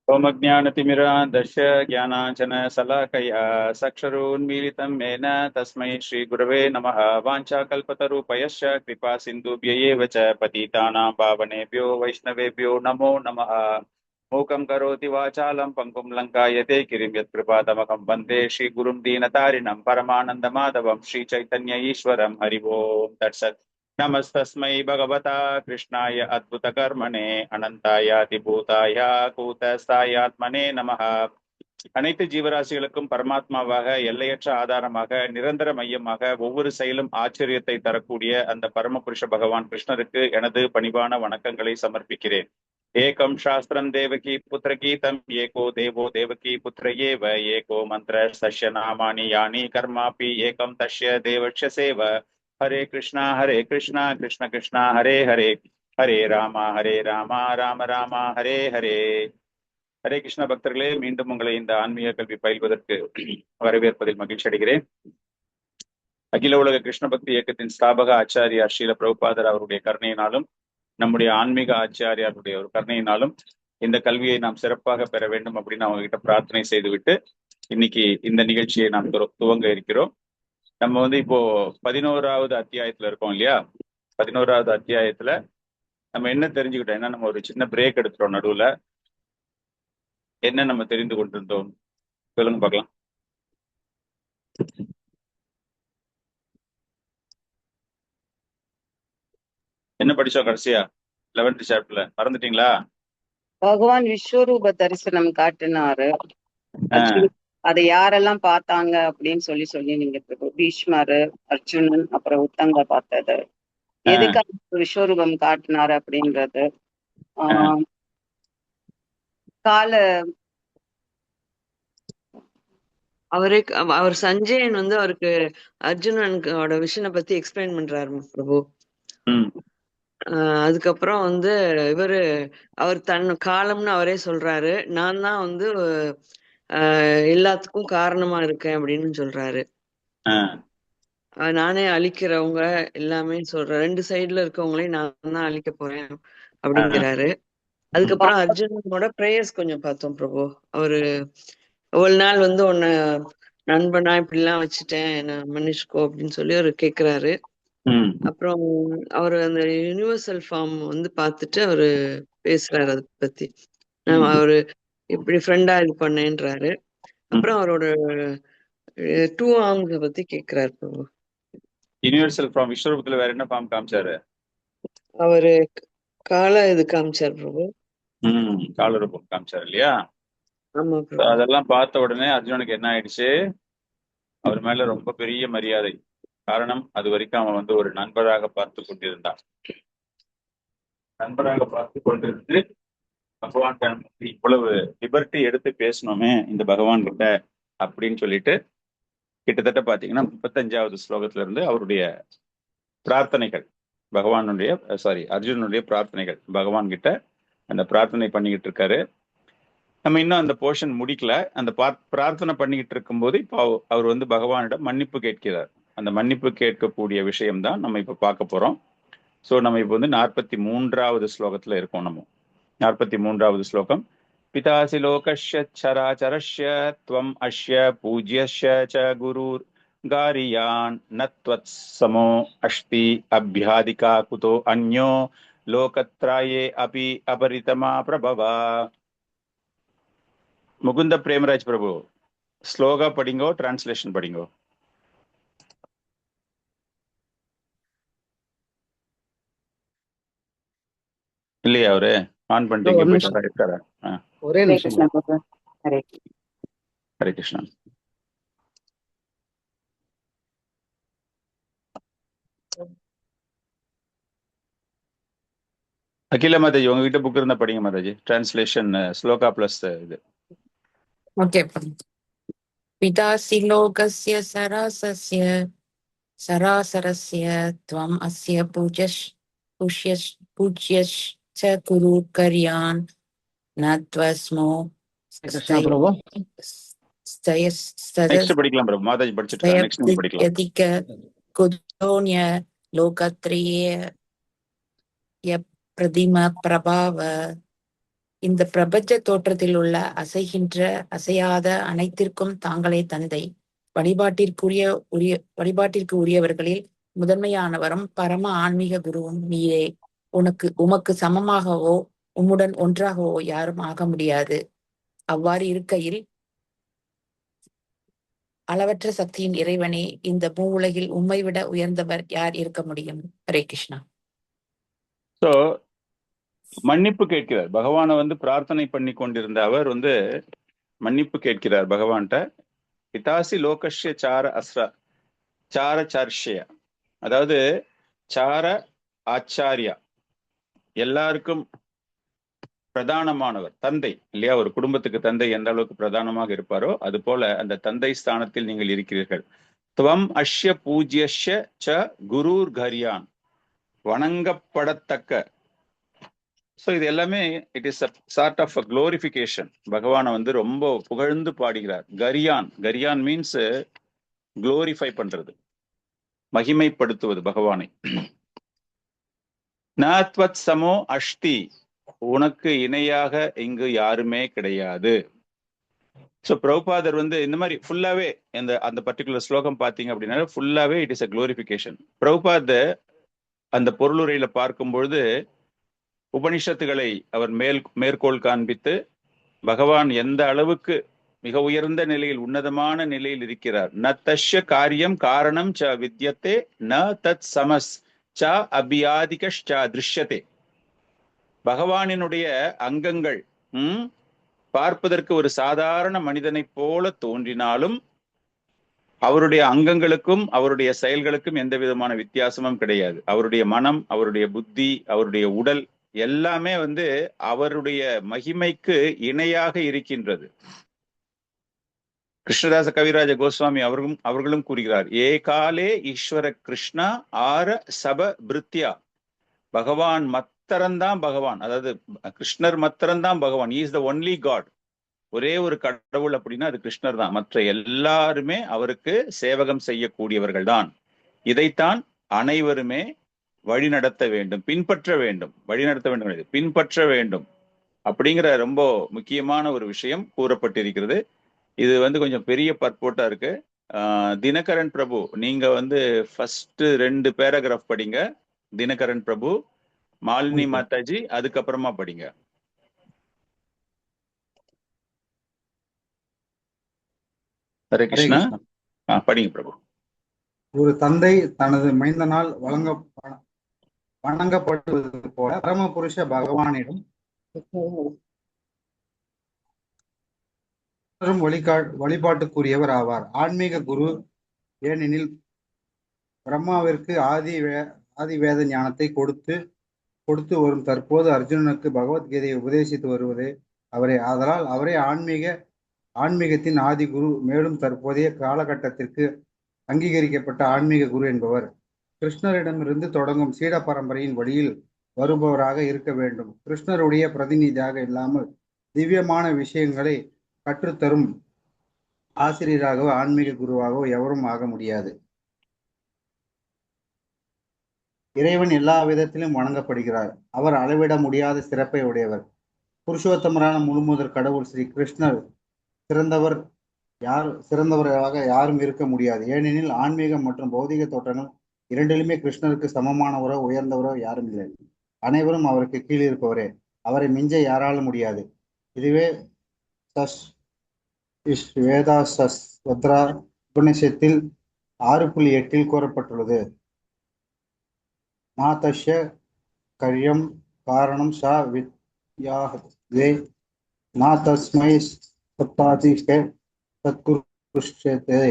ओमज्ञानतिमिरान्धस्य ज्ञानाञ्जनशलाकया चक्षुरुन्मीलितं येन तस्मै श्रीगुरवे नमः। वाञ्छाकल्पतरुपयश्च कृपासिन्धुभ्य एव च पतितानां पावनेभ्यो वैष्णवेभ्यो नमो नमः। मूकं करोति वाचालं पङ्गुं लङ्कायते गिरिं यत्कृपातमकं वन्दे श्रीगुरुं दीनतारिणं परमानन्दमाधवं श्रीचैतन्य ईश्वरं हरि ओम् तत्सत्। நமஸ்தஸ்மை பகவதா கிருஷ்ணாய அத்புத கர்மணே அனந்தாய அதிபூதாய கூதஸ்தாயாத்மனே நமஹ. அனைத்து ஜீவராசிகளுக்கும் பரமாத்மாவாக எல்லையற்ற ஆதாரமாக நிரந்தர மையமாக ஒவ்வொரு செயலும் ஆச்சரியத்தை தரக்கூடிய அந்த பரமபுருஷ பகவான் கிருஷ்ணருக்கு எனது பணிவான வணக்கங்களை சமர்ப்பிக்கிறேன். ஏகம் சாஸ்திரம் தேவகி புத்திர கீதம் ஏகோ தேவோ தேவகி புத்திர ஏவ ஏகோ மந்திர சஷ்ய நாமானி யானி கர்மாபி ஏகம் தஷ்ய தேவக்ஷ சேவ. ஹரே கிருஷ்ணா கிருஷ்ண கிருஷ்ணா ஹரே ஹரே ஹரே ராமா ராம ராம ஹரே ஹரே. ஹரே கிருஷ்ண பக்தர்களே, மீண்டும் உங்களை இந்த ஆன்மீக கல்வி பயில்வதற்கு வரவேற்பதில் மகிழ்ச்சி அடைகிறேன். அகில உலக கிருஷ்ண பக்தி இயக்கத்தின் ஸ்தாபக ஆச்சாரியார் ஸ்ரீல பிரபுபாதர் அவருடைய கருணையினாலும் நம்முடைய ஆன்மீக ஆச்சாரியாருடைய ஒரு கருணையினாலும் இந்த கல்வியை நாம் சிறப்பாக பெற வேண்டும் அப்படின்னு அவங்க கிட்ட பிரார்த்தனை செய்துவிட்டு இன்னைக்கு இந்த நிகழ்ச்சியை நாம் துவங்க இருக்கிறோம். நம்ம இப்போ 11வது அத்தியாயத்துல இருக்கோம் இல்லையா? 11வது அத்தியாயத்துல நம்ம என்ன தெரிஞ்சுக்கிட்டோம்? ஏன்னா நம்ம ஒரு சின்ன பிரேக் எடுத்துட்டோம் நடுவுல. என்ன நம்ம தெரிந்து கொண்டிருந்தோம் சொல்லுங்க பார்க்கலாம். என்ன படிச்சோம் கடைசியா 11th சாப்டர்ல? மறந்துட்டீங்களா? பகவான் விஸ்வரூப தரிசனம் காட்டினாரு. அதை யாரெல்லாம் பார்த்தாங்க அப்படின்னு சொல்லி நீங்க பீஷ்மரு, அர்ஜுனன், அப்புறம் உத்தங்க பார்த்தது, எதுக்காக விஸ்வரூபம் காட்டினாரு அப்படின்றது, கால அவர் சஞ்சயன் அவருக்கு அர்ஜுனனோட விஷனை பத்தி எக்ஸ்பிளைன் பண்றாரு பிரபு. அதுக்கப்புறம் இவரு அவர் தன் காலம்னு அவரே சொல்றாரு, நான் தான் எல்லாத்துக்கும் காரணமா இருக்கேன் அப்படின்னு சொல்றாரு. நானே அழிக்கிறவங்க எல்லாமே சொல்றேன், 2 சைடுல இருக்கவங்களையும் நான் தான் அழிக்க போறேன் அப்படிங்கிறாரு. அதுக்கப்புறம் அர்ஜுனனோட பிரேயர்ஸ் கொஞ்சம் பார்த்தோம் பிரபு. அவரு ஒரு நாள் உன்னை நண்பனா இப்படி எல்லாம் வச்சுட்டேன், என்ன மன்னிச்சுக்கோ அப்படின்னு சொல்லி அவரு கேக்குறாரு. அப்புறம் அவரு அந்த யூனிவர்சல் ஃபார்ம் பார்த்துட்டு அவரு பேசுறாரு அதை பத்தி. அவரு இப்படி ஃப்ரெண்டா இது பண்ணேன்றாரு. அப்புறம் அவரோட 2 ஆர்ம்ஸ் பத்தி கேக்குறாரு பிரபு. யூனிவர்சல் ஃபார்ம் விஸ்வரூபத்துல வேற என்ன ஃபார்ம் காமிச்சாரு? அவரு கால இது காமிச்சார் பிரபு. கால ரூபம் காமிச்சாரு இல்லையா? ஆமா. அதெல்லாம் பார்த்த உடனே அர்ஜுனனுக்கு என்ன ஆயிடுச்சு? அவர் மேல ரொம்ப பெரிய மரியாதை. காரணம், அது வரைக்கும் அவன் ஒரு நண்பராக பார்த்து கொண்டிருந்தான். நண்பராக பார்த்து கொண்டிருந்து பகவான் இவ்வளவு லிபர்ட்டி எடுத்து பேசணுமே இந்த பகவான் கிட்ட அப்படின்னு சொல்லிட்டு கிட்டத்தட்ட பாத்தீங்கன்னா 35வது ஸ்லோகத்துல இருந்து அவருடைய பிரார்த்தனைகள், அர்ஜுனனுடைய பிரார்த்தனைகள் பகவான் கிட்ட அந்த பிரார்த்தனை பண்ணிக்கிட்டு இருக்காரு. நம்ம இன்னும் அந்த போர்ஷன் முடிக்கல. அந்த பிரார்த்தனை பண்ணிக்கிட்டு இருக்கும்போது இப்போ அவர் பகவானிடம் மன்னிப்பு கேட்கிறார். அந்த மன்னிப்பு கேட்கக்கூடிய விஷயம்தான் நம்ம இப்ப பார்க்க போறோம். ஸோ நம்ம இப்போ 43வது ஸ்லோகத்துல இருக்கோம். நம்ம 43வது ஸ்லோகம். பிதாசி லோகஸ்ய சராச்சரஸ்ய த்வம் அஸ்ய பூஜ்யஸ்ய ச குருர் காரியான் நத்வத் சமோ அஸ்தி அப்யாதிகா குதோ அன்யோ லோகத்ராயே அபி அபரிதமா பிரபவா. முகுந்த பிரேமராஜ் பிரபு, ஸ்லோகா படிங்கோ, டிரான்ஸ்லேஷன் படிங்கோ. இல்லையா? அவரு ஆன் பண்ணிட்டீங்க இருக்காரா? ஒரே நிமிஷம். ஹரே கிருஷ்ணா. அகில மாதாஜி, உங்ககிட்ட புக் இருந்தா படிங்க மாதாஜி. டிரான்ஸ்லேஷன் ஸ்லோகா பிளஸ் இது. ஓகே. பிதாசி லோகஸ்ய சராசரஸ்ய த்வம் அஸ்ய பூஜ்யஸ் ச குரு கர்யான் நத்வஸ்மோ. நெக்ஸ்ட் படிக்கலாம் பிரபு. மாதாஜி படிச்சிட்டு நெக்ஸ்ட் படிக்கலாம். குதோன்ய லோகத்ரயே பிரதிம பிரபாவ இந்த பிரபஞ்ச தோற்றத்தில் உள்ள அசைகின்ற அசையாத அனைத்திற்கும் தாங்களே தந்தை. வழிபாட்டிற்கு உரியவர்களில் முதன்மையானவரும் பரம ஆன்மீக குருவும் நீரே. உமக்கு சமமாகவோ உம்முடன் ஒன்றாகவோ யாரும் ஆக முடியாது. அவ்வாறு இருக்கையில் அளவற்ற சக்தியின் இறைவனே, இந்த உலகில் உம்மை விட உயர்ந்தவர் யார் இருக்க முடியும்? ஹரே கிருஷ்ணா. சோ மன்னிப்பு கேட்கிறார். பகவானை பிரார்த்தனை பண்ணி கொண்டிருந்த அவர் மன்னிப்பு கேட்கிறார் பகவான்கிட்ட. பிதாசி லோகஷ்ய சார அஸ்ரா சார சார்ஷ்ய, அதாவது சார ஆச்சாரியா, எல்லாருக்கும் பிரதானமானவர் தந்தை இல்லையா? ஒரு குடும்பத்துக்கு தந்தை எந்த அளவுக்கு பிரதானமாக இருப்பாரோ அது போல அந்த தந்தை ஸ்தானத்தில் நீங்கள் இருக்கிறீர்கள். துவம் அஷ்ய பூஜ்யஷ்ய ச குரூர் கரியான், வணங்கப்படத்தக்க. ஸோ இது எல்லாமே it is a sort of a glorification. பகவானை ரொம்ப புகழ்ந்து பாடுகிறார். கரியான், கரியான் மீன்ஸ் குளோரிஃபை பண்றது, மகிமைப்படுத்துவது பகவானை. நாத்வத் சமோ அஷ்டி, உனக்கு இணையாக இங்கு யாருமே கிடையாது. ஸோ பிரபுபாதர் இந்த மாதிரி ஃபுல்லாவே அந்த பர்டிகுலர் ஸ்லோகம் பார்த்தீங்க அப்படின்னா ஃபுல்லாவே இட் இஸ் அ குளோரிஃபிகேஷன். பிரபுபாதர் அந்த பொருளுரையில பார்க்கும் பொழுது உபனிஷத்துகளை அவர் மேற்கோள் காண்பித்து பகவான் எந்த அளவுக்கு மிக உயர்ந்த நிலையில், உன்னதமான நிலையில் இருக்கிறார். ந தஷ்ய காரியம் காரணம் ச வித்யத்தே ந தத் சமஸ் ச அபியாதிக திருஷ்யத்தே. பகவானினுடைய அங்கங்கள் பார்ப்பதற்கு ஒரு சாதாரண மனிதனைப் போல தோன்றினாலும் அவருடைய அங்கங்களுக்கும் அவருடைய செயல்களுக்கும் எந்த விதமான வித்தியாசமும் கிடையாது. அவருடைய மனம், அவருடைய புத்தி, அவருடைய உடல் எல்லாமே அவருடைய மகிமைக்கு இணையாக இருக்கின்றது. கிருஷ்ணதாச கவிராஜ கோஸ்வாமி அவர்களும் கூறுகிறார், ஏகாலே ஈஸ்வர கிருஷ்ணா ஆர சப பிருத்யா. பகவான் மத்தரந்தான் பகவான், அதாவது கிருஷ்ணர் மத்தரந்தான் Bhagavan. Is the only god. ஒரே ஒரு கடவுள் அப்படின்னா அது கிருஷ்ணர் தான். மற்ற எல்லாருமே அவருக்கு சேவகம் செய்யக்கூடியவர்கள் தான். இதைத்தான் அனைவருமே வழிநடத்த வேண்டும், பின்பற்ற வேண்டும். வழிநடத்த வேண்டும், பின்பற்ற வேண்டும் அப்படிங்கிற ரொம்ப முக்கியமான ஒரு விஷயம் கூறப்பட்டிருக்கிறது. இது கொஞ்சம் பெரிய பர்போட்டா இருக்கு. தினகரன் பிரபு, நீங்க ஃபர்ஸ்ட் 2 பேராகிராஃப் படிங்க. தினகரன் பிரபு, மாலினி மாதாஜி அதுக்கப்புறமா படிங்க. ஹரே கிருஷ்ணா. படிங்க பிரபு. ஒரு தந்தை தனது மைந்தனால் வணங்கப்படுவது போல பரமபுருஷ பகவானிடம் வழிபாட்டுக்குரியவர் ஆவார். ஆன்மீக குரு ஏனெனில் பிரம்மாவிற்கு ஆதி வேத ஞானத்தை கொடுத்து வரும் தற்போது அர்ஜுனனுக்கு பகவத்கீதையை உபதேசித்து வருவதே அவரே. ஆதலால் அவரே ஆன்மீகத்தின் ஆதி குரு. மேலும் தற்போதைய காலகட்டத்திற்கு அங்கீகரிக்கப்பட்ட ஆன்மீக குரு என்பவர் கிருஷ்ணரிடமிருந்து தொடங்கும் சீட பரம்பரையின் வழியில் வருபவராக இருக்க வேண்டும். கிருஷ்ணருடைய பிரதிநிதியாக இல்லாமல் திவ்யமான விஷயங்களை கற்றுத்தரும் ஆசிரியராகவோ ஆன்மீக குருவாகவோ எவரும் ஆக முடியாது. இறைவன் எல்லா விதத்திலும் வணங்கப்படுகிறார். அவர் அளவிட முடியாத சிறப்பை உடையவர். புருஷோத்தமரான முழுமுதற் கடவுள் ஸ்ரீ கிருஷ்ணர் சிறந்தவராக யாரும் இருக்க முடியாது. ஏனெனில் ஆன்மீகம் மற்றும் பௌதிக தோற்றங்கள் இரண்டிலுமே கிருஷ்ணருக்கு சமமானவரோ உயர்ந்தவரோ யாரும் இல்லை. அனைவரும் அவருக்கு கீழ் இருப்பவரே. அவரை மிஞ்ச யாராலும் முடியாது. இதுவே வேதாஸ்வத்ரா உபநிஷத்தில் 6.8 கூறப்பட்டுள்ளது. நாதஷ்ய கரியம் காரணம் சா வித்யாஹ்வே நா தஸ்மை சப்தாதிஷ்டே சத்குருஷ்யதே.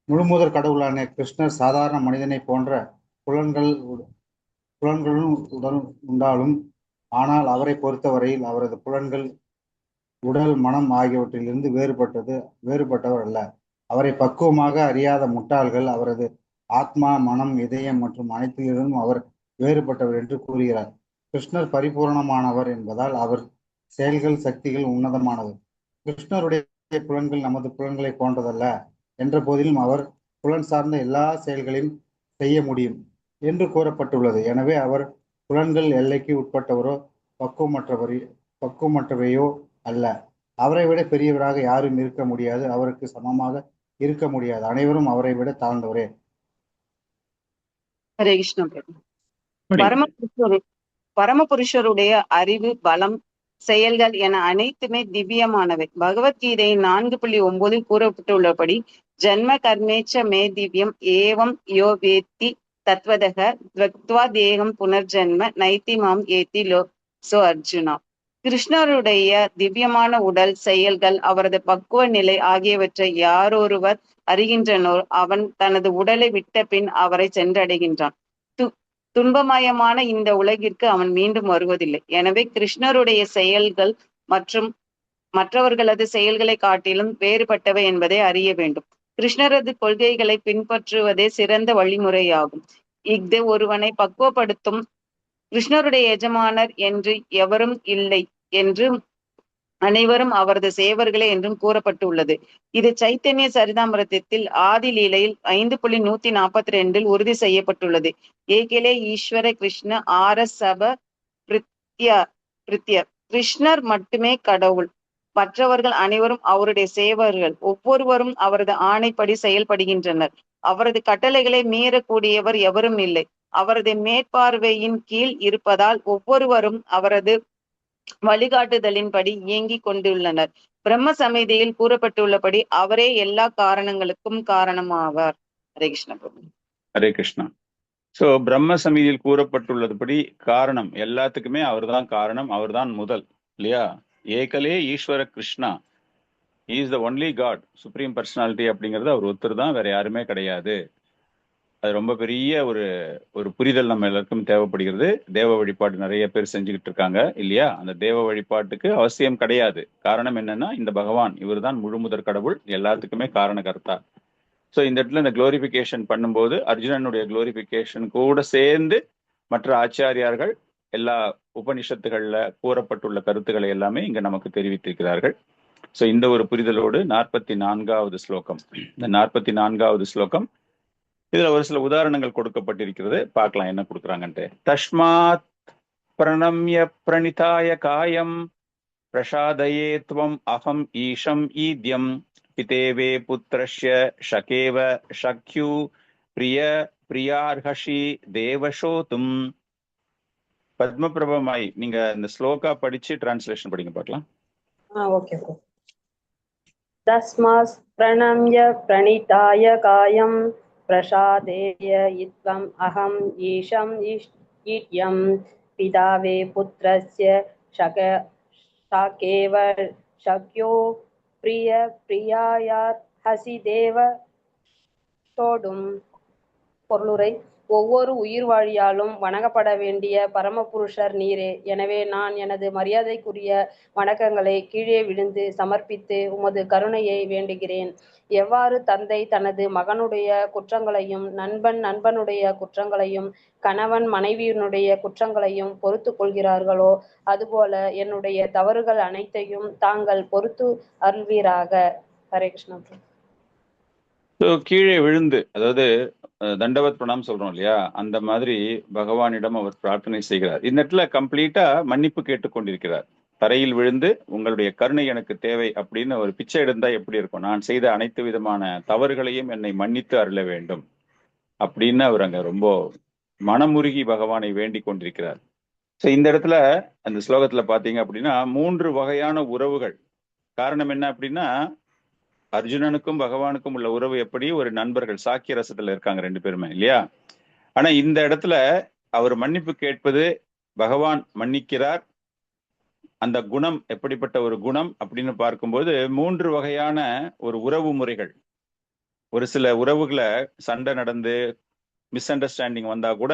முழுமுதற் கடவுளான கிருஷ்ணர் சாதாரண மனிதனை போன்ற புலன்களும் உண்டாலும், ஆனால் அவரை பொறுத்தவரையில் அவரது புலன்கள், உடல், மனம் ஆகியவற்றிலிருந்து வேறுபட்டவர் அல்ல. அவரை பக்குவமாக அறியாத முட்டாள்கள் அவரது ஆத்மா, மனம், இதயம் மற்றும் அனைத்திலிருந்தும் அவர் வேறுபட்டவர் என்று கூறுகிறார். கிருஷ்ணர் பரிபூர்ணமானவர் என்பதால் அவர் செயல்கள், சக்திகள் உன்னதமானது. கிருஷ்ணருடைய புலன்கள் நமது புலன்களை போன்றதல்ல என்ற போதிலும் அவர் புலன் சார்ந்த எல்லா செயல்களையும் செய்ய முடியும் என்று கூறப்பட்டுள்ளது. எனவே அவர் புலன்கள் எல்லைக்கு உட்பட்டவரோ பக்குவமற்றவர் பக்குவமற்றவையோ அல்ல. அவரை விட பெரியவராக யாரும் இருக்க முடியாது, அவருக்கு சமமாக இருக்க முடியாது. அனைவரும் அவரை விட தாழ்ந்தவரே. ஹரே கிருஷ்ணா பிரபு. படிங்க. பரமபுருஷருடைய அறிவு, பலம், செயல்கள் என அனைத்துமே திவ்யமானவை. பகவத்கீதையின் 4.9 கூறப்பட்டுள்ளபடி ஜன்ம கர்மேச்ச மே திவ்யம் ஏவம் யோ வேத்தி தத்வதக த்வக்த்வா தேகம் புனர்ஜன்ம நைத்தி மாம் ஏத்தி சோ அர்ஜுனா. கிருஷ்ணருடைய திவ்யமான உடல், செயல்கள், அவரது பக்குவ நிலை ஆகியவற்றை யாரொருவர் அறிகின்றனோ அவன் தனது உடலை விட்ட பின் அவரை சென்றடைகின்றான். துன்பமயமான இந்த உலகிற்கு அவன் மீண்டும் வருவதில்லை. எனவே கிருஷ்ணருடைய செயல்கள் மற்றும் மற்றவர்களது செயல்களை காட்டிலும் வேறுபட்டவை என்பதை அறிய வேண்டும். கிருஷ்ணரது கொள்கைகளை பின்பற்றுவதே சிறந்த வழிமுறையாகும். இஃது ஒருவனை பக்குவப்படுத்தும். கிருஷ்ணருடைய எஜமானர் என்று எவரும் இல்லை என்றும் அனைவரும் அவரது சேவர்களே என்றும் கூறப்பட்டுள்ளது. இது சைத்தன்ய சரிதாமிரதத்தில் ஆதி லீலையில் 5.142 உறுதி செய்யப்பட்டுள்ளது. ஏகலே ஈஸ்வர கிருஷ்ண ஆர சப பிரித்ய. கிருஷ்ணர் மட்டுமே கடவுள், மற்றவர்கள் அனைவரும் அவருடைய சேவர்கள். ஒவ்வொருவரும் அவரது ஆணைப்படி செயல்படுகின்றனர். அவரது கட்டளைகளை மீறக்கூடியவர் எவரும் இல்லை. அவரது மேற்பார்வையின் கீழ் இருப்பதால் ஒவ்வொருவரும் அவரது வழிகாட்டுதலின்படி இயங்கிக் கொண்டுள்ளனர். பிரம்ம சமிதியில் கூறப்பட்டுள்ளபடி அவரே எல்லா காரணங்களுக்கும் காரணமாவார். ஹரே கிருஷ்ண பிரபு. ஹரே கிருஷ்ணா. சோ பிரம்ம சமிதியில் கூறப்பட்டுள்ளதுபடி காரணம் எல்லாத்துக்குமே அவர்தான் காரணம், அவர்தான் முதல், இல்லையா? ஏகலே ஈஸ்வர Krishna, is the only god, supreme personality அப்படிங்கிறது அவர் ஒருத்தர் தான், வேற யாருமே கிடையாது. அது ரொம்ப பெரிய ஒரு புரிதல் நம்ம எல்லாருக்கும் தேவைப்படுகிறது. தேவ வழிபாடு நிறைய பேர் செஞ்சுக்கிட்டு இருக்காங்க, இல்லையா? அந்த தேவ வழிபாட்டுக்கு அவசியம் கிடையாது. காரணம் என்னன்னா, இந்த பகவான் இவர் தான் முழுமுதற் கடவுள், எல்லாத்துக்குமே காரணகர்த்தா. ஸோ இந்த இடத்துல இந்த குளோரிஃபிகேஷன் பண்ணும்போது அர்ஜுனனுடைய குளோரிஃபிகேஷன் கூட சேர்ந்து மற்ற ஆச்சாரியார்கள் எல்லா உபனிஷத்துகள்ல கூறப்பட்டுள்ள கருத்துக்களை எல்லாமே இங்க நமக்கு தெரிவித்திருக்கிறார்கள். ஸோ இந்த ஒரு புரிதலோடு 44வது ஸ்லோகம், இந்த 44வது ஸ்லோகம் இதுல ஒரு சில உதாரணங்கள் கொடுக்கப்பட்டிருக்கிறது. பார்க்கலாம் என்ன கொடுக்குறாங்கன்ட்டு. தஸ்மாத் பிரணம்ய பிரணிதாய காயம் பிரசாதயே துவம் அகம் ஈஷம் ஈத்யம் பிதேவே புத்திரஸ்ய ஷகேவ ஷக்யூ பிரிய பிரியார்ஹஷி தேவசோதும். பத்மபிரபமாய் நீங்க இந்த ஸ்லோகா படிச்சு டிரான்ஸ்லேஷன் படிங்க பார்க்கலாம். ஓகே. தஸ்மாத் பிரணம்ய பிரணிதாய காயம் பிரசாதேய இத்வம் அகம் ஈஷம் ஈட்யம் பிதாவே புத்திரஸ்ய ஷகேவ ஷக்யோ பிரிய பிரியாயார் ஹசி தேவ சோடும். பொருளுரை: ஒவ்வொரு உயிர் வாழியாலும் வணங்கப்பட வேண்டிய பரமபுருஷர் நீரே. எனவே நான் எனது மரியாதைக்குரிய வணக்கங்களை கீழே விழுந்து சமர்ப்பித்து உமது கருணையை வேண்டுகிறேன். எவ்வாறு தந்தை தனது மகனுடைய குற்றங்களையும் நண்பனுடைய குற்றங்களையும் கணவன் மனைவியினுடைய குற்றங்களையும் பொறுத்து கொள்கிறார்களோ அதுபோல என்னுடைய தவறுகள் அனைத்தையும் தாங்கள் பொறுத்து அருள்வீராக. ஹரே கிருஷ்ணா. கீழே விழுந்து, அதாவது தண்டவத் பிரணாம் சொல்றோம் இல்லையா, அந்த மாதிரி பகவானிடம் அவர் பிரார்த்தனை செய்கிறார். இந்த இடத்துல கம்ப்ளீட்டா மன்னிப்பு கேட்டுக்கொண்டிருக்கிறார். தரையில் விழுந்து உங்களுடைய கருணை எனக்கு தேவை அப்படின்னு ஒரு பிச்சை எடுந்தா எப்படி இருக்கும், நான் செய்த அனைத்து விதமான தவறுகளையும் என்னை மன்னித்து அருள வேண்டும் அப்படின்னு அவர் அங்க ரொம்ப மனமுருகி பகவானை வேண்டிக் கொண்டிருக்கிறார். ஸோ இந்த இடத்துல அந்த ஸ்லோகத்துல பாத்தீங்க அப்படின்னா 3 வகையான உறவுகள். காரணம் என்ன அப்படின்னா, அர்ஜுனனுக்கும் பகவானுக்கும் உள்ள உறவு எப்படி, ஒரு நண்பர்கள் சாக்கிய ரசத்துல இருக்காங்க 2 பேருமே, இல்லையா? ஆனா இந்த இடத்துல அவர் மன்னிப்பு கேட்பது, பகவான் மன்னிக்கிறார். அந்த குணம் எப்படிப்பட்ட ஒரு குணம் அப்படின்னு பார்க்கும்போது 3 வகையான ஒரு உறவு முறைகள். ஒரு சில உறவுகளை சண்டை நடந்து மிஸ் அண்டர்ஸ்டாண்டிங் வந்தா கூட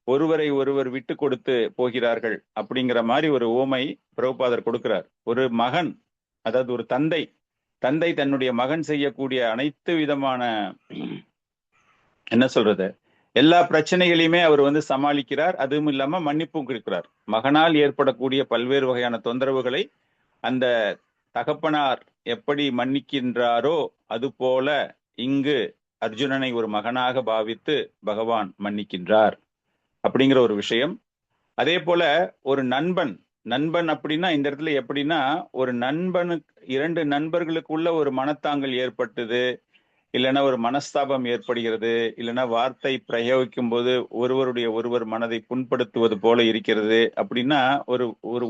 ஒருவரை ஒருவர் விட்டு கொடுத்து போகிறார்கள் அப்படிங்கிற மாதிரி ஒரு ஓமை பிரபுபாதர் கொடுக்கிறார். ஒரு மகன், அதாவது ஒரு தந்தை தன்னுடைய மகன் செய்யக்கூடிய அனைத்து விதமான என்ன சொல்றது எல்லா பிரச்சனைகளையுமே அவர் சமாளிக்கிறார். அதுவும் இல்லாம மன்னிப்பும் கொடுக்கிறார். மகனால் ஏற்படக்கூடிய பல்வேறு வகையான தொந்தரவுகளை அந்த தகப்பனார் எப்படி மன்னிக்கின்றாரோ அது போல இங்கு அர்ஜுனனை ஒரு மகனாக பாவித்து பகவான் மன்னிக்கின்றார் அப்படிங்கிற ஒரு விஷயம். அதே போல ஒரு நண்பன் நண்பன் அப்படின்னா இந்த இடத்துல எப்படின்னா, ஒரு நண்பனுக்கு 2 நண்பர்களுக்குள்ள ஒரு மனத்தாங்கல் ஏற்பட்டது, இல்லைன்னா ஒரு மனஸ்தாபம் ஏற்படுகிறது, இல்லைன்னா வார்த்தை பிரயோகிக்கும் போது ஒருவர் மனதை புண்படுத்துவது போல இருக்கிறது அப்படின்னா, ஒரு ஒரு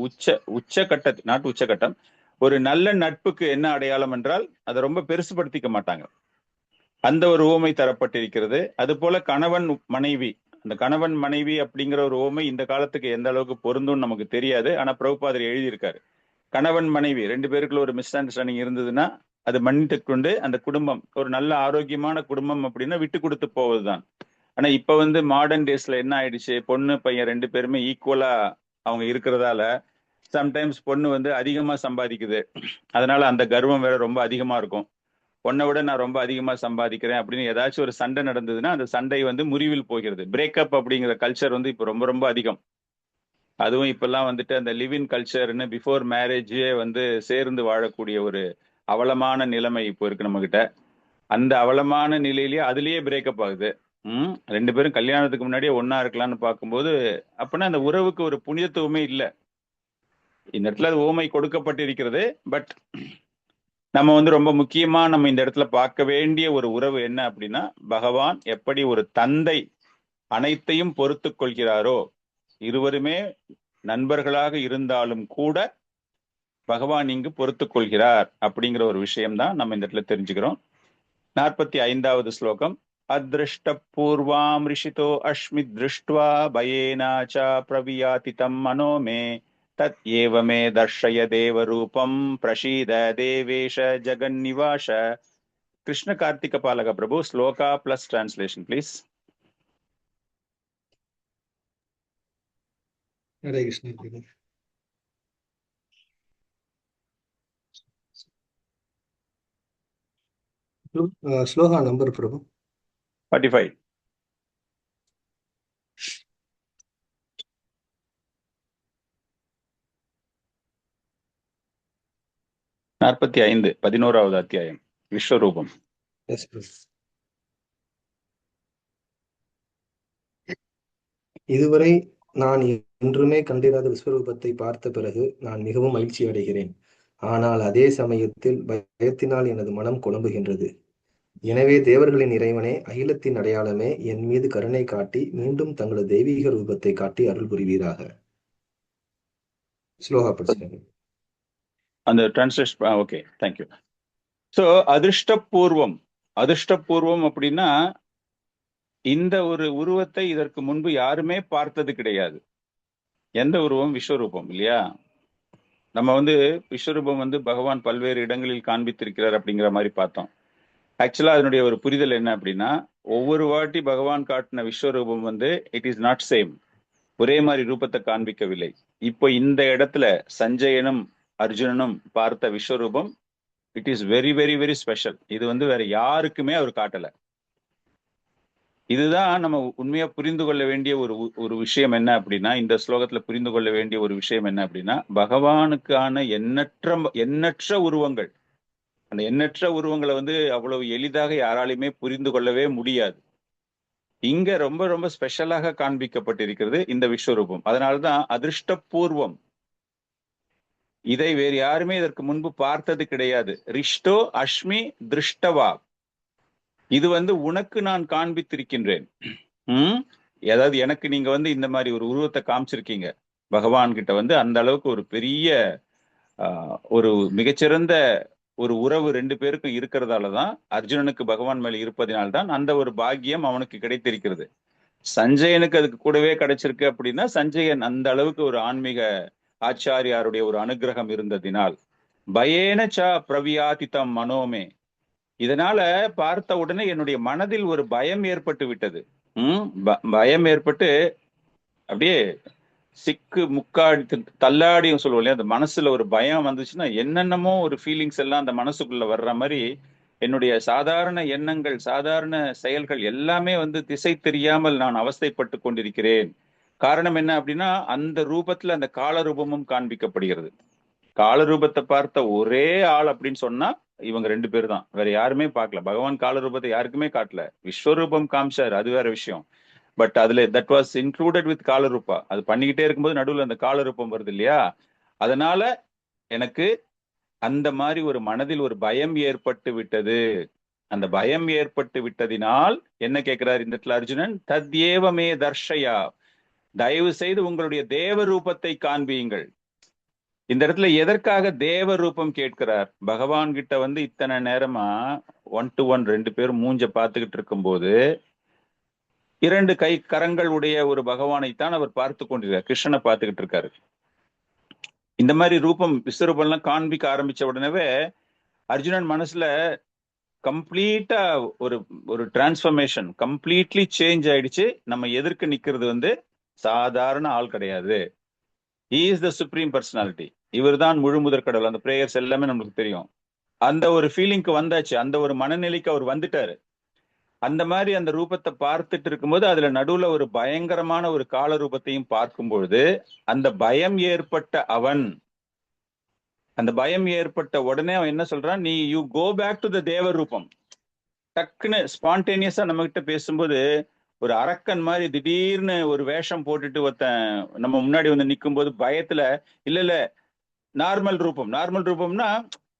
உச்சகட்ட நாட்டு உச்சகட்டம். ஒரு நல்ல நட்புக்கு என்ன அடையாளம் என்றால் அதை ரொம்ப பெருசுபடுத்திக்க மாட்டாங்க. அந்த ஒரு உவமை தரப்பட்டிருக்கிறது. அது போல கணவன் மனைவி, அந்த கணவன் மனைவி அப்படிங்கிற ஒரு உவமை இந்த காலத்துக்கு எந்த அளவுக்கு பொருந்தும் நமக்கு தெரியாது. ஆனா பிரபுபாதர் எழுதியிருக்காரு, கணவன் மனைவி 2 பேருக்குள்ள ஒரு மிஸ் அண்டர்ஸ்டாண்டிங் இருந்ததுன்னா அது மன்னித்து கொண்டு அந்த குடும்பம் ஒரு நல்ல ஆரோக்கியமான குடும்பம் அப்படின்னா விட்டு கொடுத்து போவதுதான். ஆனா இப்ப மாடர்ன் டேஸ்ல என்ன ஆயிடுச்சு, பொண்ணு பையன் 2 பேருமே ஈக்குவலா அவங்க இருக்கிறதால சம்டைம்ஸ் பொண்ணு அதிகமா சம்பாதிக்குது, அதனால அந்த கர்வம் வேற ரொம்ப அதிகமா இருக்கும். பொண்ணை விட நான் ரொம்ப அதிகமா சம்பாதிக்கிறேன் அப்படின்னு ஏதாச்சும் ஒரு சண்டை நடந்ததுன்னா அந்த சண்டை முறிவில் போகிறது. பிரேக்கப் அப்படிங்கிற கல்ச்சர் இப்ப ரொம்ப ரொம்ப அதிகம். அதுவும் இப்பெல்லாம் அந்த லிவின் கல்ச்சர்னு பிஃபோர் மேரேஜே சேர்ந்து வாழக்கூடிய ஒரு அவலமான நிலைமை இப்போ இருக்கு நம்ம கிட்ட. அந்த அவலமான நிலையிலேயே அதுலயே பிரேக்கப் ஆகுது. 2 பேரும் கல்யாணத்துக்கு முன்னாடியே ஒன்னா இருக்கலாம்னு பார்க்கும்போது அப்படின்னா அந்த உறவுக்கு ஒரு புனிதத்துவமே இல்லை. இந்த இடத்துல அது ஓமை கொடுக்கப்பட்டிருக்கிறது. பட் நம்ம ரொம்ப முக்கியமா நம்ம இந்த இடத்துல பார்க்க வேண்டிய ஒரு உறவு என்ன அப்படின்னா, பகவான் எப்படி ஒரு தந்தை அனைத்தையும் பொறுத்து கொள்கிறாரோ, இருவருமே நண்பர்களாக இருந்தாலும் கூட பகவான் இங்கு பொறுத்து கொள்கிறார் அப்படிங்கிற ஒரு விஷயம்தான் நம்ம இந்த இடத்துல தெரிஞ்சுக்கிறோம். 45வது ஸ்லோகம். அதிருஷ்ட பூர்வாம் ரிஷிதோ அஸ்மி திருஷ்டுவா பயேனாச்ச பிரவியாதிதம் மனோமே தத் ஏவமே தர்ஷய தேவரூபம் பிரசீத தேவேஷ ஜெகன்னிவாஷ. Krishna Karthika Balaka Prabhu, shloka plus translation please. Hare Krishna. Shloka number Prabhu 45. நாற்பத்தி 11வது அத்தியாயம், விஸ்வரூபம். இதுவரை நான் என்றுமே கண்டிராத விஸ்வரூபத்தை பார்த்த பிறகு நான் மிகவும் மகிழ்ச்சி அடைகிறேன். ஆனால் அதே சமயத்தில் பயத்தினால் எனது மனம் குழம்புகின்றது. எனவே தேவர்களின் இறைவனே, அகிலத்தின் அடையாளமே, என் மீது கருணை காட்டி மீண்டும் தங்களது தெய்வீக ரூபத்தை காட்டி அருள் புரிவீராக. ஸ்லோகா படிச்சுங்க. அந்த டிரான்ஸ்லேஷன் ஓகே, தேங்க்யூ. ஸோ அதிர்ஷ்டபூர்வம் அப்படின்னா இந்த ஒரு உருவத்தை இதற்கு முன்பு யாருமே பார்த்தது கிடையாது. எந்த உருவம்? விஸ்வரூபம் இல்லையா? நம்ம விஸ்வரூபம் பகவான் பல்வேறு இடங்களில் காண்பித்திருக்கிறார் அப்படிங்கிற மாதிரி பார்த்தோம். ஆக்சுவலா அதனுடைய ஒரு புரிதல் என்ன அப்படின்னா, ஒவ்வொரு வாட்டி பகவான் காட்டின விஸ்வரூபம் இட் இஸ் நாட் சேம், ஒரே மாதிரி ரூபத்தை காண்பிக்கவில்லை. இப்போ இந்த இடத்துல சஞ்சயனும் அர்ஜுனனும் பார்த்த விஸ்வரூபம் it is very very very special. இது வேற யாருக்குமே அவர் காட்டல. இதுதான் நம்ம உண்மையா புரிந்து கொள்ள வேண்டிய ஒரு விஷயம் என்ன அப்படின்னா, இந்த ஸ்லோகத்துல புரிந்து கொள்ள வேண்டிய ஒரு விஷயம் என்ன அப்படின்னா, பகவானுக்கான எண்ணற்ற உருவங்கள், அந்த எண்ணற்ற உருவங்களை அவ்வளவு எளிதாக யாராலையுமே புரிந்து கொள்ளவே முடியாது. இங்க ரொம்ப ரொம்ப ஸ்பெஷலாக காண்பிக்கப்பட்டிருக்கிறது இந்த விஸ்வரூபம். அதனால்தான் அதிர்ஷ்டபூர்வம். இதை வேறு யாருமே இதற்கு முன்பு பார்த்தது கிடையாது. ரிஷ்டோ அஸ்மி திருஷ்டவா, இது உனக்கு நான் காண்பித்திருக்கின்றேன். அதாவது எனக்கு நீங்க இந்த மாதிரி ஒரு உருவத்தை காமிச்சிருக்கீங்க. பகவான் கிட்ட அந்த அளவுக்கு ஒரு பெரிய ஒரு மிகச்சிறந்த ஒரு உறவு 2 பேருக்கும் இருக்கிறதாலதான், அர்ஜுனனுக்கு பகவான் மேல இருப்பதினால்தான் அந்த ஒரு பாக்கியம் அவனுக்கு கிடைத்திருக்கிறது. சஞ்சயனுக்கு அதுக்கு கூடவே கிடைச்சிருக்கு அப்படின்னா, சஞ்சயன் அந்த அளவுக்கு ஒரு ஆன்மீக ஆச்சாரியாருடைய ஒரு அனுகிரகம் இருந்ததினால். பயேனச்சா பிரவியாதிதம் மனோமே, இதனால பார்த்த உடனே என்னுடைய மனதில் ஒரு பயம் ஏற்பட்டு விட்டது. பயம் ஏற்பட்டு அப்படியே சிக்கு முக்காடி தள்ளாடியும் சொல்லுவோம் இல்லையா, அந்த மனசுல ஒரு பயம் வந்துச்சுன்னா என்னென்னமோ ஒரு ஃபீலிங்ஸ் எல்லாம் அந்த மனசுக்குள்ள வர்ற மாதிரி என்னுடைய சாதாரண எண்ணங்கள், சாதாரண செயல்கள் எல்லாமே திசை தெரியாமல் நான் அவஸ்தைப்பட்டு கொண்டிருக்கிறேன். காரணம் என்ன அப்படின்னா, அந்த ரூபத்துல அந்த கால ரூபமும் காண்பிக்கப்படுகிறது. கால ரூபத்தை பார்த்த ஒரே ஆள் அப்படின்னு சொன்னா இவங்க 2 பேர் தான், வேற யாருமே பார்க்கல. பகவான் கால ரூபத்தை யாருக்குமே காட்டல. விஸ்வரூபம் காமிச்சாரு, அது வேற விஷயம். பட் அதுல தட் வாஸ் இன்க்ளூடட் வித் காலரூபா. அது பண்ணிக்கிட்டே இருக்கும்போது நடுவில் அந்த காலரூபம் வருது இல்லையா, அதனால எனக்கு அந்த மாதிரி ஒரு மனதில் ஒரு பயம் ஏற்பட்டு விட்டது. அந்த பயம் ஏற்பட்டு விட்டதினால் என்ன கேட்கிறார் இந்த இடத்துல அர்ஜுனன், தத்யேவமே தர்ஷயா, தயவு செய்து உங்களுடைய தேவ ரூபத்தை காண்பியுங்கள். இந்த இடத்துல எதற்காக தேவ ரூபம் கேட்கிறார்? பகவான் கிட்ட இத்தனை நேரமா 1 to 1 2 பேரும் மூஞ்ச பார்த்துக்கிட்டு இருக்கும்போது 2 கை கரங்கள் உடைய ஒரு பகவானைத்தான் அவர் பார்த்து கொண்டிருக்கார், கிருஷ்ணனை பார்த்துக்கிட்டு இருக்காரு. இந்த மாதிரி ரூபம் விஸ்வரூபம்லாம் காண்பிக்க ஆரம்பிச்ச உடனே அர்ஜுனன் மனசுல கம்ப்ளீட்டா ஒரு ஒரு டிரான்ஸ்ஃபர்மேஷன், கம்ப்ளீட்லி சேஞ்ச் ஆயிடுச்சு. நம்ம எதிர்க்க நிக்கிறது சாதாரண ஆள் கிடையாது. He is the supreme personality. இவர் தான் முழு முதற் கடவுள். அந்த பிரேயர்ஸ் எல்லாமே நமக்கு தெரியும். அந்த ஒரு ஃபீலிங்க்கு வந்தாச்சு, அந்த ஒரு மனநிலைக்கு அவர் வந்துட்டாரு. அந்த மாதிரி அந்த ரூபத்தை பார்த்துட்டு இருக்கும்போது அதுல நடுவுல ஒரு பயங்கரமான ஒரு கால ரூபத்தையும் பார்க்கும்பொழுது அந்த பயம் ஏற்பட்ட உடனே அவன் என்ன சொல்றான், நீ you go back to the தேவ ரூபம். டக்குன்னு ஸ்பான்டேனியஸா நம்ம கிட்ட பேசும்போது ஒரு அரக்கன் மாதிரி திடீர்னு ஒரு வேஷம் போட்டுட்டு ஒருத்தன் நம்ம முன்னாடி நிற்கும் போது பயத்துல இல்ல நார்மல் ரூபம்னா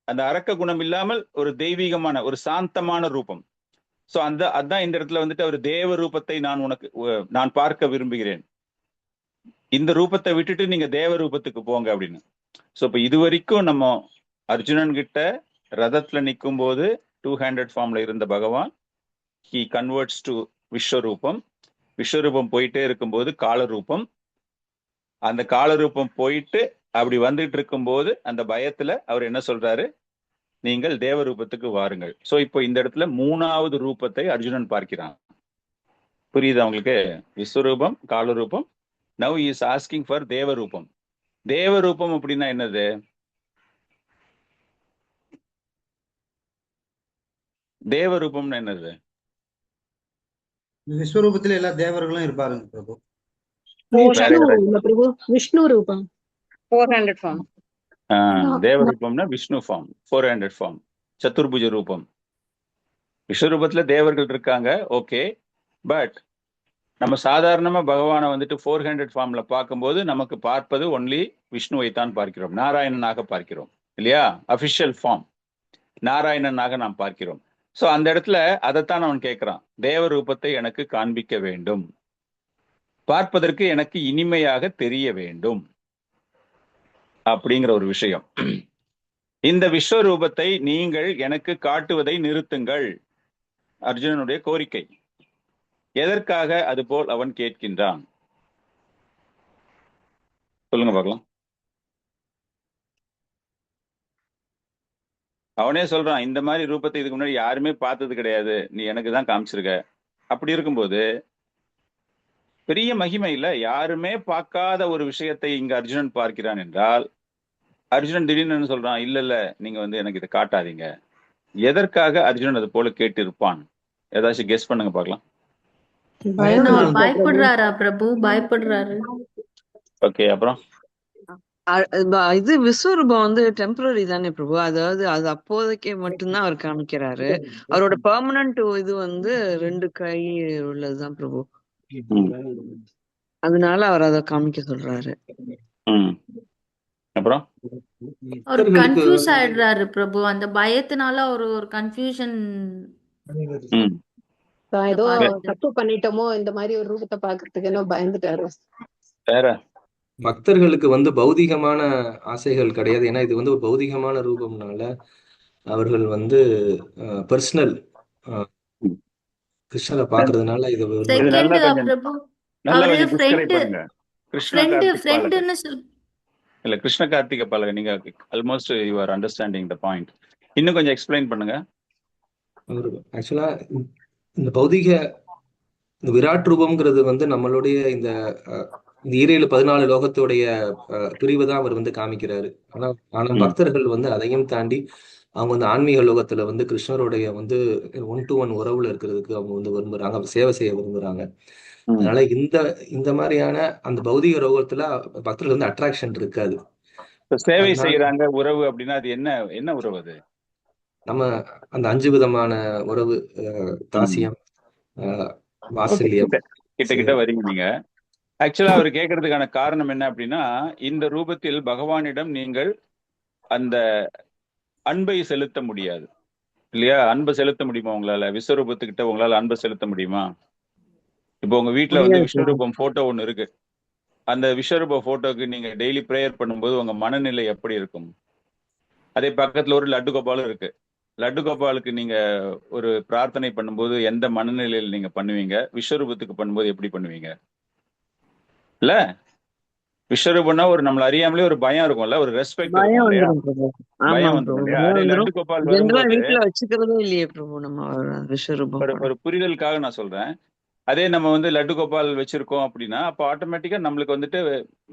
அந்த அரக்க குணம் இல்லாமல் ஒரு தெய்வீகமான ஒரு சாந்தமான ரூபம். சோ அதான் இந்த இடத்துல அவர் தேவ ரூபத்தை நான் பார்க்க விரும்புகிறேன், இந்த ரூபத்தை விட்டுட்டு நீங்க தேவ ரூபத்துக்கு போங்க அப்படின்னு. சோ இப்ப இது வரைக்கும் நம்ம அர்ஜுனன் கிட்ட ரதத்துல நிற்கும் போது 2-handed ஃபார்ம்ல இருந்த பகவான் ஹி கன்வெர்ட்ஸ் டு விஸ்வரூபம் போயிட்டே இருக்கும்போது காலரூபம், அந்த காலரூபம் போயிட்டு அப்படி வந்துட்டு இருக்கும்போது அந்த பயத்துல அவர் என்ன சொல்றாரு, நீங்கள் தேவ ரூபத்துக்கு வாருங்கள். சோ இப்போ இந்த இடத்துல 3வது ரூபத்தை அர்ஜுனன் பார்க்கிறான். புரியுது அவங்களுக்கு? விஸ்வரூபம், காலரூபம். நவ் இஸ் ஆஸ்கிங் ஃபார் தேவ ரூபம். தேவ ரூபம் அப்படின்னா என்னது? தேவ ரூபம்னு என்னது? விஸ்வரூபத்துல எல்லா தேவர்களும் இருப்பாருங்க பிரபு. விஷ்ணு ரூபம் 400 ஃபார்ம். தேவ ரூபம்னா விஷ்ணு ஃபார்ம், 400 ஃபார்ம், சதுர்புஜ ரூபம். விஸ்வரூபத்துல தேவர்கள் இருக்காங்க, ஓகே. பட் நம்ம சாதாரணமா பகவானை 400 ஃபார்ம்ல பார்க்கும்போது நமக்கு பார்ப்பது ஒன்லி விஷ்ணுவை தான் பார்க்கிறோம், நாராயணனாக பார்க்கிறோம் இல்லையா? அபிஷியல் ஃபார்ம் நாராயணனாக நாம் பார்க்கிறோம். சோ அந்த இடத்துல அதைத்தான் அவன் கேட்கிறான், தேவ ரூபத்தை எனக்கு காண்பிக்க வேண்டும், பார்ப்பதற்கு எனக்கு இனிமையாக தெரிய வேண்டும் அப்படிங்கிற ஒரு விஷயம். இந்த விஸ்வரூபத்தை நீங்கள் எனக்கு காட்டுவதை நிறுத்துங்கள், அர்ஜுனனுடைய கோரிக்கை. எதற்காக அதுபோல் அவன் கேட்கின்றான்? சொல்லுங்க பார்க்கலாம். அவனே சொல்றான், இந்த மாதிரி ரூபத்தை இதுக்கு முன்னாடி யாருமே பார்த்தது கிடையாது, நீ எனக்கு தான் காமிச்சிருக்க. அப்படி இருக்கும்போது பெரிய மகிமை இல்ல, யாருமே பார்க்காத ஒரு விஷயத்தை இங்க அர்ஜுனன் பார்க்கிறான் என்றால் அர்ஜுனன் திடீர்னு சொல்றான், இல்ல நீங்க எனக்கு இதை காட்டாதீங்க. எதற்காக அர்ஜுனன் அது போல கேட்டு இருப்பான்? ஏதாச்சும் கெஸ் பண்ணுங்க பார்க்கலாம். பயப்படுறாரா பிரபு? பயப்படுறாரு. ஓகே, அப்புறம் இது விஸ்வரூபம் டெம்பரரி தானே பிரபு, அதாவது அது அப்போதைக்கு மட்டும்தான் அவர் காமிக்கிறாரு. அவரோட பெர்மனன்ட் இது 2 கை உள்ளதுதான் பிரபு, அதனால அவர் அதை காமிக்க சொல்றாரு. அப்புறம் அவர் கன்ஃபியூஸ் ஆயிடுறாரு பிரபு, அந்த பயத்தினால அவர் ஒரு கன்ஃபியூஷன். ஏதோ தப்பு பண்ணிட்டோமோ இந்த மாதிரி ஒரு ரூபத்தை பாக்குறதுக்கு பயந்துட்டாரு. வேற பக்தர்களுக்கு பௌதிகமான ஆசைகள் கிடையாது. ஏன்னா இது ஒரு பௌதிகமான ரூபம்னால அவர்கள் பர்சனல் கிருஷ்ணரை பாக்குறதுனால இது இல்ல கிருஷ்ண கார்த்திக பாலக, நீங்க almost you are understanding the point. இன்னும் கொஞ்சம் எக்ஸ்பிளைன் பண்ணுங்க. ஆக்சுவலா இந்த பௌதிக விராட் ரூபம்ங்கிறது நம்மளுடைய இந்த 14 லோகத்துடைய பிரிவு தான் அவர் காமிக்கிறாரு. ஆனா பக்தர்கள் அதையும் தாண்டி அவங்க ஆன்மீக லோகத்துல கிருஷ்ணருடைய 1 to 1 உறவுல இருக்கிறதுக்கு அவங்க விரும்புறாங்க, சேவை செய்ய விரும்புறாங்க. அதனால இந்த மாதிரியான அந்த பௌதிக ரோகத்துல பக்தர்கள் அட்ராக்ஷன் இருக்காது. சேவை செய்யறாங்க உறவு அப்படின்னா அது என்ன உறவு? அது நம்ம அந்த 5 விதமான உறவு, தாசியம், வாத்சல்யம், கிட்ட சரி. கிட்ட வரீங்க நீங்க. ஆக்சுவலா அவர் கேட்கறதுக்கான காரணம் என்ன அப்படின்னா, இந்த ரூபத்தில் பகவானிடம் நீங்கள் அந்த அன்பை செலுத்த முடியாது இல்லையா? அன்பை செலுத்த முடியுமா உங்களால? விஸ்வரூபத்துக்கிட்ட உங்களால அன்பை செலுத்த முடியுமா? இப்போ உங்க வீட்டுல வந்து முடியாது பிரபு. விஸ்வரூபம் போட்டோ ஒண்ணு இருக்கு. அந்த விஸ்வரூப போட்டோக்கு நீங்க டெய்லி ப்ரேயர் பண்ணும்போது உங்க மனநிலை எப்படி இருக்கும்? அதே பக்கத்துல ஒரு லட்டு கோபாலும் இருக்கு. லட்டு கோபாலுக்கு நீங்க ஒரு பிரார்த்தனை பண்ணும்போது எந்த மனநிலையில் நீங்க பண்ணுவீங்க? விஸ்வரூபத்துக்கு பண்ணும்போது எப்படி பண்ணுவீங்க? இல்ல விஸ்வரூபம்னா ஒரு நம்மள அறியாமலே ஒரு பயம் இருக்கும்ல, ஒரு ரெஸ்பெக்ட் பயம் இருக்கும் இல்லையா? வந்துடும் பிரபு. ஆமா பயம் பிரபு, வந்துடும் இல்லையா? பயம் அதே வந்துடும். லட்டு கோபால் ஜென்ரலா வரும்போது வீட்டுல வச்சுக்கிறதே இல்லையே பிரபு நம்ம விஸ்வரூபம் ஒரு கூட. ஒரு புரிதலுக்காக நான் சொல்றேன். அதே நம்ம வந்து லட்டு கோபால் வச்சிருக்கோம் அப்படின்னா, அப்போ ஆட்டோமேட்டிக்கா நம்மளுக்கு வந்துட்டு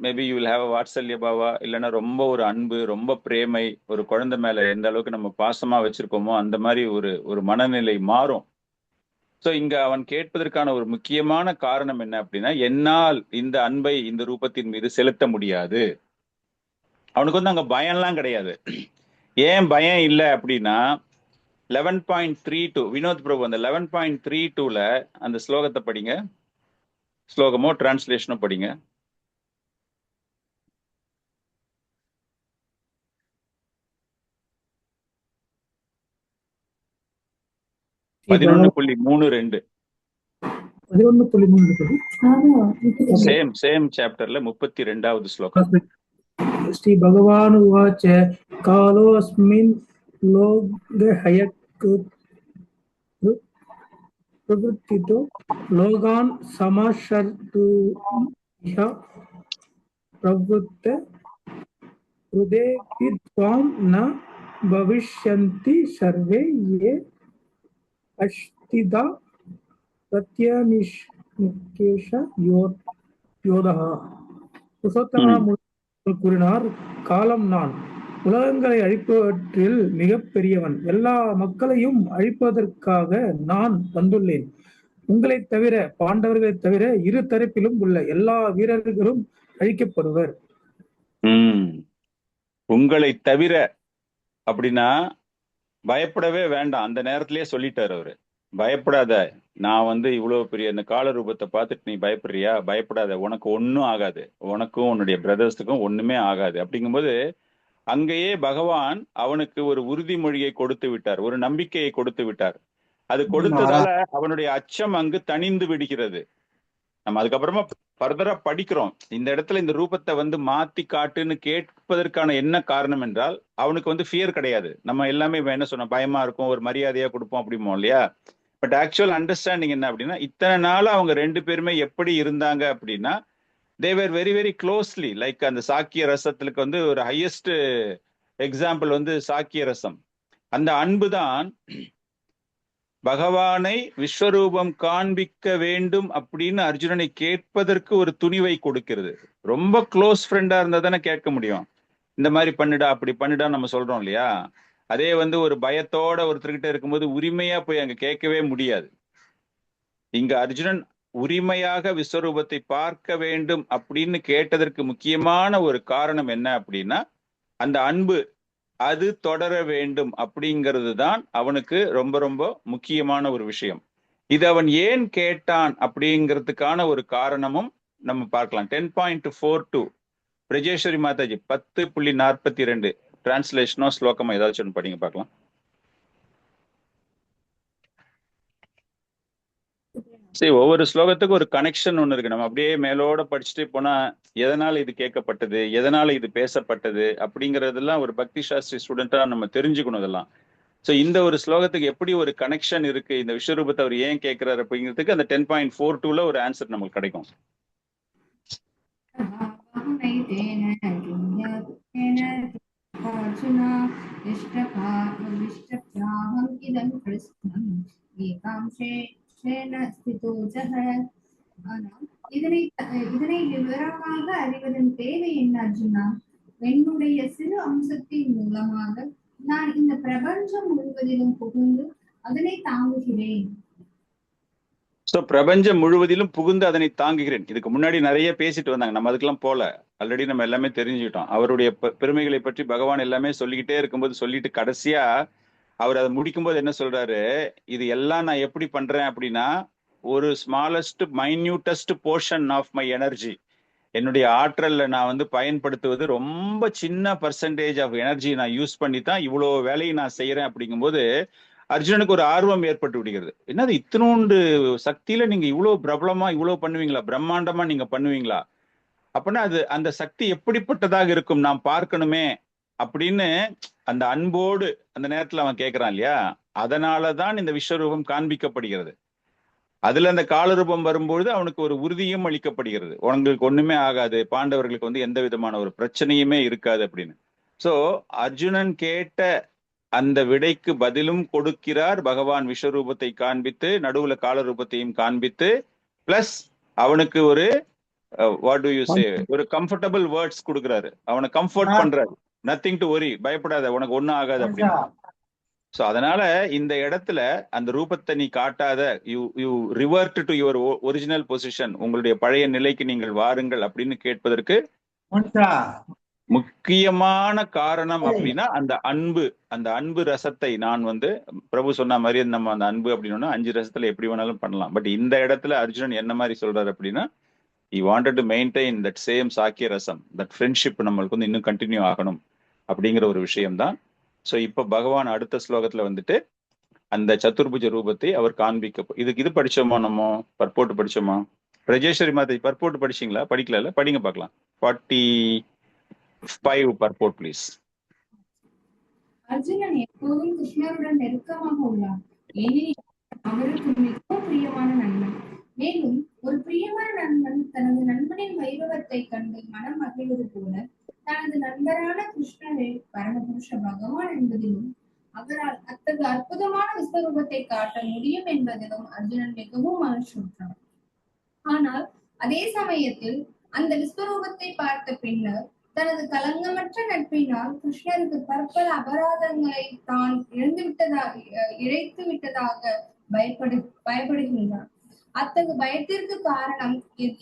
மேபி யூ வில் ஹேவ் வாத்சல்ய பாவா, இல்லைன்னா ரொம்ப ஒரு அன்பு, ரொம்ப பிரேமை, ஒரு குழந்தை மேல எந்த அளவுக்கு நம்ம பாசமா வச்சிருக்கோமோ அந்த மாதிரி ஒரு ஒரு மனநிலை மாறும். சோ இங்க அவன் கேட்பதற்கான ஒரு முக்கியமான காரணம் என்ன அப்படின்னா, என்னால் இந்த அன்பை இந்த ரூபத்தின் மீது செலுத்த முடியாது. அவனுக்கு வந்து அங்க பயம்லாம் கிடையாது. ஏன் பயம் இல்லை அப்படின்னா 11.32 வினோத் பிரபு அந்த 11.32ல அந்த ஸ்லோகத்தை படிங்க. ஸ்லோகமோ டிரான்ஸ்லேஷனோ படிங்க. ஸ்ரீ பகவான் 11.32 11.32 சேம் சாப்டர்ல 32வது ஸ்லோகம். श्री भगवान उवाच कालोऽस्मिन् प्रवृत्तितो लोकान् समाश्रयितुमिह प्रवृत्त हृदेऽपि त्वां न भविष्यन्ति सर्वे ये अष्टिदा प्रत्यनिष्केश योधः புருஷோத்தம கூறினார், காலம் நான் உலகங்களை அழிப்பவற்றில் மிகப் பெரியவன். எல்லா மக்களையும் அழிப்பதற்காக நான் வந்துள்ளேன். உங்களைத் தவிர, பாண்டவர்களைத் தவிர இரு தரப்பிலும் உள்ள எல்லா வீரர்களும் அழிக்கப்படுவர். உங்களை தவிர அப்படின்னா பயப்படவே வேண்டாம். அந்த நேரத்திலேயே சொல்லிட்டாரு அவரு, பயப்படாத, நான் வந்து இவ்வளவு பெரிய இந்த கால ரூபத்தை பார்த்துட்டு நீ பயப்படுறியா? பயப்படாத, உனக்கு ஒன்னும் ஆகாது, உனக்கும் உன்னுடைய பிரதர்ஸுக்கும் ஒண்ணுமே ஆகாது. அப்படிங்கும்போது அங்கேயே பகவான் அவனுக்கு ஒரு உறுதிமொழியை கொடுத்து விட்டார், ஒரு நம்பிக்கையை கொடுத்து விட்டார். அது கொடுத்ததால அவனுடைய அச்சம் அங்கு தணிந்து விடுகிறது. நம்ம அதுக்கப்புறமா ஃபர்தரா படிக்கிறோம். இந்த இடத்துல இந்த ரூபத்தை வந்து மாத்தி காட்டுன்னு கேட்பதற்கான என்ன காரணம் என்றால், அவனுக்கு வந்து ஃபியர் கிடையாது. நம்ம எல்லாமே என்ன சொன்னோம், பயமா இருக்கும், ஒரு மரியாதையா கொடுப்போம் அப்படிமோ இல்லையா? பட் ஆக்சுவல் அண்டர்ஸ்டாண்டிங் என்ன அப்படின்னா, இத்தனை நாள் அவங்க ரெண்டு பேருமே எப்படி இருந்தாங்க அப்படின்னா, தே were very very closely like அந்த சாக்கிய ரசத்துக்கு வந்து ஒரு ஹையஸ்ட் எக்ஸாம்பிள் வந்து சாக்கிய ரசம். அந்த அன்பு தான் பகவானை விஸ்வரூபம் காண்பிக்க வேண்டும் அப்படின்னு அர்ஜுனனை கேட்பதற்கு ஒரு துணிவை கொடுக்கிறது. ரொம்ப க்ளோஸ் ஃப்ரெண்டா இருந்தா தானே கேட்க முடியும். இந்த மாதிரி பண்ணுடா அப்படி பண்ணுடா நம்ம சொல்றோம் இல்லையா? அதே வந்து ஒரு பயத்தோட ஒருத்தர்கிட்ட இருக்கும்போது உரிமையா போய் அங்க கேட்கவே முடியாது. இங்க அர்ஜுனன் உரிமையாக விஸ்வரூபத்தை பார்க்க வேண்டும் அப்படின்னு கேட்டதற்கு முக்கியமான ஒரு காரணம் என்ன அப்படின்னா, அந்த அன்பு அது தொடர வேண்டும் அப்படிங்கிறது தான் அவனுக்கு ரொம்ப ரொம்ப முக்கியமான ஒரு விஷயம். இது அவன் ஏன் கேட்டான் அப்படிங்கிறதுக்கான ஒரு காரணமும் நம்ம பார்க்கலாம். 10.42 பிரஜேஸ்வரி மாதாஜி 10.42 டிரான்ஸ்லேஷனோ ஸ்லோகமா ஏதாச்சும் ஒன்று படிங்க பார்க்கலாம். சரி, ஒவ்வொரு ஸ்லோகத்துக்கும் ஒரு கனெக்ஷன் ஒன்று இருக்கு. நம்ம அப்படியே மேலோட படிச்சுட்டு போனா எதனால இது கேட்கப்பட்டது, எதனால இது பேசப்பட்டது அப்படிங்கறதெல்லாம் ஒரு பக்தி சாஸ்திரி ஸ்டூடெண்டா நம்ம தெரிஞ்சுக்கணும் இதெல்லாம். ஸோ இந்த ஒரு ஸ்லோகத்துக்கு எப்படி ஒரு கனெக்ஷன் இருக்கு, இந்த விஸ்வரூபத்தை அவர் ஏன் கேட்கிறாரு அப்படிங்கிறதுக்கு அந்த 10.42ல ஒரு ஆன்சர் நமக்கு கிடைக்கும். இதனை விவரமாக அறிவதன் தேவை என்ன அர்ஜுனா? என்னுடைய சிறு அம்சத்தின் மூலமாக நான் இந்த பிரபஞ்சம் முழுவதிலும் புகுந்து அதனை தாங்குகிறேன். ஸோ பிரபஞ்சம் முழுவதிலும் புகுந்து அதனை தாங்குகிறேன். இதுக்கு முன்னாடி நிறைய பேசிட்டு வந்தாங்க, நம்ம அதுக்கெல்லாம் போல. ஆல்ரெடி நம்ம எல்லாமே தெரிஞ்சுக்கிட்டோம். அவருடைய பெருமைகளை பற்றி பகவான் எல்லாமே சொல்லிக்கிட்டே இருக்கும்போது சொல்லிட்டு கடைசியா அவர் அதை முடிக்கும் போது என்ன சொல்றாரு, இது எல்லாம் நான் எப்படி பண்றேன் அப்படின்னா ஒரு smallest minutest portion of my energy, என்னுடைய ஆற்றல்ல நான் வந்து பயன்படுத்துவது ரொம்ப சின்ன பர்சன்டேஜ் ஆஃப் எனர்ஜி நான் யூஸ் பண்ணி தான் இவ்வளோ வேலையை நான் செய்யறேன். அப்படிங்கும்போது அர்ஜுனனுக்கு ஒரு ஆர்வம் ஏற்பட்டு விடுகிறது. என்னது இத்தினோண்டு சக்தியில நீங்க இவ்வளவு பிரபலமா இவ்வளவு பண்ணுவீங்களா, பிரம்மாண்டமா நீங்க பண்ணுவீங்களா, அப்படின்னா அது அந்த சக்தி எப்படிப்பட்டதாக இருக்கும் நாம் பார்க்கணுமே அப்படின்னு அந்த அன்போடு அந்த நேரத்துல அவன் கேட்கிறான் இல்லையா. அதனாலதான் இந்த விஸ்வரூபம் காண்பிக்கப்படுகிறது. அதுல அந்த காலரூபம் வரும்பொழுது அவனுக்கு ஒரு உறுதியும் அளிக்கப்படுகிறது, உங்களுக்கு ஒண்ணுமே ஆகாது, பாண்டவர்களுக்கு வந்து எந்த விதமான ஒரு பிரச்சனையுமே இருக்காது அப்படின்னு. சோ அர்ஜுனன் கேட்ட அந்த விடைக்கு பதிலும் கொடுக்கிறார் பகவான் விஸ்வரூபத்தை காண்பித்து, நடுவுல காலரூபத்தையும் காண்பித்து, பிளஸ் அவனுக்கு ஒரு வாட் டு யூ சே, ஒரு கம்ஃபர்டபுள் வேர்ட்ஸ் கொடுக்குறாரு, அவனை கம்ஃபர்ட் பண்றாரு, நத்திங் டு ஒரி, பயப்படாத, உனக்கு ஒன்னும் ஆகாது அப்படின்னு. சோ அதனால இந்த இடத்துல அந்த ரூபத்தை நீ காட்டாத, you revert to your original position, உங்களுடைய பழைய நிலைக்கு நீங்கள் வாருங்கள் அப்படின்னு கேட்பதற்கு முக்கியமான காரணம் அப்படின்னா அந்த அன்பு ரசத்தை நான் வந்து பிரபு சொன்ன மாதிரி நம்ம அந்த அன்பு அப்படின்னா 5 ரசத்துல எப்படி வேணாலும் பண்ணலாம். பட் இந்த இடத்துல அர்ஜுனன் என்ன மாதிரி சொல்றாரு அப்படின்னா, he wanted to maintain that same Shakya rasam, that friendship நம்மளுக்கு வந்து இன்னும் கண்டினியூ ஆகணும் அப்படிங்கிற ஒரு விஷயம்தான். ஸோ இப்போ பகவான் அடுத்த ஸ்லோகத்துல வந்துட்டு அந்த சதுர்புஜ ரூபத்தை அவர் காண்பிக்க, இது படிச்சோமா, நம்ம பர்போட்டு படிச்சோமா? பிரஜேஸ்வரி மாதை பர்போட்டு படிச்சீங்களா? படிக்கல, படிங்க பார்க்கலாம். 45 பர்போட் ப்ளீஸ். அர்ஜுனன் எப்போதும் கிருஷ்ணருடன் நெருக்கமாக உள்ளார், ஏனெனில் அவருக்கு மிகவும் பிரியமான நண்பன். மேலும் ஒரு பிரியமான நண்பன் தனது நண்பனின் வைபவத்தை கண்டு மனம் மகிழ்வது போல தனது நண்பரான கிருஷ்ணரே பரமபுருஷ பகவான் என்பதிலும் அவரால் அத்தகைய அற்புதமான விஸ்வரூபத்தை காட்ட முடியும் என்பதிலும் அர்ஜுனன் மிகவும் மகிழ்ச்சியுற்றான். ஆனால் அதே சமயத்தில் அந்த விஸ்வரூபத்தை பார்த்த பின்னர் தனது கலங்கமற்ற நட்பினால் கிருஷ்ணருக்கு பற்பல அபராதங்களை தான் இழைத்து விட்டதாக பயப்படுகின்றான். அத்தகைய பயத்திற்கு காரணம்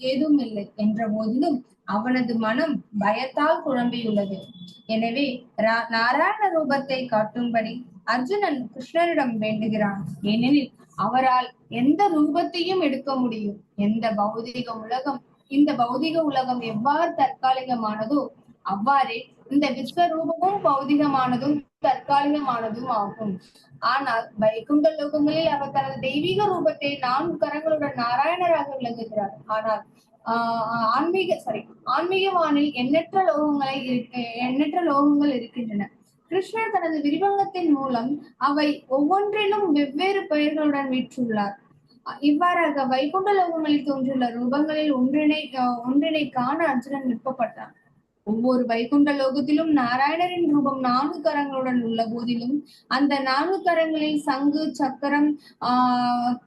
ஏதும் இல்லை என்ற போதிலும் அவனது மனம் பயத்தால் குழம்பியுள்ளது. எனவே நாராயண ரூபத்தை காட்டும்படி அர்ஜுனன் கிருஷ்ணரிடம் வேண்டுகிறான். ஏனெனில் அவரால் எந்த ரூபத்தையும் எடுக்க முடியும். இந்த பௌதிக உலகம் எவ்வாறு தற்காலிகமானதோ அவ்வாறே இந்த விஸ்வரூபமும் பௌதிகமானதும் தற்காலிகமானதும் ஆகும். ஆனால் வைகுண்ட லோகங்களில் அவர் தனது தெய்வீக ரூபத்தை 4 கரங்களுடன் நாராயணராக விளங்குகிறார். ஆனால் ஆன்மீகவானில் எண்ணற்ற லோகங்கள் இருக்கின்றன. கிருஷ்ணர் தனது விரிவங்கத்தின் மூலம் அவை ஒவ்வொன்றிலும் வெவ்வேறு பெயர்களுடன் வீற்றுள்ளார். இவ்வாறாக வைகுண்ட லோகங்களில் தோன்றுள்ள ரூபங்களில் ஒன்றினை காண அர்ஜுனன் விருப்பப்பட்டான். ஒவ்வொரு வைகுண்ட லோகத்திலும் நாராயணரின் ரூபம் 4 கரங்களுடன் உள்ள போதிலும் அந்த 4 கரங்களில் சங்கு, சக்கரம்,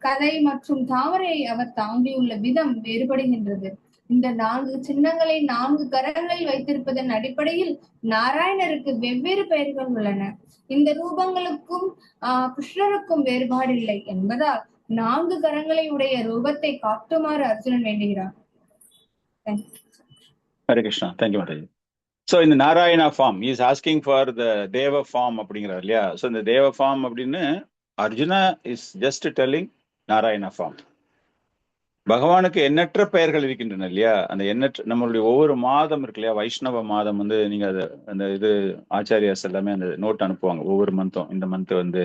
கதை மற்றும் தாமரை அவர் தாங்கியுள்ள விதம் வேறுபடுகின்றது. இந்த 4 சின்னங்களை 4 கரங்களில் வைத்திருப்பதன் அடிப்படையில் நாராயணருக்கு வெவ்வேறு பெயர்கள் உள்ளன. இந்த ரூபங்களுக்கும் கிருஷ்ணருக்கும் வேறுபாடு இல்லை என்பதால் 4 கரங்களை உடைய ரூபத்தை காட்டுமாறு அர்ஜுனன் வேண்டுகிறார். ஹரே கிருஷ்ணா. தேங்க்யூ மாதாஜி. ஸோ இந்த Narayana form is asking for the deva form அப்படிங்கிறார் இல்லையா. ஸோ இந்த தேவ ஃபார்ம் அப்படின்னு Arjuna is just telling Narayana form. பகவானுக்கு எண்ணற்ற பெயர்கள் இருக்கின்றன இல்லையா. அந்த எண்ணற்ற நம்மளுடைய ஒவ்வொரு மாதம் இருக்கு இல்லையா, வைஷ்ணவ மாதம் வந்து நீங்க அதை அந்த இது ஆச்சாரியாஸ் எல்லாமே அந்த நோட் அனுப்புவாங்க ஒவ்வொரு மந்த்தும். இந்த மந்த் வந்து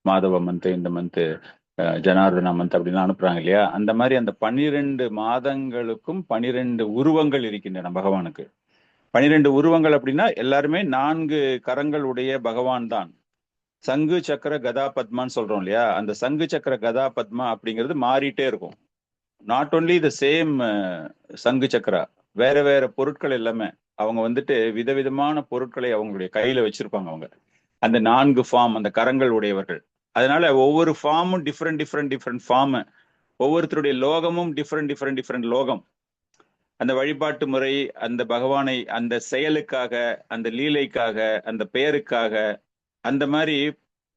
மாதவ மந்த், இந்த மந்த் ஜனார்தனா மந்த் அப்படின்னு அனுப்புறாங்க இல்லையா. அந்த மாதிரி அந்த 12 மாதங்களுக்கும் 12 உருவங்கள் இருக்கின்றன பகவானுக்கு. 12 உருவங்கள் அப்படின்னா எல்லாருமே 4 கரங்கள் உடைய பகவான் தான். சங்கு சக்கர கதா பத்மான்னு சொல்றோம் இல்லையா. அந்த சங்கு சக்கர கதா பத்மா அப்படிங்கிறது மாறிட்டே இருக்கும். நாட் ஓன்லி த சேம் சங்கு சக்கரா, வேற வேற பொருட்கள் எல்லாமே அவங்க வந்துட்டு விதவிதமான பொருட்களை அவங்களுடைய கையில வச்சிருப்பாங்க அவங்க, அந்த 4 ஃபார்ம், அந்த கரங்கள் உடையவர்கள். அதனால ஒவ்வொரு ஃபார்மும் டிஃப்ரெண்ட் ஃபார்ம், ஒவ்வொருத்தருடைய லோகமும் டிஃப்ரெண்ட் லோகம். அந்த வழிபாட்டு முறை, அந்த பகவானை அந்த செயலுக்காக, அந்த லீலைக்காக, அந்த பெயருக்காக, அந்த மாதிரி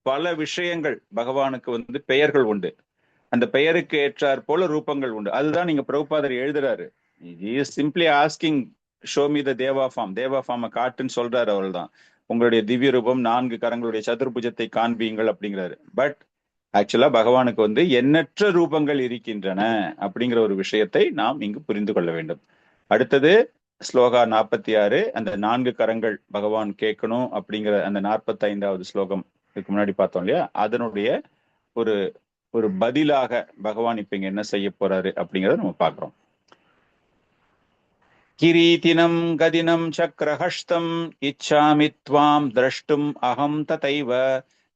பல விஷயங்கள் பகவானுக்கு வந்து பெயர்கள் உண்டு. அந்த பெயருக்கு ஏற்றாற் போல ரூபங்கள் உண்டு. அதுதான் நீங்க பிரபுபாதர் எழுதுறாரு. Simply asking show me the deva form, deva ஃபார்மை காட்டுன்னு சொல்றாரு. அவள் தான் உங்களுடைய திவ்ய ரூபம் 4 கரங்களுடைய சதுர்புஜத்தை காண்பீங்கள் அப்படிங்கிறாரு. பட் ஆக்சுவலா பகவானுக்கு வந்து எண்ணற்ற ரூபங்கள் இருக்கின்றன அப்படிங்கிற ஒரு விஷயத்தை நாம் இங்கு புரிந்து கொள்ள வேண்டும். அடுத்தது ஸ்லோகா 46, அந்த 4 கரங்கள் பகவான் கேட்கணும் அப்படிங்கிற அந்த 45வது ஸ்லோகம் இதுக்கு முன்னாடி பார்த்தோம் இல்லையா, அதனுடைய ஒரு ஒரு பதிலாக பகவான் இப்ப இங்க என்ன செய்ய போறாரு அப்படிங்கிறத நம்ம பார்க்கிறோம். கிரீதினம் கதினம் சக்கரஹஸ்தம் இச்சாமி த்வாம் திரஷ்டும் அகம் ததைவ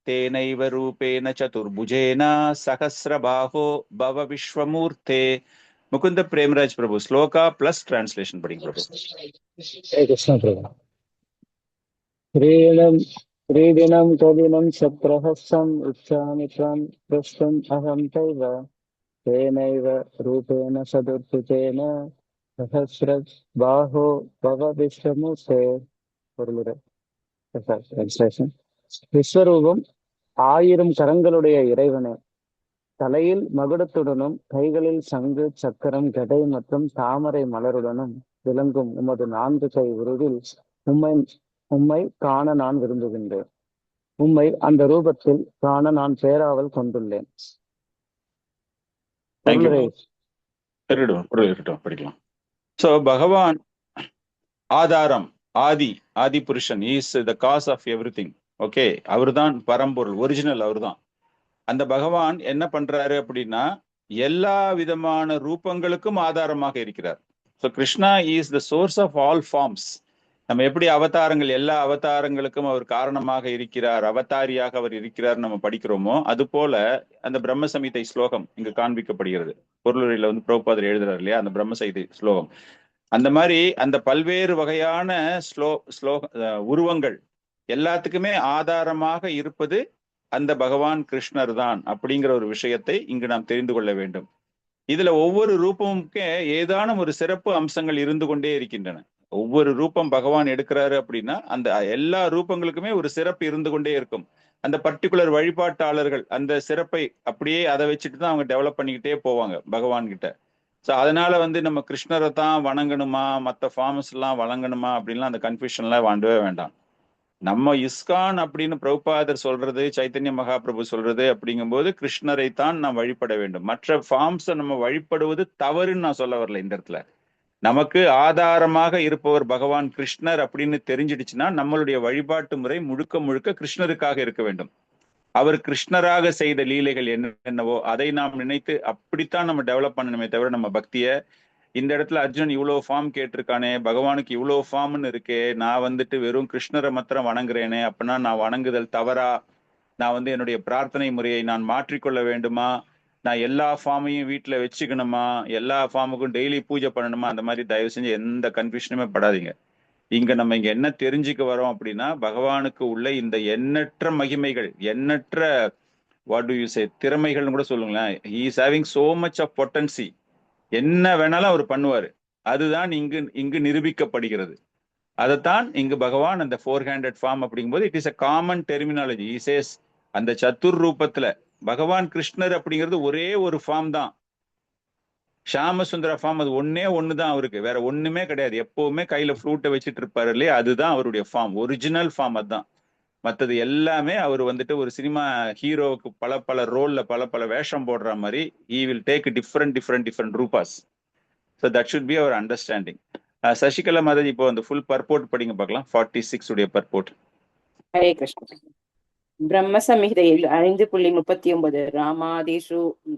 தேனைவ ரூபேன சதுர்புஜேன சஹஸ்ரபாஹோ பவ விஸ்வமூர்த்தே. முகுந்த பிரேமராஜ் பிரபு, ஸ்லோகா பிளஸ் டிரான்ஸ்லேஷன் படிங்க பிரபு. கிருஷ்ண பிரபு. क्रीडिनं कदिनं शक्रहस्तं इच्छामि त्वां द्रष्टुम् अहं तैव तेनैव रूपेण सदुर्भुजेन सहस्रबाहो भव विश्वमूर्ते. விஸ்வரூபம் 1000 கரங்களுடைய இறைவனே, தலையில் மகுடத்துடனும் கைகளில் சங்கு சக்கரம் கடை மற்றும் தாமரை மலருடனும் விளங்கும் உமது 4 கை உருவில் உம்மை காண நான் விரும்புகின்றேன். உம்மை அந்த ரூபத்தில் காண நான் பேராவல் கொண்டுள்ளேன். படிக்கலாம். சோ பகவான் ஆதாரம், ஆதி புருஷன், is the cause of everything. Okay, அவர்தான் பரம்பொருள், ஒரிஜினல் அவர்தான். அந்த பகவான் என்ன பண்றாரு அப்படின்னா எல்லா விதமான ரூபங்களுக்கும் ஆதாரமாக இருக்கிறார். So Krishna is the source of all forms. நம்ம எப்படி அவதாரங்கள், எல்லா அவதாரங்களுக்கும் அவர் காரணமாக இருக்கிறார், அவதாரியாக அவர் இருக்கிறார் நம்ம படிக்கிறோமோ, அது போல அந்த பிரம்ம சமிதை ஸ்லோகம் இங்கு காண்பிக்கப்படுகிறது. பொருளுரையில வந்து பிரபுபாதர் எழுதுறாரு இல்லையா, அந்த பிரம்ம சமிதை ஸ்லோகம். அந்த மாதிரி அந்த பல்வேறு வகையான உருவங்கள் எல்லாத்துக்குமே ஆதாரமாக இருப்பது அந்த பகவான் கிருஷ்ணர் தான் அப்படிங்கிற ஒரு விஷயத்தை இங்கு நாம் தெரிந்து கொள்ள வேண்டும். இதுல ஒவ்வொரு ரூபமுக்கே ஏதானும் ஒரு சிறப்பு அம்சங்கள் இருந்து கொண்டே இருக்கின்றன. ஒவ்வொரு ரூபம் பகவான் எடுக்கிறாரு அப்படின்னா அந்த எல்லா ரூபங்களுக்குமே ஒரு சிறப்பு இருந்து கொண்டே இருக்கும். அந்த பர்டிகுலர் வழிபாட்டாளர்கள் அந்த சிறப்பை அப்படியே அதை வச்சுட்டு தான் அவங்க டெவலப் பண்ணிக்கிட்டே போவாங்க பகவான் கிட்ட. ஸோ அதனால வந்து நம்ம கிருஷ்ணரை தான் வணங்கணுமா, மற்ற ஃபார்ம்ஸ் எல்லாம் வணங்கணுமா அப்படின்லாம் அந்த கன்ஃபியூஷன்லாம் வாண்டவே வேண்டாம். நம்ம இஸ்கான் அப்படின்னு பிரபுபாதர் சொல்றது, சைத்தன்ய மகாபிரபு சொல்றது அப்படிங்கும்போது கிருஷ்ணரை தான் நாம் வழிபட வேண்டும். மற்ற ஃபார்ம்ஸை நம்ம வழிபடுவது தவறுன்னு நான் சொல்ல வரல. இந்த இடத்துல நமக்கு ஆதாரமாக இருப்பவர் பகவான் கிருஷ்ணர் அப்படின்னு தெரிஞ்சிடுச்சுன்னா நம்மளுடைய வழிபாட்டு முறை முழுக்க முழுக்க கிருஷ்ணருக்காக இருக்க வேண்டும். அவர் கிருஷ்ணராக செய்த லீலைகள் என்னென்னவோ அதை நாம் நினைத்து அப்படித்தான் நம்ம டெவலப் பண்ணணுமே தவிர நம்ம பக்தியை இந்த இடத்துல அர்ஜுன் இவ்வளோ ஃபார்ம் கேட்டிருக்கானே, பகவானுக்கு இவ்வளோ ஃபார்ம்னு இருக்கே, நான் வந்துட்டு வெறும் கிருஷ்ணரை மாத்திரம் வணங்குறேனே, அப்படின்னா நான் வணங்குதல் தவறா, நான் வந்து என்னுடைய பிரார்த்தனை முறையை நான் மாற்றிக்கொள்ள வேண்டுமா, நான் எல்லா ஃபார்மையும் வீட்டில் வச்சுக்கணுமா, எல்லா ஃபார்முக்கும் டெய்லி பூஜை பண்ணணுமா, அந்த மாதிரி தயவு செஞ்சு எந்த கன்ஃபியூஷனுமே படாதீங்க. நம்ம இங்க என்ன தெரிஞ்சுக்க வரோம் அப்படின்னா பகவானுக்கு உள்ள இந்த எண்ணற்ற மகிமைகள், எண்ணற்ற வாட் டு யூ சே திறமைகள்னு கூட சொல்லுங்களேன். He is having so much of potency. என்ன வேணாலும் அவர் பண்ணுவாரு. அதுதான் இங்கு நிரூபிக்கப்படுகிறது. அதைத்தான் இங்கு பகவான் அந்த 400 ஃபார்ம் அப்படிங்கும்போது it is a common terminology. இசேஸ் அந்த சத்துர் ரூபத்துல பகவான் கிருஷ்ணர் அப்படிங்கிறது ஒரே ஒரு ஃபார்ம் தான். ஷாமசுந்தர ஃபார்ம் அது ஒண்ணுதான் அவருக்கு, வேற ஒண்ணுமே கிடையாது. எப்பவுமே கையில ஃப்ளூட்டை வச்சுட்டு இருப்பாரு இல்லையா, அதுதான் அவருடைய ஃபார்ம், ஒரிஜினல் ஃபார்ம். அதுதான். மற்றது எல்லாமே அவர் வந்துட்டு ஒரு சினிமா ஹீரோவுக்கு பல ரோல்ல பல வேஷம் போடுற மாதிரி he will take different ரூபாஸ். ஸோ தட் ஷுட் பி அவர் அண்டர்ஸ்டாண்டிங். சசிகலா மாதாஜி இப்போ அந்த ஃபுல் பர்போர்ட் படிங்க பார்க்கலாம். 46 உடைய பர்போர்ட். ஹரே கிருஷ்ண. பிரம்ம சம்ஹிதையில் 5.39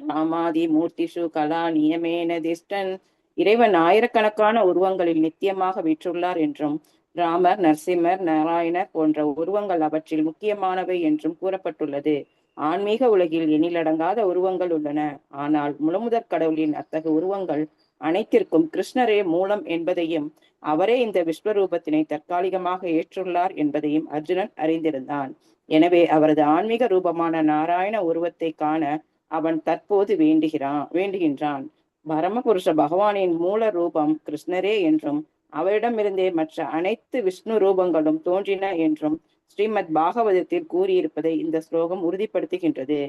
ராமாதி மூர்த்திஷு கலா நியமேன திஷ்டன். இறைவன் ஆயிரக்கணக்கான உருவங்களில் நித்தியமாக வீற்றுள்ளார் என்றும் ராமர், நரசிம்மர், நாராயணர் போன்ற உருவங்கள் அவற்றில் முக்கியமானவை என்றும் கூறப்பட்டுள்ளது. ஆன்மீக உலகில் எண்ணிலடங்காத உருவங்கள் உள்ளன. ஆனால் முழுமுதற் கடவுளின் அத்தகைய உருவங்கள் அனைத்திற்கும் கிருஷ்ணரே மூலம் என்பதையும் அவரே இந்த விஸ்வரூபத்தினை தற்காலிகமாக ஏற்றுள்ளார் என்பதையும் அர்ஜுனன் அறிந்திருந்தான். எனவே அவரது ஆன்மீக ரூபமான நாராயண உருவத்தை காண அவன் தற்போது வேண்டுகின்றான். பரமபுருஷ பகவானின் மூல ரூபம் கிருஷ்ணரே என்றும் அவரிடமிருந்தே மற்ற அனைத்து விஷ்ணு ரூபங்களும் தோன்றின என்றும் ஸ்ரீமத் பாகவதத்தில் கூறியிருப்பதை இந்த ஸ்லோகம் உறுதிப்படுத்துகின்றது.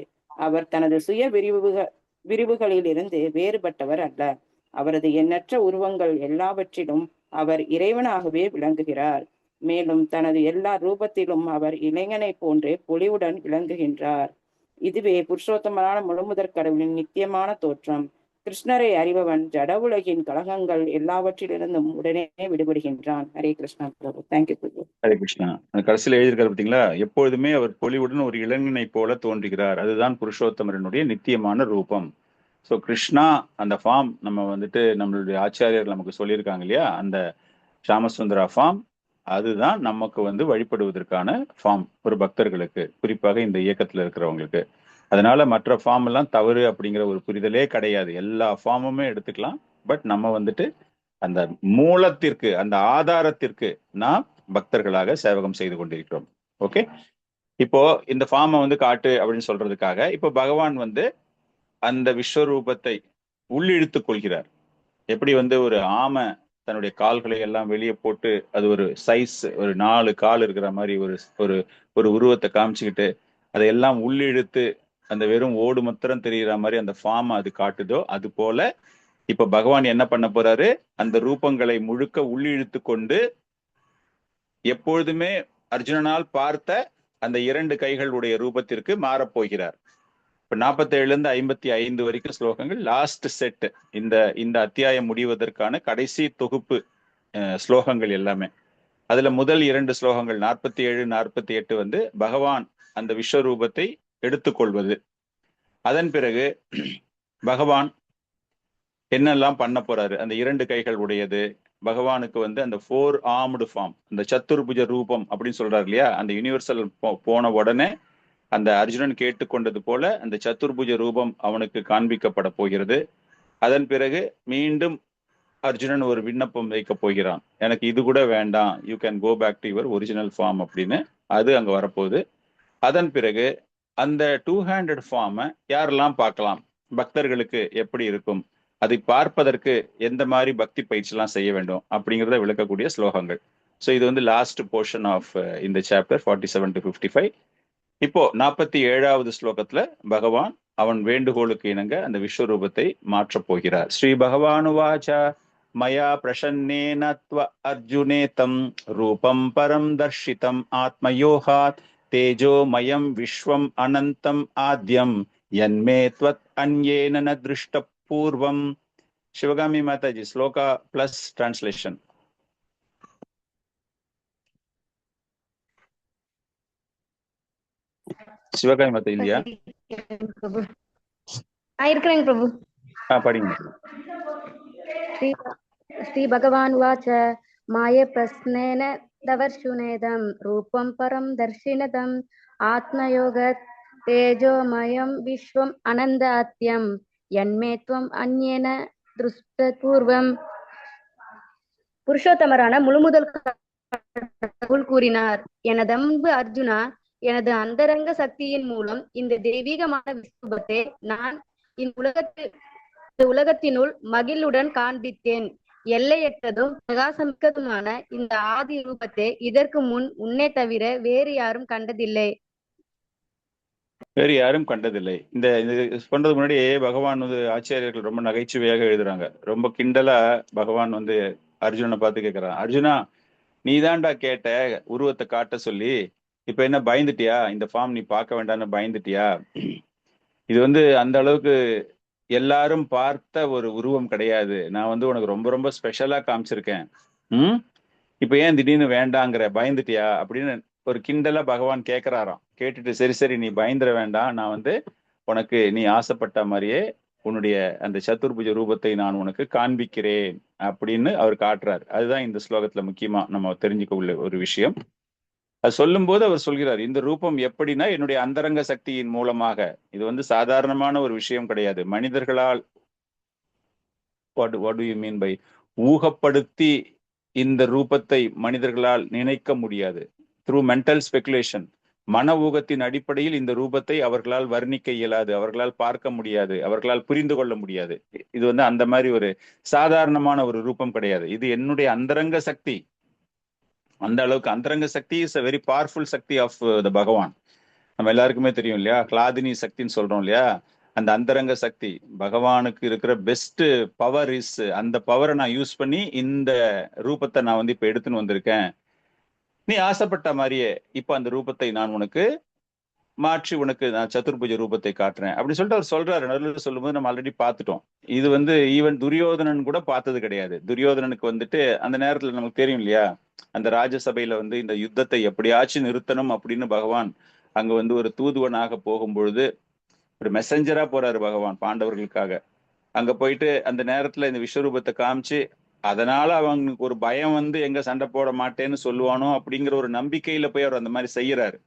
அவர் தனது சுய விரிவுகளிலிருந்து வேறுபட்டவர் அல்ல. அவரது எண்ணற்ற உருவங்கள் எல்லாவற்றிலும் அவர் இறைவனாகவே விளங்குகிறார். மேலும் தனது எல்லா ரூபத்திலும் அவர் இளைஞனை போன்றே பொலிவுடன் விளங்குகின்றார். இதுவே புருஷோத்தமனான முழுமுதற் கடவுளின் நித்தியமான தோற்றம். கிருஷ்ணரை அறிபவன் ஜட உலகின் கலகங்கள் எல்லாவற்றிலிருந்தும் உடனே விடுபடுகின்றான். ஹரே கிருஷ்ணா பிரபு. தேங்க்யூ பிரபு. ஹரே கிருஷ்ணா. அந்த கடைசியில் எழுதியிருக்காரு பார்த்தீங்களா, எப்பொழுதுமே அவர் பொலிவுடன் ஒரு இளைஞனை போல தோன்றுகிறார். அதுதான் புருஷோத்தமரனுடைய நித்தியமான ரூபம். ஸோ கிருஷ்ணா அந்த ஃபார்ம் நம்ம வந்துட்டு நம்மளுடைய ஆச்சாரியர் நமக்கு சொல்லியிருக்காங்க இல்லையா, அந்த ஷாமசுந்தரா ஃபார்ம், அதுதான் நமக்கு வந்து வழிபடுவதற்கான ஃபார்ம் ஒரு பக்தர்களுக்கு, குறிப்பாக இந்த இயக்கத்துல இருக்கிறவங்களுக்கு. அதனால மற்ற ஃபார்ம் எல்லாம் தவறு அப்படிங்கிற ஒரு புரிதலே கிடையாது. எல்லா ஃபார்முமே எடுத்துக்கலாம். பட் நம்ம வந்துட்டு அந்த மூலத்திற்கு, அந்த ஆதாரத்திற்கு நாம் பக்தர்களாக சேவகம் செய்து கொண்டிருக்கிறோம். ஓகே, இப்போ இந்த ஃபார்மை வந்து காட்டு அப்படின்னு சொல்றதுக்காக இப்போ பகவான் வந்து அந்த விஸ்வரூபத்தை உள்ளிழுத்துக் கொள்கிறார். எப்படி வந்து ஒரு ஆமை தன்னுடைய கால்களை எல்லாம் வெளியே போட்டு அது ஒரு சைஸ், ஒரு 4 கால் இருக்கிற மாதிரி ஒரு ஒரு ஒரு உருவத்தை காமிச்சுக்கிட்டு அதையெல்லாம் உள்ளிழுத்து அந்த வெறும் ஓடு மாத்திரம் தெரிகிற மாதிரி அந்த ஃபார்ம் அது காட்டுதோ, அது போல இப்ப பகவான் என்ன பண்ண போறாரு, அந்த ரூபங்களை முழுக்க உள்ளிழுத்து கொண்டு எப்பொழுதுமே அர்ஜுனனால் பார்த்த அந்த 2 கைகளுடைய ரூபத்திற்கு மாறப்போகிறார். இப்ப 47 55 வரைக்கும் ஸ்லோகங்கள் லாஸ்ட் செட், இந்த அத்தியாயம் முடிவதற்கான கடைசி தொகுப்பு ஸ்லோகங்கள் எல்லாமே. அதுல முதல் 2 ஸ்லோகங்கள் 47 48 வந்து பகவான் அந்த விஸ்வரூபத்தை எடுத்துக்கொள்வது. அதன் பிறகு பகவான் என்னெல்லாம் பண்ண போறாரு, அந்த 2 கைகள் உடையது பகவானுக்கு வந்து அந்த 4 ஆர்ம்டு ஃபார்ம், அந்த சத்துர்புஜ ரூபம் அப்படின்னு சொல்றாரு இல்லையா, அந்த யூனிவர்சல் போன உடனே அந்த அர்ஜுனன் கேட்டுக்கொண்டது போல அந்த சத்துர்புஜ ரூபம் அவனுக்கு காண்பிக்கப்பட போகிறது. அதன் பிறகு மீண்டும் அர்ஜுனன் ஒரு விண்ணப்பம் வைக்க போகிறான், எனக்கு இது கூட வேண்டாம், you can go back to your original form அப்படின்னு. அது அங்க வரப்போகுது. அதன் பிறகு அந்த 2-handed ஃபார்மை யாரெல்லாம் பார்க்கலாம், பக்தர்களுக்கு எப்படி இருக்கும், அதை பார்ப்பதற்கு எந்த மாதிரி பக்தி பயிற்சிலாம் செய்ய வேண்டும் அப்படிங்கிறத விளக்கக்கூடிய ஸ்லோகங்கள். ஸோ இது வந்து லாஸ்ட் போர்ஷன் ஆஃப் இந்த சாப்டர் 47 to 55. இப்போ 47வது ஸ்லோகத்துல பகவான் அவன் வேண்டுகோளுக்கு இணங்க அந்த விஸ்வரூபத்தை மாற்றப் போகிறார். ஸ்ரீ பகவானுவாச்ச மயா பிரசன்னேன த்வ அர்ஜுனேதம் ரூபம் பரம் தர்ஷிதம் ஆத்மயோகாத் தேஜோமயம் விஸ்வம் அனந்தம் ஆத்யம் யன்மே த்வத் அன்யேன ந திருஷ்ட பூர்வம். Sivakami Mataji, shloka plus translation. சிவகாமி மாதா இல்லையா? இருக்கிறேங்க பிரபு. படிங்க. ஸ்ரீ பகவான் உவாச்ச மாய பிரஸ்னேன தவர்ஷுனேதம் ரூபம் பரம் தர்ஷினதம் ஆத்மயோகத் தேஜோமயம் விஸ்வம் அனந்தாத்யம் யன்மேத்வம் அன்யேன திருஷ்டபூர்வம். புருஷோத்தமரான முழுமுதல் கடவுள் கூறினார், எனதம்பு அர்ஜுனா, எனது அந்தரங்க சக்தியின் மூலம் இந்த தெய்வீகமான விஸ்வரூபத்தை நான் இந்த உலகத்தினுள் மகிழ்வுடன் காண்பித்தேன். எல்லையற்றதும் பிரகாசமிக்கதுமான இந்த ஆதி ரூபத்தை இதற்கு முன் உன்னை தவிர வேறு யாரும் கண்டதில்லை. வேறு யாரும் கண்டதில்லை. இந்த பண்றதுக்கு முன்னாடி பகவான் வந்து ஆச்சாரியர்கள் ரொம்ப நகைச்சுவையாக எழுதுறாங்க. ரொம்ப கிண்டலா பகவான் வந்து அர்ஜுனனை பார்த்து கேட்கிறான், அர்ஜுனா நீதான்டா கேட்ட உருவத்தை காட்ட சொல்லி, இப்ப என்ன பயந்துட்டியா, இந்த ஃபார்ம் நீ பார்க்க வேண்டாம்னு பயந்துட்டியா? இது வந்து அந்த அளவுக்கு எல்லாரும் பார்த்த ஒரு உருவம் கிடையாது. நான் வந்து உனக்கு ரொம்ப ரொம்ப ஸ்பெஷலா காமிச்சிருக்கேன். இப்ப ஏன் திடீர்னு வேண்டாங்கிற, பயந்துட்டியா அப்படின்னு ஒரு கிண்டலா பகவான் கேட்கிறாராம். கேட்டுட்டு சரி சரி நீ பயந்துட வேண்டாம், நான் வந்து உனக்கு நீ ஆசைப்பட்ட மாதிரியே உன்னுடைய அந்த சதுர்புஜ ரூபத்தை நான் உனக்கு காண்பிக்கிறேன் அப்படின்னு அவர் காட்டுறாரு. அதுதான் இந்த ஸ்லோகத்துல முக்கியமா நம்ம தெரிஞ்சுக்க உள்ள ஒரு விஷயம். அது சொல்லும் போது அவர் சொல்கிறார், இந்த ரூபம் எப்படின்னா என்னுடைய அந்தரங்க சக்தியின் மூலமாக. இது வந்து சாதாரணமான ஒரு விஷயம் கிடையாது. மனிதர்களால் what do you mean by ஊகப்படுத்தி இந்த ரூபத்தை மனிதர்களால் நினைக்க முடியாது. த்ரூ மென்டல் ஸ்பெகுலேஷன், மன ஊகத்தின் அடிப்படையில் இந்த ரூபத்தை அவர்களால் வர்ணிக்க இயலாது, அவர்களால் பார்க்க முடியாது, அவர்களால் புரிந்து கொள்ள முடியாது. இது வந்து அந்த மாதிரி ஒரு சாதாரணமான ஒரு ரூபம் கிடையாது. இது என்னுடைய அந்தரங்க சக்தி. அந்த அளவுக்கு அந்தரங்க சக்தி is a very powerful shakti of the Bhagavan. நம்ம எல்லாருக்குமே தெரியும் இல்லையா, கிளாதினி சக்தின்னு சொல்றோம் இல்லையா, அந்த அந்தரங்க சக்தி பகவானுக்கு இருக்கிற பெஸ்ட் பவர் இஸ், அந்த பவரை நான் யூஸ் பண்ணி இந்த ரூபத்தை நான் வந்து இப்ப எடுத்துன்னு வந்திருக்கேன். நீ ஆசைப்பட்ட மாதிரியே இப்ப அந்த ரூபத்தை நான் உனக்கு மாற்றி உனக்கு நான் சதுர்புஜ ரூபத்தை காட்டுறேன் அப்படின்னு சொல்லிட்டு அவர் சொல்றாரு. நடுவில் சொல்லும்போது நம்ம ஆல்ரெடி பார்த்துட்டோம். இது வந்து ஈவன் துரியோதனன் கூட பார்த்தது கிடையாது. துரியோதனனுக்கு வந்துட்டு அந்த நேரத்துல நமக்கு தெரியும் இல்லையா, அந்த ராஜசபையில வந்து இந்த யுத்தத்தை எப்படியாச்சும் நிறுத்தணும் அப்படின்னு பகவான் அங்க வந்து ஒரு தூதுவனாக போகும்பொழுது ஒரு மெசஞ்சரா போறாரு பகவான் பாண்டவர்களுக்காக. அங்க போயிட்டு அந்த நேரத்துல இந்த விஸ்வரூபத்தை காமிச்சு அதனால அவங்களுக்கு ஒரு பயம் வந்து எங்க சண்டை போட மாட்டேன்னு சொல்லுவானோ அப்படிங்கிற ஒரு நம்பிக்கையில போய் அவர் அந்த மாதிரி செய்யறாரு.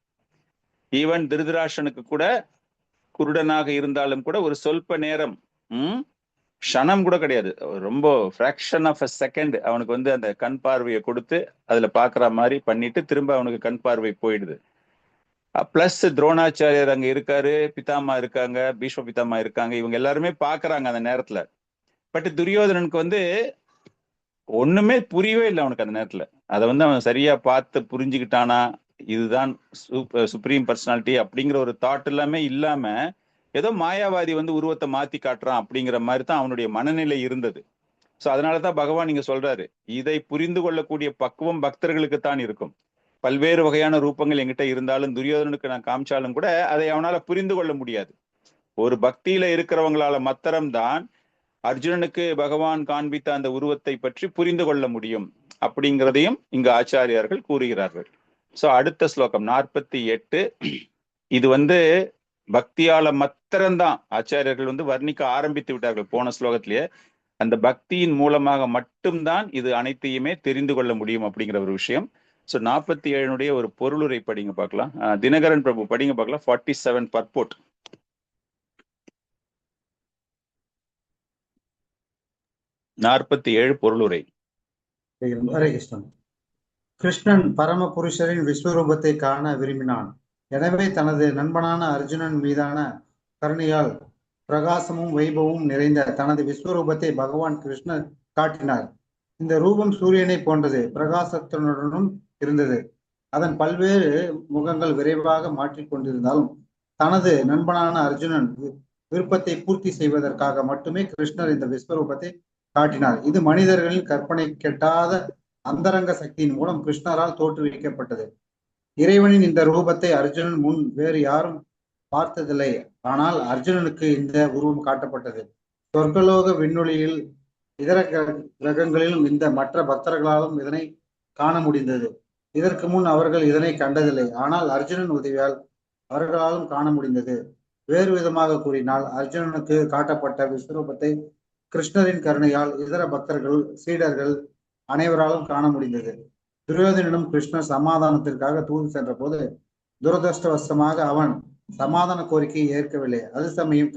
ஈவன் திருதராஷனுக்கு கூட குருடனாக இருந்தாலும் கூட ஒரு சொல்ப நேரம், க்ஷணம் கூட கிடையாது, ரொம்ப ஃபிராக்ஷன் ஆஃப் அ செகண்ட் அவனுக்கு வந்து அந்த கண் பார்வையை கொடுத்து அதுல பாக்குற மாதிரி பண்ணிட்டு திரும்ப அவனுக்கு கண் பார்வை போயிடுது. பிளஸ் துரோணாச்சாரியர் அங்க இருக்காரு, பிதாமா இருக்காங்க, பீஷ்ம பிதாமா இருக்காங்க, இவங்க எல்லாருமே பாக்குறாங்க அந்த நேரத்துல. பட் துரியோதனனுக்கு வந்து ஒண்ணுமே புரியவே இல்லை அவனுக்கு அந்த நேரத்துல. அதை வந்து அவன் சரியா பார்த்து புரிஞ்சுக்கிட்டானா இதுதான் சுப்ரீம் பர்சனாலிட்டி அப்படிங்கிற ஒரு தாட் எல்லாமே இல்லாம ஏதோ மாயாவாதி வந்து உருவத்தை மாத்தி காட்டுறான் அப்படிங்கிற மாதிரி தான் அவனுடைய மனநிலை இருந்தது. சோ அதனாலதான் பகவான் இங்க சொல்றாரு, இதை புரிந்து கொள்ளக்கூடிய பக்குவம் பக்தர்களுக்கு தான் இருக்கும். பல்வேறு வகையான ரூபங்கள் என்கிட்ட இருந்தாலும் துரியோதனனுக்கு நான் காமிச்சாலும் கூட அதை அவனால புரிந்து கொள்ள முடியாது. ஒரு பக்தியில இருக்கிறவங்களால மாத்திரம்தான் அர்ஜுனனுக்கு பகவான் காண்பித்த அந்த உருவத்தை பற்றி புரிந்து கொள்ள முடியும் அப்படிங்கிறதையும் இங்கு ஆச்சாரியார்கள் கூறுகிறார்கள். சோ அடுத்த ஸ்லோகம் 48. இது வந்து பக்தியால மாத்திரம்தான் ஆச்சாரியர்கள் வந்து வர்ணிக்க ஆரம்பித்து விட்டார்கள் போன ஸ்லோகத்திலேயே. அந்த பக்தியின் மூலமாக மட்டும்தான் இது அனைத்தையுமே தெரிந்து கொள்ள முடியும் அப்படிங்கிற ஒரு விஷயம். சோ 47 ஒரு பொருளுரை படிங்க பார்க்கலாம். தினகரன் பிரபு படிங்க பார்க்கலாம். 47 பர்போட். பொருளுரை. ஹரே கிருஷ்ணன். கிருஷ்ணன் பரம புருஷரின் விஸ்வரூபத்தை காண விரும்பினான். எனவே தனது நண்பனான அர்ஜுனன் மீதான கருணையால் பிரகாசமும் வைபவமும் நிறைந்த தனது விஸ்வரூபத்தை பகவான் கிருஷ்ணர் காட்டினார். இந்த ரூபம் சூரியனை போன்றது, பிரகாசத்துடனும் இருந்தது. அதன் பல்வேறு முகங்கள் விரைவாக மாற்றிக்கொண்டிருந்தாலும் தனது நண்பனான அர்ஜுனன் விருப்பத்தை பூர்த்தி செய்வதற்காக மட்டுமே கிருஷ்ணர் இந்த விஸ்வரூபத்தை காட்டினார். இது மனிதர்களின் கற்பனை கெட்டாத அந்தரங்க சக்தியின் மூலம் கிருஷ்ணரால் தோற்றுவிக்கப்பட்டது. இறைவனின் இந்த ரூபத்தை அர்ஜுனன் முன் வேறு யாரும் பார்த்ததில்லை. ஆனால் அர்ஜுனனுக்கு இந்த உருவம் காட்டப்பட்டது. சொர்க்கலோக விண்ணொலியில் இதர கிரகங்களிலும் இந்த மற்ற பக்தர்களாலும் இதனை காண முடிந்தது. இதற்கு முன் அவர்கள் இதனை கண்டதில்லை. ஆனால் அர்ஜுனன் உதவியால் அவர்களாலும் காண முடிந்தது. வேறு விதமாக கூறினால் அர்ஜுனனுக்கு காட்டப்பட்ட விஸ்வரூபத்தை கிருஷ்ணரின் கருணையால் இதர பக்தர்கள் சீடர்கள் அனைவராலும் காண முடிந்தது. துரியோதனிடம் கிருஷ்ணர் சமாதானத்திற்காக தூது சென்ற போது துரதிருஷ்டவசமாக அவன் சமாதான கோரிக்கையை ஏற்கவில்லை. அது சமயம்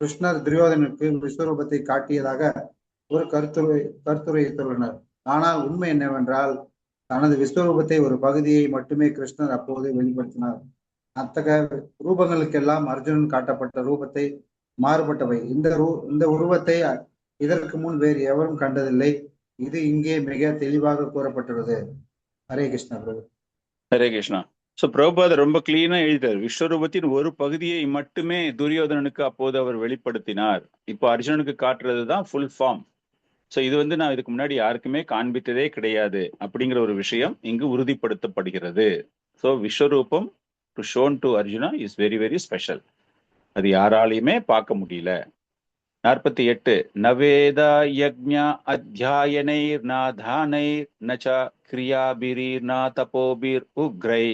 கிருஷ்ணர் துரியோதனுக்கு விஸ்வரூபத்தை காட்டியதாக ஒரு கருத்துரைத்துள்ளனர். ஆனால் உண்மை என்னவென்றால் தனது விஸ்வரூபத்தை ஒரு பகுதியை மட்டுமே கிருஷ்ணர் அப்போது வெளிப்படுத்தினார். அத்தகைய ரூபங்களுக்கெல்லாம் அர்ஜுனன் காட்டப்பட்ட ரூபத்தை மாறுபட்டவை. இந்த உருவத்தை இதற்கு முன் வேறு எவரும் கண்டதில்லை. இது இங்கே மிக தெளிவாக கூறப்பட்டுள்ளது. ஹரே கிருஷ்ணா பிரபு. ஹரே கிருஷ்ணா. சோ பிரபுபாதர் ரொம்ப கிளீனா எழுதிட்டார். விஸ்வரூபத்தின் ஒரு பகுதியை மட்டுமே துரியோதனனுக்கு அப்போது அவர் வெளிப்படுத்தினார். இப்போ அர்ஜுனனுக்கு காட்டுறதுதான் ஃபுல் ஃபார்ம். சோ இது வந்து நான் இதுக்கு முன்னாடி யாருக்குமே காண்பித்ததே கிடையாது அப்படிங்கிற ஒரு விஷயம் இங்கு உறுதிப்படுத்தப்படுகிறது. So Vishwaroopam to shown to Arjuna is very very special. அது யாராலையுமே பார்க்க முடியல. 48 நவேத யக்ஞ அத்தியாயனைர் நாதானைர் நச்ச கிரியாபிரீர் நா தபோபிர் உக்ரை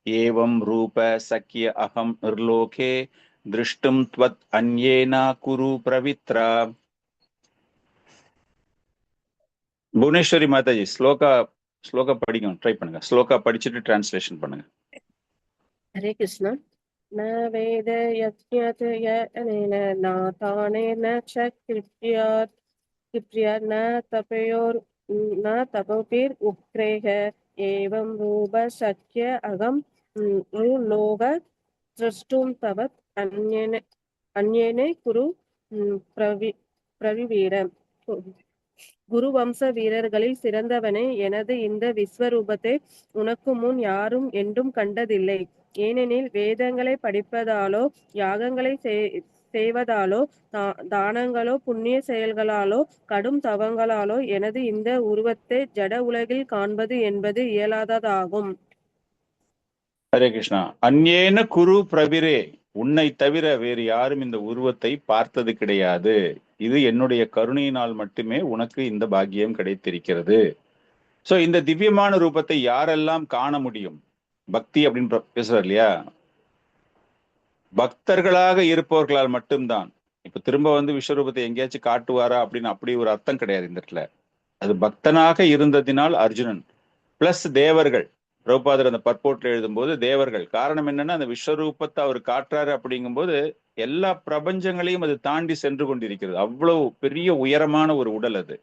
ஏவம் ரூப சக்கிய அகம் நிர்லோகே திருஷ்டும் த்வத் அன்யேனா குரு பிரவித்ரா. புவனேஸ்வரி மாதாஜி ஸ்லோகா படிங்க, ட்ரை பண்ணுங்க. ஸ்லோகா படிச்சுட்டு டிரான்ஸ்லேஷன் பண்ணுங்க. ஹரே கிருஷ்ணா. न वेद यज्ञत यनेन न तानेन च कृप्यात् न तपयोर न तपोभिर उग्रैः एवं रूप शक्य अहं लोक द्रष्टुं तवत् अन्येन कुरु प्रविवीर. குரு வம்ச வீரர்களில் சிறந்தவனே, எனது இந்த விஸ்வரூபத்தை உனக்கு முன் யாரும் என்றும் கண்டதில்லை. ஏனெனில் வேதங்களை படிப்பதாலோ யாகங்களை செய்வதாலோ தானங்களோ புண்ணிய செயல்களாலோ கடும் தவங்களாலோ எனது இந்த உருவத்தை ஜட உலகில் காண்பது என்பது இயலாததாகும். ஹரே கிருஷ்ணா. அந்யேன குரு பிரபிரே, உன்னை தவிர வேறு யாரும் இந்த உருவத்தை பார்த்தது கிடையாது. இது என்னுடைய கருணையினால் மட்டுமே உனக்கு இந்த பாக்கியம் கிடைத்திருக்கிறது. சோ இந்த திவ்யமான ரூபத்தை யாரெல்லாம் காண முடியும்? பக்தி அப்படின்னு பேசுறாரு இல்லையா, பக்தர்களாக இருப்பவர்களால் மட்டும்தான். இப்ப திரும்ப விஸ்வரூபத்தை எங்கேயாச்சும் காட்டுவாரா அப்படின்னு அப்படி ஒரு அர்த்தம் கிடையாது இந்த இடத்துல. அது பக்தனாக இருந்ததினால் அர்ஜுனன் பிளஸ் தேவர்கள். பிரபுபாதர் அந்த பர்போட்ல எழுதும்போது தேவர்கள், காரணம் என்னன்னா அந்த விஸ்வரூபத்தை அவர் காட்டுறாரு அப்படிங்கும்போது எல்லா பிரபஞ்சங்களையும் அது தாண்டி சென்று கொண்டிருக்கிறது. அவ்வளவு பெரிய உயரமான ஒரு உடல் அது.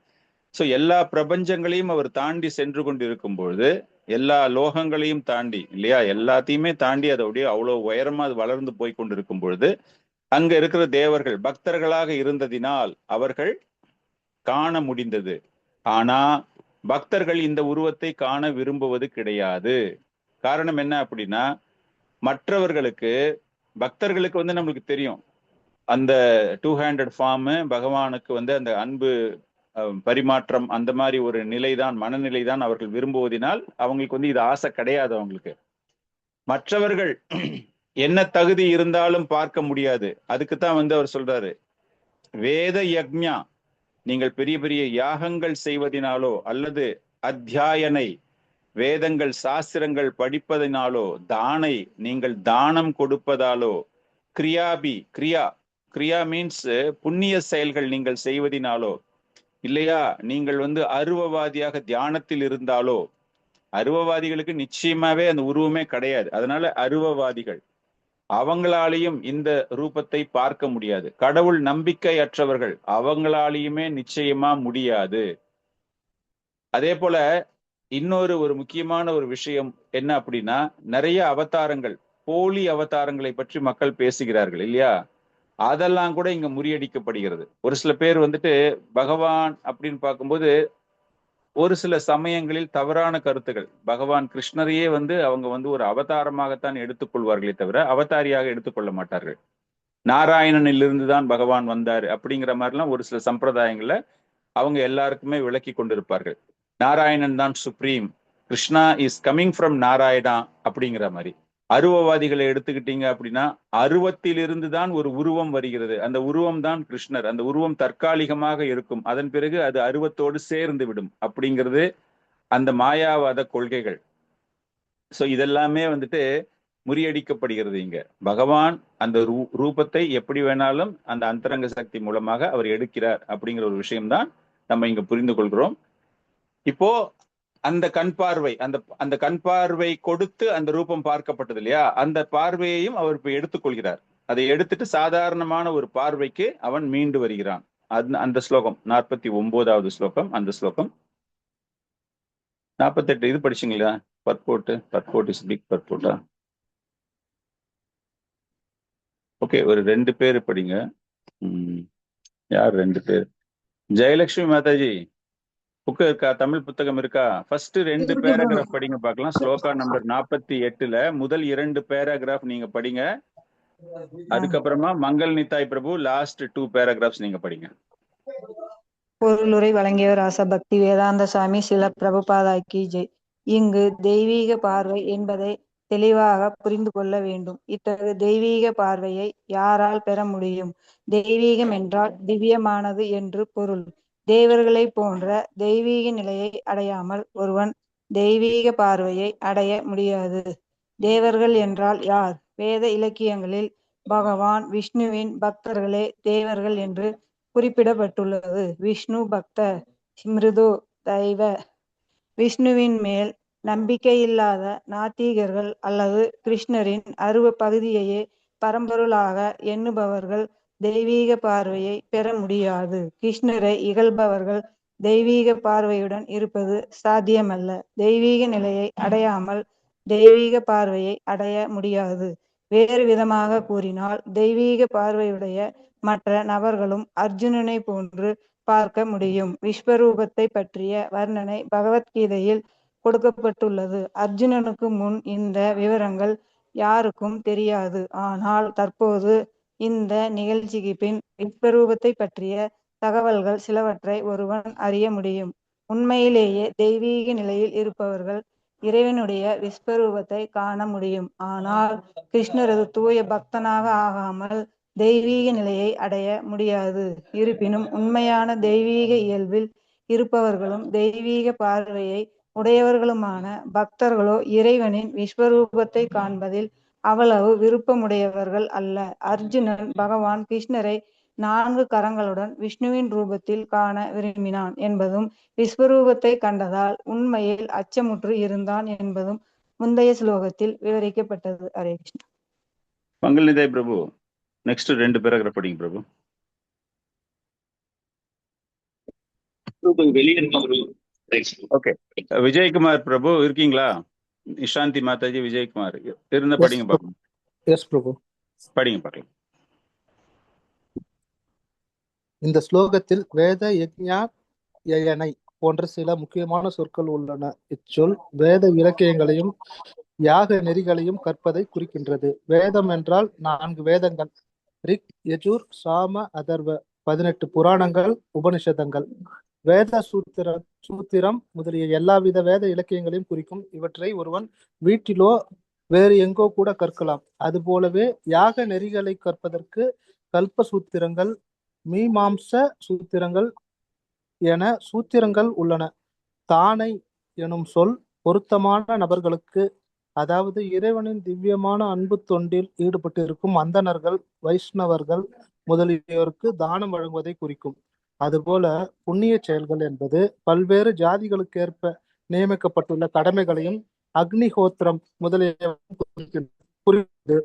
சோ எல்லா பிரபஞ்சங்களையும் அவர் தாண்டி சென்று கொண்டிருக்கும் பொழுது, எல்லா லோகங்களையும் தாண்டி இல்லையா, எல்லாத்தையுமே தாண்டி அதோடைய அவ்வளவு உயரமா அது வளர்ந்து போய் கொண்டிருக்கும் பொழுது அங்க இருக்கிற தேவர்கள் பக்தர்களாக இருந்ததினால் அவர்கள் காண முடிந்தது. ஆனா பக்தர்கள் இந்த உருவத்தை காண விரும்புவது கிடையாது. காரணம் என்ன அப்படின்னா, மற்றவர்களுக்கு பக்தர்களுக்கு நம்மளுக்கு தெரியும் அந்த 200 ஃபார்ம் பகவானுக்கு அந்த அன்பு பரிமாற்றம், அந்த மாதிரி ஒரு நிலைதான், மனநிலைதான் அவர்கள் விரும்புவதனால் அவங்களுக்கு இது ஆசை கிடையாது. அவங்களுக்கு மற்றவர்கள் என்ன தகுதி இருந்தாலும் பார்க்க முடியாது. அதுக்குத்தான் அவர் சொல்றாரு, வேத யக்ஞா, நீங்கள் பெரிய பெரிய யாகங்கள் செய்வதனாலோ அல்லது அத்தியாயனை, வேதங்கள் சாஸ்திரங்கள் படிப்பதனாலோ, தானை நீங்கள் தானம் கொடுப்பதாலோ, கிரியாபி, கிரியா மீன்ஸ் புண்ணிய செயல்கள் நீங்கள் செய்வதினாலோ, இல்லையா நீங்கள் அருவவாதியாக தியானத்தில் இருந்தாலோ, அருவவாதிகளுக்கு நிச்சயமாவே அந்த உருவமே கிடையாது. அதனால அருவவாதிகள் அவங்களாலையும் இந்த ரூபத்தை பார்க்க முடியாது. கடவுள் நம்பிக்கையற்றவர்கள் அவங்களாலையுமே நிச்சயமா முடியாது. அதே போல இன்னொரு முக்கியமான ஒரு விஷயம் என்ன அப்படின்னா, நிறைய அவதாரங்கள், போலி அவதாரங்களை பற்றி மக்கள் பேசுகிறார்கள் இல்லையா, அதெல்லாம் கூட இங்க முறியடிக்கப்படுகிறது. ஒரு சில பேர் பகவான் அப்படின்னு பார்க்கும்போது ஒரு சில சமயங்களில் தவறான கருத்துகள், பகவான் கிருஷ்ணரையே அவங்க ஒரு அவதாரமாகத்தான் எடுத்துக்கொள்வார்களே தவிர அவதாரியாக எடுத்துக்கொள்ள மாட்டார்கள். நாராயணனிலிருந்து தான் பகவான் வந்தாரு அப்படிங்கிற மாதிரிலாம் ஒரு சில சம்பிரதாயங்கள்ல அவங்க எல்லாருக்குமே விளக்கி கொண்டிருப்பார்கள். நாராயணன் தான் supreme, Krishna is coming from Narayana அப்படிங்கிற மாதிரி. அருவவாதிகளை எடுத்துக்கிட்டீங்க அப்படின்னா, அருவத்திலிருந்து தான் ஒரு உருவம் வருகிறது, அந்த உருவம் தான் கிருஷ்ணர். அந்த உருவம் தற்காலிகமாக இருக்கும், அதன் பிறகு அது அருவத்தோடு சேர்ந்து விடும் அப்படிங்கிறது அந்த மாயாவாத கொள்கைகள். சோ இதெல்லாமே முறியடிக்கப்படுகிறது இங்க. பகவான் அந்த ரூபத்தை எப்படி வேணாலும் அந்த அந்தரங்க சக்தி மூலமாக அவர் எடுக்கிறார் அப்படிங்கிற ஒரு விஷயம்தான் நம்ம இங்க புரிந்து கொள்கிறோம். இப்போ அந்த கண் பார்வை, அந்த கண் பார்வை கொடுத்து அந்த ரூபம் பார்க்கப்பட்டது இல்லையா, அந்த பார்வையையும் அவர் இப்ப எடுத்துக்கொள்கிறார். அதை எடுத்துட்டு சாதாரணமான ஒரு பார்வைக்கு அவன் மீண்டு வருகிறான். அந்த ஸ்லோகம் 49வது ஸ்லோகம். அந்த ஸ்லோகம் 48 இது படிச்சீங்களா? பர்போட் இஸ் பிக் பர்போட்டா? ஓகே, ஒரு 2 பேர் படிங்க. யார் 2 பேர்? ஜெயலட்சுமி மாதாஜி புக்கு இருக்கா? தமிழ் புத்தகம் இருக்கா? ஃபர்ஸ்ட் 2 பேராகிராஃப் படிங்க பார்க்கலாம். ஸ்லோகா நம்பர் 48ல முதல் 2 பேராகிராஃப் நீங்க படிங்க. அதுக்கப்புறமா மங்கள் நித்தாய் பிரபு லாஸ்ட் 2 பேராகிராஃப்ஸ் நீங்க படிங்க. பொருளுரை வழங்கியவர் ராச பக்தி வேதாந்த சுவாமி சில பிரபுபாதாக்கி ஜெய். இங்கு தெய்வீக பார்வை என்பதை தெளிவாக புரிந்து கொள்ள வேண்டும். இத்தகைய தெய்வீக பார்வையை யாரால் பெற முடியும்? தெய்வீகம் என்றால் திவ்யமானது என்று பொருள். தேவர்களை போன்ற தெய்வீக நிலையை அடையாமல் ஒருவன் தெய்வீக பார்வையை அடைய முடியாது. தேவர்கள் என்றால் யார்? வேத இலக்கியங்களில் பகவான் விஷ்ணுவின் பக்தர்களே தேவர்கள் என்று குறிப்பிடப்பட்டுள்ளது. விஷ்ணு பக்த ஸ்மிருது தெய்வ. விஷ்ணுவின் மேல் நம்பிக்கையில்லாத நாத்திகர்கள் அல்லது கிருஷ்ணரின் அருவ பகுதியையே பரம்பொருளாக எண்ணுபவர்கள் தெய்வீக பார்வையை பெற முடியாது. கிருஷ்ணரை இகழ்பவர்கள் தெய்வீக பார்வையுடன் இருப்பது சாத்தியமல்ல. தெய்வீக நிலையை அடையாமல் தெய்வீக பார்வையை அடைய முடியாது. வேறு விதமாக கூறினால், தெய்வீக பார்வையுடைய மற்ற நபர்களும் அர்ஜுனனை போன்று பார்க்க முடியும். விஸ்வரூபத்தை பற்றிய வர்ணனை பகவத்கீதையில் கொடுக்கப்பட்டுள்ளது. அர்ஜுனனுக்கு முன் இந்த விவரங்கள் யாருக்கும் தெரியாது. ஆனால் தற்போது இந்த நிகழ்ச்சிக்கு பின் விஸ்வரூபத்தை பற்றிய தகவல்கள் சிலவற்றை ஒருவன் அறிய முடியும். உண்மையிலேயே தெய்வீக நிலையில் இருப்பவர்கள் இறைவனுடைய விஸ்வரூபத்தை காண முடியும். ஆனால் கிருஷ்ணரது தூய பக்தனாக ஆகாமல் தெய்வீக நிலையை அடைய முடியாது. இருப்பினும் உண்மையான தெய்வீக இயல்பில் இருப்பவர்களும் தெய்வீக பார்வையை உடையவர்களுமான பக்தர்களோ இறைவனின் விஸ்வரூபத்தை காண்பதில் அவ்வளவு விருப்பமுடையவர்கள் அல்ல. அர்ஜுனன் பகவான் கிருஷ்ணரை 4 கரங்களுடன் விஷ்ணுவின் ரூபத்தில் காண விரும்பினான் என்பதும் விஸ்வரூபத்தை கண்டதால் உண்மையில் அச்சமுற்று இருந்தான் என்பதும் முந்தைய ஸ்லோகத்தில் விவரிக்கப்பட்டது. ஹரே கிருஷ்ணா. மங்கள் நிதாய் பிரபு, நெக்ஸ்ட் 2 பேராகிராஃப் படிங்க பிரபு. ஓகே, விஜயகுமார் பிரபு இருக்கீங்களா? நிஷாந்தி மாதாஜி, விஜயகுமார் இருந்த படிங்க பாப்போம். எஸ் பிரபு, படிங்க பார்க்கலாம். இந்த ஸ்லோகத்தில் வேத யக்ஞா யயனை போன்ற சில முக்கியமான சொற்கள் உள்ளன. இச்சொல் வேத இலக்கியங்களையும் யாக நெறிகளையும் கற்பதை குறிக்கின்றது. வேதம் என்றால் 4 வேதங்கள்: ரிக், யஜூர், சாம, அதர்வ, 18 புராணங்கள், உபனிஷதங்கள். வேத சூத்திரம் முதலிய எல்லாவித வேத இலக்கியங்களையும் குறிக்கும். இவற்றை ஒருவன் வீட்டிலோ வேறு எங்கோ கூட கற்கலாம். அதுபோலவே யாக நெறிகளை கற்பதற்கு கல்ப சூத்திரங்கள், மீமாம்ச சூத்திரங்கள் என சூத்திரங்கள் உள்ளன. தானை எனும் சொல் பொருத்தமான நபர்களுக்கு, அதாவது இறைவனின் திவ்யமான அன்பு தொண்டில் ஈடுபட்டு இருக்கும் அந்தணர்கள், வைஷ்ணவர்கள் முதலியோருக்கு தானம் வழங்குவதை குறிக்கும். அதுபோல புண்ணிய செயல்கள் என்பது பல்வேறு ஜாதிகளுக்கேற்ப நியமிக்கப்பட்டுள்ள கடமைகளையும் அக்னிஹோத்திரம் முதலிய குறிக்கிறது.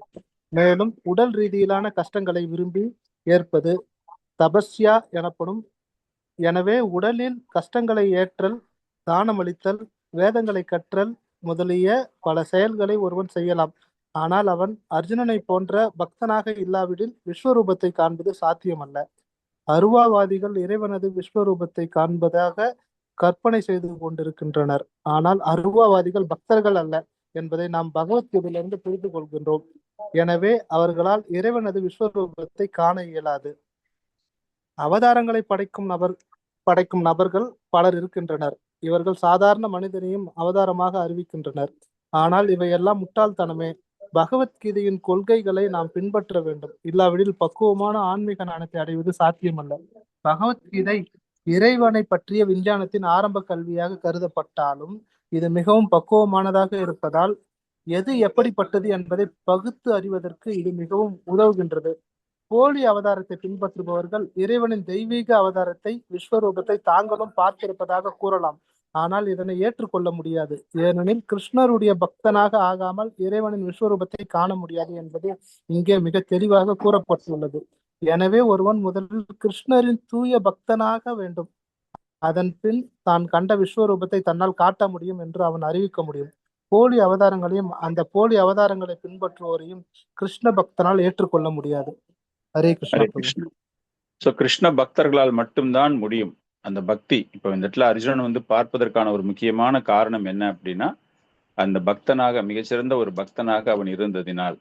மேலும் உடல் ரீதியிலான கஷ்டங்களை விரும்பி ஏற்பது தபஸ்யா எனப்படும். எனவே உடலில் கஷ்டங்களை ஏற்றல், தானமளித்தல், வேதங்களை கற்றல் முதலிய பல செயல்களை ஒருவன் செய்யலாம். ஆனால் அவன் அர்ஜுனனை போன்ற பக்தனாக இல்லாவிடில் விஸ்வரூபத்தை காண்பது சாத்தியமல்ல. அருவாவாதிகள் இறைவனது விஸ்வரூபத்தை காண்பதாக கற்பனை செய்து கொண்டிருக்கின்றனர். ஆனால் அருவாவாதிகள் பக்தர்கள் அல்ல என்பதை நாம் பகவத்கீதையிலிருந்து புரிந்து கொள்கின்றோம். எனவே அவர்களால் இறைவனது விஸ்வரூபத்தை காண இயலாது. அவதாரங்களை படைக்கும் நபர்கள் பலர் இருக்கின்றனர். இவர்கள் சாதாரண மனிதனையும் அவதாரமாக அறிவிக்கின்றனர். ஆனால் இவையெல்லாம் முட்டாள்தனமே. பகவத்கீதையின் கொள்கைகளை நாம் பின்பற்ற வேண்டும். இல்லாவிடில் பக்குவமான ஆன்மீக ஞானத்தை அடைவது சாத்தியமல்ல. பகவத்கீதை இறைவனை பற்றிய விஞ்ஞானத்தின் ஆரம்ப கல்வியாக கருதப்பட்டாலும் இது மிகவும் பக்குவமானதாக இருப்பதால் எது எப்படிப்பட்டது என்பதை பகுத்து அறிவதற்கு இது மிகவும் உதவுகின்றது. போலி அவதாரத்தை பின்பற்றுபவர்கள் இறைவனின் தெய்வீக அவதாரத்தை, விஸ்வரூபத்தை தாங்களும் பார்த்திருப்பதாக கூறலாம். ஆனால் இதனை ஏற்றுக்கொள்ள முடியாது. ஏனெனில் கிருஷ்ணருடைய பக்தனாக ஆகாமல் இறைவனின் விஸ்வரூபத்தை காண முடியாது என்பது இங்கே மிக தெளிவாக கூறப்பட்டுள்ளது. எனவே ஒருவன் முதலில் கிருஷ்ணரின் தூய பக்தனாக வேண்டும். அதன் பின் தான் கண்ட விஸ்வரூபத்தை தன்னால் காட்ட முடியும் என்று அவன் அறிவிக்க முடியும். போலி அவதாரங்களையும் அந்த போலி அவதாரங்களை பின்பற்றுவோரையும் கிருஷ்ண பக்தனால் ஏற்றுக்கொள்ள முடியாது. ஹரே கிருஷ்ணா. சோ கிருஷ்ண பக்தர்களால் மட்டும்தான் முடியும் அந்த பக்தி. இப்ப இந்த இடத்துல அர்ஜுனன் பார்ப்பதற்கான ஒரு முக்கியமான காரணம் என்ன அப்படின்னா, அந்த பக்தனாக, மிகச்சிறந்த ஒரு பக்தனாக அவன் இருந்ததினால்.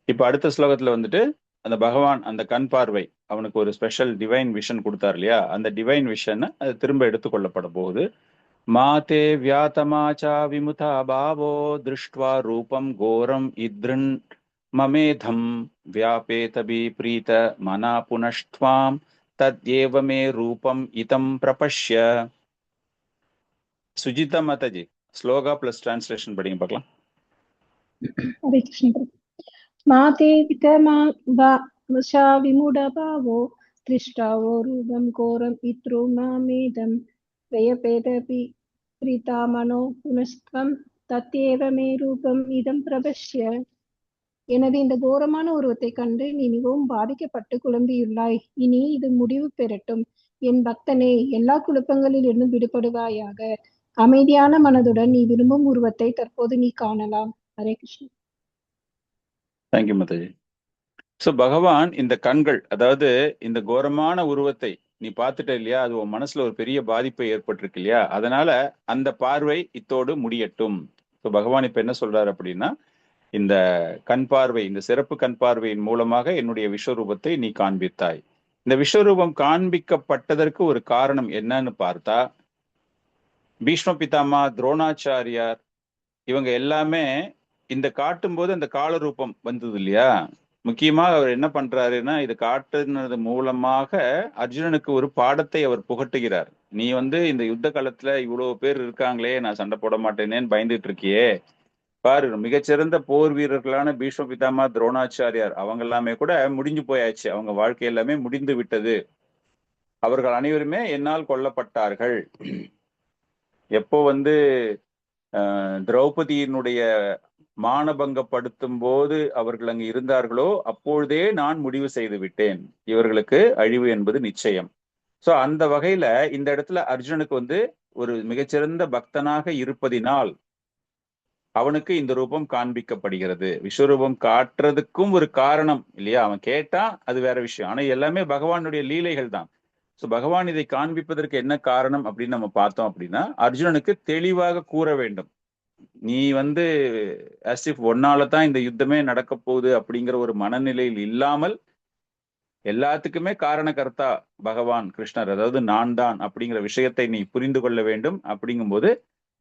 இப்ப அடுத்த ஸ்லோகத்துல அந்த பகவான் அந்த கண் பார்வை அவனுக்கு ஒரு ஸ்பெஷல் டிவைன் விஷன் கொடுத்தார் இல்லையா, அந்த டிவைன் விஷன் அது திரும்ப எடுத்துக்கொள்ளப்பட போகுது. மாதே வியாதமாச்சா விமுதா பாவோ திருஷ்டுவா ரூபம் கோரம் இத்ருன் மமேதம் வியாபேதபி பிரீத மனா புனஷ்த்வாம் தத்யேவ மே ரூபம் இதம் பிரபஷ்ய. சுஜிதா மாதாஜி, ஸ்லோகா பிளஸ் டிரான்ஸ்லேஷன் படிங்க பார்க்கலாம். ஹரே கிருஷ்ண. மாதே விதமாச்சா விமுடா பாவோ திருஷ்டாவோ ரூபம் கோரம் இத்ரு மாமேதம் வியாபேதபி பிரீதா மனோ புனஸ்த்வம் தத்யேவ மே ரூபம் இதம் பிரபஷ்ய. எனது இந்த கோரமான உருவத்தை கண்டு நீ மிகவும் பாதிக்கப்பட்டு குழம்பியுள்ளாய். இனி இது முடிவு பெறட்டும். என் பக்தனே, எல்லா குழப்பங்களில் இருந்தும் விடுபடுவாயாக. அமைதியான மனதுடன் நீ விரும்பும் உருவத்தை தற்போது நீ காணலாம். ஹரே கிருஷ்ணா. தேங்க்யூ மாதாஜி. சோ பகவான் இந்த கண்கள், அதாவது இந்த கோரமான உருவத்தை நீ பார்த்துட்ட இல்லையா, அது உன் மனசுல ஒரு பெரிய பாதிப்பை ஏற்பட்டிருக்கு இல்லையா, அதனால அந்த பார்வை இத்தோடு முடியட்டும். ஸோ பகவான் இப்ப என்ன சொல்றாரு அப்படின்னா, இந்த கண் பார்வை, இந்த சிறப்பு கண் பார்வையின் மூலமாக என்னுடைய விஸ்வரூபத்தை நீ காண்பித்தாய். இந்த விஸ்வரூபம் காண்பிக்கப்பட்டதற்கு ஒரு காரணம் என்னன்னு பார்த்தா, பீஷ்ம பிதாமா, துரோணாச்சாரியார் இவங்க எல்லாமே இந்த காட்டும் போது அந்த கால ரூபம் வந்தது இல்லையா? முக்கியமா அவர் என்ன பண்றாருன்னா, இது காட்டுனது மூலமாக அர்ஜுனனுக்கு ஒரு பாடத்தை அவர் புகட்டுகிறார். நீ இந்த யுத்த காலத்துல இவ்வளவு பேர் இருக்காங்களே, நான் சண்டை போட மாட்டேனேன்னு பயந்துட்டு இருக்கியே, பாரு மிகச்சிறந்த போர் வீரர்களான பீஷ்ம பிதாமா, துரோணாச்சாரியார் அவங்க எல்லாமே கூட முடிஞ்சு போயாச்சு. அவங்க வாழ்க்கை எல்லாமே முடிந்து விட்டது. அவர்கள் அனைவருமே என்னால் கொல்லப்பட்டார்கள். எப்போ திரௌபதியினுடைய மானபங்கப்படுத்தும் போது அவர்கள் அங்கு இருந்தார்களோ அப்பொழுதே நான் முடிவு செய்து விட்டேன், இவர்களுக்கு அழிவு என்பது நிச்சயம். சோ அந்த வகையில இந்த இடத்துல அர்ஜுனுக்கு ஒரு மிகச்சிறந்த பக்தனாக இருப்பதினால் அவனுக்கு இந்த ரூபம் காண்பிக்கப்படுகிறது. விஸ்வரூபம் காட்டுறதுக்கும் ஒரு காரணம் இல்லையா? அவன் கேட்டா அது வேற விஷயம். ஆனா எல்லாமே பகவானுடைய லீலைகள் தான். சோ பகவான் இதை காண்பிப்பதற்கு என்ன காரணம் அப்படின்னு நம்ம பார்த்தோம் அப்படின்னா, அர்ஜுனனுக்கு தெளிவாக கூற வேண்டும். நீ as if ஒன்னால தான் இந்த யுத்தமே நடக்க போகுது அப்படிங்கிற ஒரு மனநிலையில் இல்லாமல், எல்லாத்துக்குமே காரணகர்த்தா பகவான் கிருஷ்ணர், அதாவது நான் தான் அப்படிங்கிற விஷயத்தை நீ புரிந்து கொள்ள வேண்டும். அப்படிங்கும்போது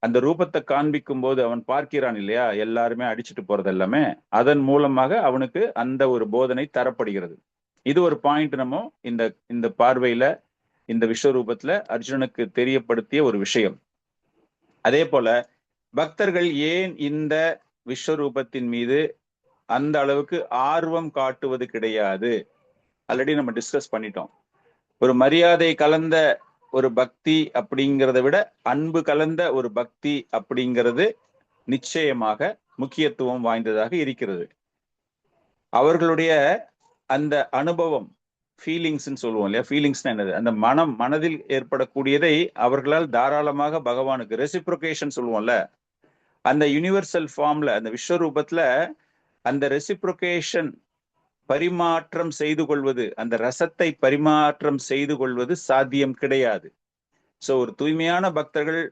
அந்த ரூபத்தை காண்பிக்கும் போது அவன் பார்க்கிறான் இல்லையா, எல்லாருமே அடிச்சுட்டு போறது எல்லாமே, அதன் மூலமாக அவனுக்கு அந்த ஒரு போதனை தரப்படுகிறது. இது ஒரு பாயிண்ட் நம்ம இந்த பார்வையில இந்த விஸ்வரூபத்துல அர்ஜுனனுக்கு தெரியப்படுத்திய ஒரு விஷயம். அதே போல பக்தர்கள் ஏன் இந்த விஸ்வரூபத்தின் மீது அந்த அளவுக்கு ஆர்வம் காட்டுவது கிடையாது? ஆல்ரெடி நம்ம டிஸ்கஸ் பண்ணிட்டோம். ஒரு மரியாதை கலந்த ஒரு பக்தி அப்படிங்கிறத விட அன்பு கலந்த ஒரு பக்தி அப்படிங்கிறது நிச்சயமாக முக்கியத்துவம் வாய்ந்ததாக இருக்கிறது. அவர்களுடைய அந்த அனுபவம், ஃபீலிங்ஸ்ன்னு சொல்லுவோம் இல்லையா? ஃபீலிங்ஸ்னா என்னது? அந்த மனதில் ஏற்படக்கூடியதை அவர்களால் தாராளமாக பகவானுக்கு ரெசிப்ரோகேஷன் சொல்லுவோம்ல, அந்த யூனிவர்சல் ஃபார்ம்ல, அந்த விஸ்வரூபத்துல அந்த ரெசிப்ரோகேஷன் பரிமாற்றம் செய்து கொள்வது, அந்த ரசத்தை பரிமாற்றம் செய்து கொள்வது சாத்தியம் கிடையாது. சோ ஒரு தூய்மையான பக்தர்கள்,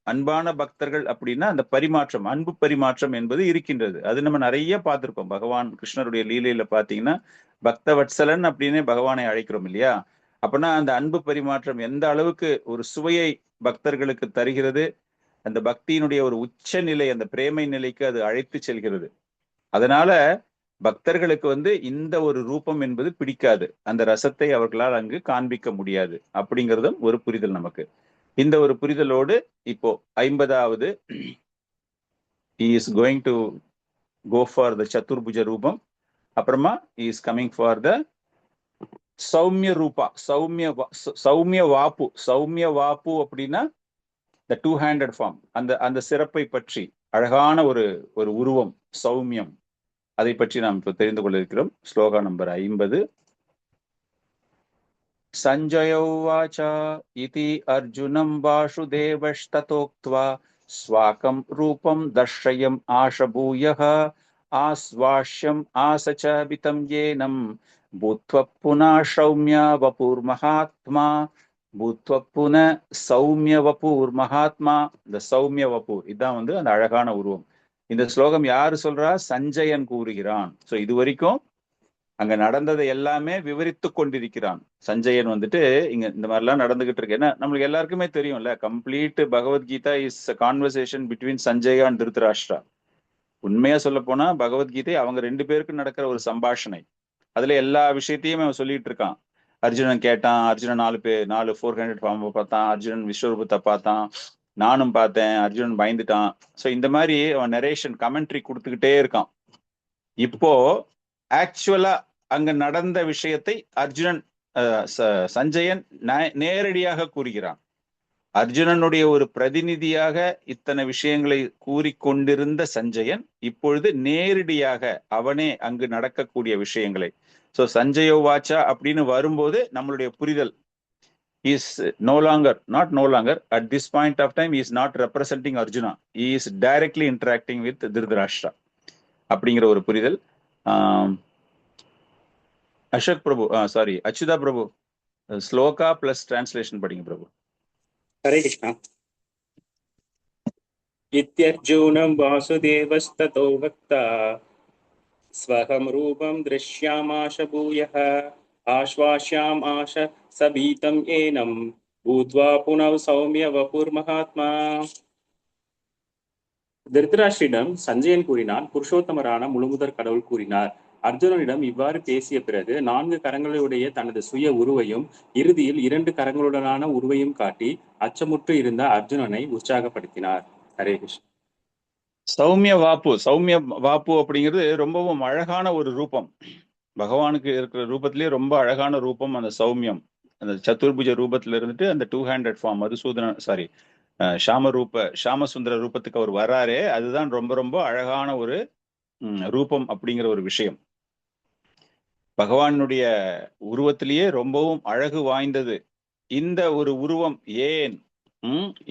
அன்பான பக்தர்கள் அப்படின்னா அந்த பரிமாற்றம், அன்பு பரிமாற்றம் என்பது இருக்கின்றது. அது நம்ம நிறைய பார்த்திருக்கோம். பகவான் கிருஷ்ணருடைய லீலையில பாத்தீங்கன்னா பக்த வத்சலன் அப்படின்னே பகவானை அழைக்கிறோம் இல்லையா? அப்படின்னா அந்த அன்பு பரிமாற்றம் எந்த அளவுக்கு ஒரு சுவையை பக்தர்களுக்கு தருகிறது, அந்த பக்தியினுடைய ஒரு உச்ச நிலை, அந்த பிரேமை நிலைக்கு அது அழைத்து செல்கிறது. அதனால பக்தர்களுக்கு இந்த ஒரு ரூபம் என்பது பிடிக்காது. அந்த ரசத்தை அவர்களால் அங்கு காண்பிக்க முடியாது அப்படிங்கிறதும் ஒரு புரிதல் நமக்கு. இந்த ஒரு புரிதலோடு இப்போ 50வது he is going to go for the சதுர்புஜ ரூபம். அப்புறமா he is coming for the சௌமிய ரூபா, சௌமிய வாப்பு. சௌமிய வாப்பு அப்படின்னா the two-handed form, அந்த சிறப்பை பற்றி அழகான ஒரு உருவம் சௌமியம், அதை பற்றி நாம் இப்போ தெரிந்து கொள்ள இருக்கிறோம். ஸ்லோகா நம்பர் 50. சஞ்சய உவாச இதி அர்ஜுனம் வாசுதேவஸ்ததோக்த்வா ஸ்வாகம் ரூபம் தர்ஷயம் ஆஷபூயः ஆஸ்வாஷ்யம் ஆசசாபிதம் ஏனம் பூத்வ புனா சௌமிய வபூர் மகாத்மா. பூத்வ புன சௌமிய வபூர் மகாத்மா. இந்த சௌமிய வபூர் இதான் அந்த அழகான உருவம். இந்த ஸ்லோகம் யாரு சொல்றா? சஞ்சயன் கூறுகிறான். சோ இது வரைக்கும் அங்க நடந்ததை எல்லாமே விவரித்து கொண்டிருக்கிறான் சஞ்சயன். இங்க இந்த மாதிரிலாம் நடந்துகிட்டு இருக்கு. ஏன்னா நம்மளுக்கு எல்லாருக்குமே தெரியும்ல, complete Bhagavad Gita is conversation between Sanjaya and Dhritarashtra. உண்மையா சொல்ல போனா பகவத்கீதை அவங்க 2 பேருக்கு நடக்கிற ஒரு சம்பாஷணை. அதுல எல்லா விஷயத்தையும் அவன் சொல்லிட்டு இருக்கான். அர்ஜுனன் கேட்டான், அர்ஜுனன் 4 400 ஃபார்ம் பார்த்தான், அர்ஜுனன் விஸ்வரூபத்தை பார்த்தான், நானும் பார்த்தேன், அர்ஜுனன் பயந்துட்டான். சோ இந்த மாதிரி அவன் நரேஷன் கமெண்ட்ரி கொடுத்துக்கிட்டே இருக்கான். இப்போ ஆக்சுவலா அங்க நடந்த விஷயத்தை சஞ்சயன் நேரடியாக கூறுகிறான். அர்ஜுனனுடைய ஒரு பிரதிநிதியாக இத்தனை விஷயங்களை கூறிக்கொண்டிருந்த சஞ்சயன் இப்பொழுது நேரடியாக அவனே அங்கு நடக்கக்கூடிய விஷயங்களை. சோ சஞ்சயோ வாச்சா அப்படின்னு வரும்போது நம்மளுடைய புரிதல் is no longer at this point of time he is not representing Arjuna, he is directly interacting with Dhritarashtra அப்படிங்கிற ஒரு புரிதல். அசோக் பிரபு, சாரி அச்சுதா பிரபு, ஸ்லோகா பிளஸ் டிரான்ஸ்லேஷன் படிங்க பிரபு. ஹரே கிருஷ்ணா. இத்யர்ஜுனம் வாசுதேவஸ்ததோ வக்தா ஸ்வகம் ரூபம் திருஷ்யாமாஷ பூயः ஆஸ்வாஸ்யாம் ஆஷ சபீதம் ஏனம் பூத்வா புனவ் சௌமிய வபுர் மகாத்மா. திருதராஷ்டிரிடம் சஞ்சயன் கூறினான், புருஷோத்தமரான முழுமுதற் கடவுள் கூறினார். அர்ஜுனனிடம் இவ்வாறு பேசிய பிறகு 4 கரங்களுடைய தனது சுய உருவையும் இறுதியில் 2 கரங்களுடனான உருவையும் காட்டி அச்சமுற்று இருந்த அர்ஜுனனை உற்சாகப்படுத்தினார். ஹரே கிருஷ்ணா. சௌமிய வாப்பு அப்படிங்கிறது ரொம்பவும் அழகான ஒரு ரூபம். பகவானுக்கு இருக்கிற ரூபத்திலேயே ரொம்ப அழகான ரூபம் அந்த சௌமியம். அந்த சதுர்புஜ ரூபத்துல இருந்துட்டு அந்த 2 ஹேண்டட் ஃபார்ம் ஷாமசுந்தர ரூபத்துக்கு அவர் வர்றாரே, அதுதான் ரொம்ப ரொம்ப அழகான ஒரு ரூபம் அப்படிங்கிற ஒரு விஷயம். பகவானுடைய உருவத்திலேயே ரொம்பவும் அழகு வாய்ந்தது இந்த ஒரு உருவம்.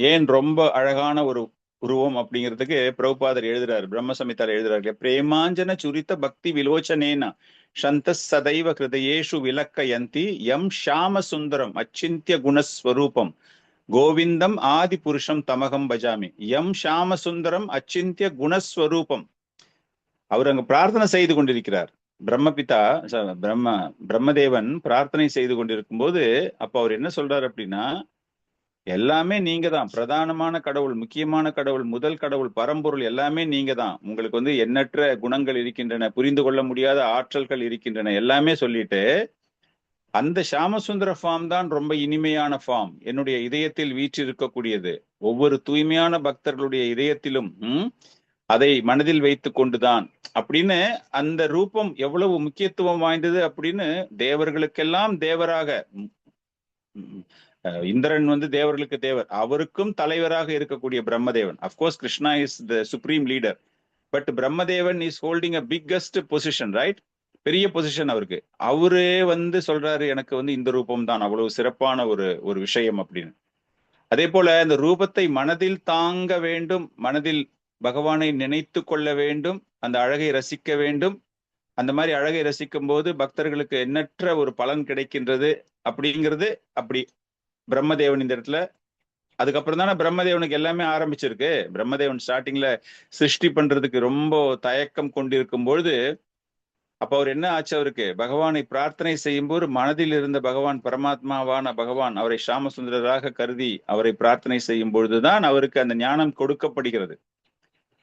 ஏன் ரொம்ப அழகான ஒரு உருவம் அப்படிங்கிறதுக்கு பிரபுபாதர் எழுதுறாரு, பிரம்மசமிதார் எழுதுறாரு, பிரேமாஞ்சன சுரித்த பக்தி விலோச்சனேன சந்த சதைவ ஹிருதயேஷு விலக்கயந்தி எம் ஷாம சுந்தரம் அச்சிந்திய குணஸ்வரூபம் கோவிந்தம் ஆதி புருஷம் தமகம் பஜாமி. எம் ஷாம சுந்தரம் அச்சிந்திய குணஸ்வரூபம். அவர் அங்க பிரார்த்தனை செய்து கொண்டிருக்கிறார். பிரம்மதேவன் பிரார்த்தனை செய்து கொண்டிருக்கும் போது அப்ப அவர் என்ன சொல்றாரு அப்படின்னா, எல்லாமே நீங்க தான், பிரதானமான கடவுள், முக்கியமான கடவுள், முதல் கடவுள், பரம்பொருள் எல்லாமே நீங்க தான். உங்களுக்கு எண்ணற்ற குணங்கள் இருக்கின்றன, புரிந்து கொள்ள முடியாத ஆற்றல்கள் இருக்கின்றன, எல்லாமே சொல்லிட்டு அந்த ஷாமசுந்தர ஃபார்ம் தான் ரொம்ப இனிமையான ஃபார்ம், என்னுடைய இதயத்தில் வீற்றிருக்கக்கூடியது. ஒவ்வொரு தூய்மையான பக்தர்களுடைய இதயத்திலும் அதை மனதில் வைத்து கொண்டுதான் அப்படின்னு அந்த ரூபம் எவ்வளவு முக்கியத்துவம் வாய்ந்தது அப்படின்னு தேவர்களுக்கெல்லாம் தேவராக, இந்திரன் தேவர்களுக்கு தேவர், அவருக்கும் தலைவராக இருக்கக்கூடிய Brahmadevan. Of course Krishna is the supreme leader, but Brahmadevan is holding a biggest position, right? பெரிய பொசிஷன் அவருக்கு. அவரே சொல்றாரு, எனக்கு இந்த ரூபம் தான் அவ்வளவு சிறப்பான ஒரு விஷயம் அப்படின்னு. அதே போல இந்த ரூபத்தை மனதில் தாங்க வேண்டும், மனதில் பகவானை நினைத்து கொள்ள வேண்டும், அந்த அழகை ரசிக்க வேண்டும். அந்த மாதிரி அழகை ரசிக்கும் போது பக்தர்களுக்கு எண்ணற்ற ஒரு பலன் கிடைக்கின்றது அப்படிங்கிறது அப்படி பிரம்மதேவன் இந்த இடத்துல. அதுக்கப்புறம் தானே பிரம்மதேவனுக்கு எல்லாமே ஆரம்பிச்சிருக்கு. பிரம்மதேவன் ஸ்டார்டிங்ல சிருஷ்டி பண்றதுக்கு ரொம்ப தயக்கம் கொண்டிருக்கும் பொழுது அப்ப அவர் என்ன ஆச்சு, அவருக்கு பகவானை பிரார்த்தனை செய்யும் போது மனதில் இருந்த பகவான், பரமாத்மாவான பகவான், அவரை ஷாமசுந்தரராக கருதி அவரை பிரார்த்தனை செய்யும் பொழுதுதான் அவருக்கு அந்த ஞானம் கொடுக்கப்படுகிறது.